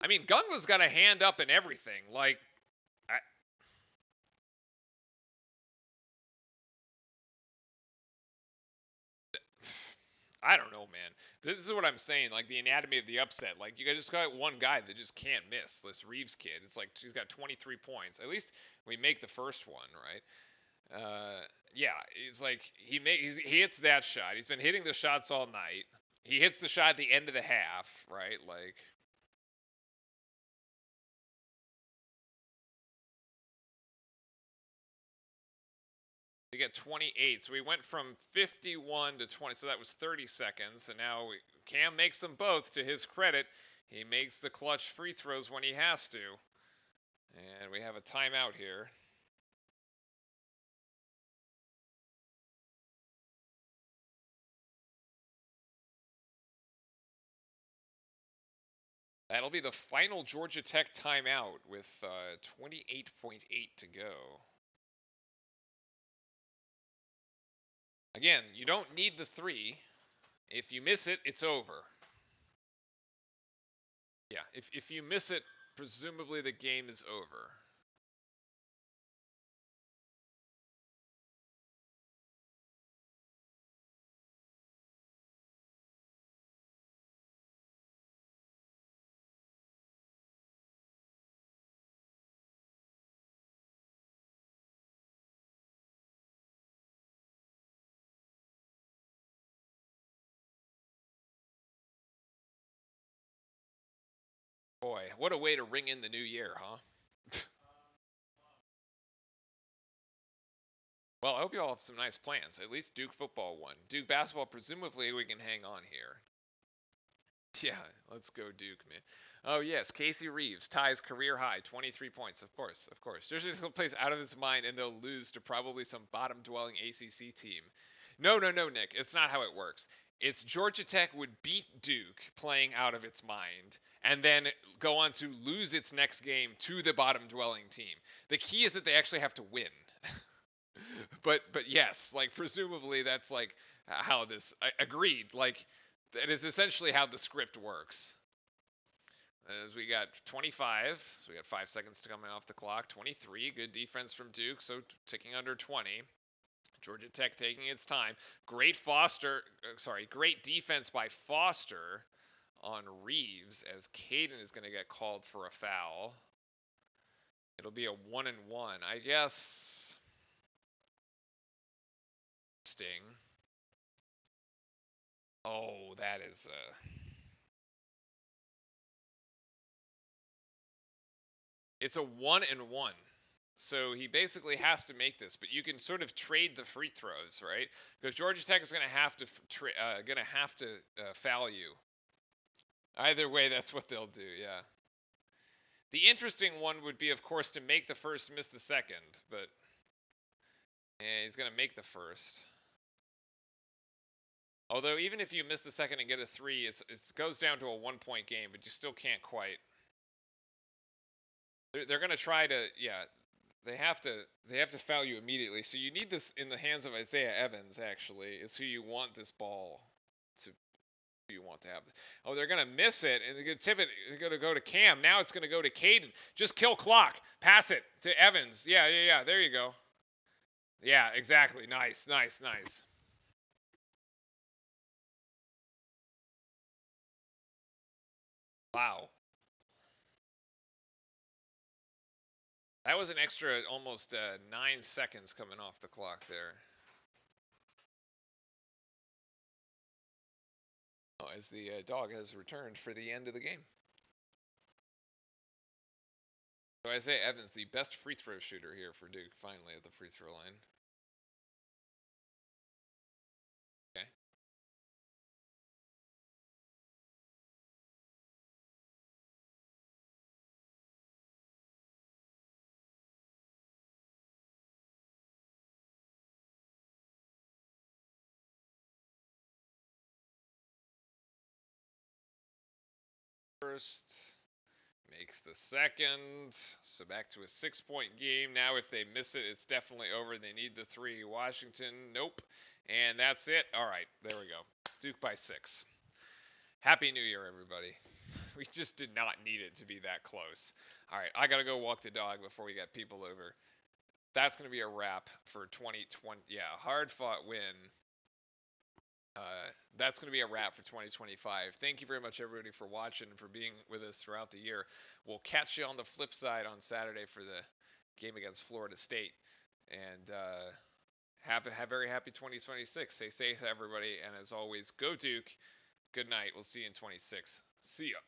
I mean, Gungla's got a hand up and everything. Like, I don't know, man. This is what I'm saying. Like the anatomy of the upset. Like you just got one guy that just can't miss. This Reeves kid. It's like he's got 23 points. At least we make the first one, right? Yeah, he's like he hits that shot. He's been hitting the shots all night. He hits the shot at the end of the half, right? Like. To get 28. So we went from 51 to 20. So that was 30 seconds. And now Cam makes them both. To his credit, he makes the clutch free throws when he has to. And we have a timeout here. That'll be the final Georgia Tech timeout with 28.8 to go. Again, you don't need the 3. If you miss it, it's over. Yeah, if you miss it, presumably the game is over. Boy, what a way to ring in the new year, huh? Well, I hope you all have some nice plans. At least Duke football won. Duke basketball, presumably we can hang on here. Yeah, let's go Duke, man. Oh yes, Casey Reeves ties career high, 23 points. Of course, of course. Georgia plays out of its mind, and they'll lose to probably some bottom-dwelling ACC team. No, Nick. It's not how it works. It's Georgia Tech would beat Duke playing out of its mind and then go on to lose its next game to the bottom dwelling team. The key is that they actually have to win. but yes, like presumably that's like how this agreed. Like that is essentially how the script works. As we got 25, so we got 5 seconds to coming off the clock. 23, good defense from Duke, so ticking under 20. Georgia Tech taking its time. Great great defense by Foster on Reeves as Caden is going to get called for a foul. It'll be a 1-1, I guess. Sting. Oh, that is it's a 1-1. So he basically has to make this, but you can sort of trade the free throws, right? Because Georgia Tech is going to have to foul you. Either way, that's what they'll do. Yeah. The interesting one would be, of course, to make the first, miss the second, but he's going to make the first. Although even if you miss the second and get a 3, it goes down to a 1-point game, but you still can't quite. They're going to try to, yeah. They have to foul you immediately. So you need this in the hands of Isaiah Evans. Actually, is who you want this ball to. Who you want to have. Oh, they're gonna miss it, and they're gonna tip it. They're gonna go to Cam. Now it's gonna go to Caden. Just kill clock. Pass it to Evans. Yeah. There you go. Yeah, exactly. Nice. Wow. That was an extra almost 9 seconds coming off the clock there. Oh, as the dog has returned for the end of the game. So Isaiah Evans, the best free throw shooter here for Duke, finally at the free throw line. Okay. First makes the second, so back to a 6-point game. Now if they miss it, it's definitely over. They need the 3. Washington, nope. And that's it. All right, there we go. Duke by 6. Happy New Year, everybody. We just did not need it to be that close. All right, I got to go walk the dog before we get people over. That's going to be a wrap for 2020. Yeah, hard fought win. That's going to be a wrap for 2025. Thank you very much, everybody, for watching and for being with us throughout the year. We'll catch you on the flip side on Saturday for the game against Florida State. And have a very happy 2026. Stay safe, everybody. And as always, go Duke. Good night. We'll see you in 26. See ya.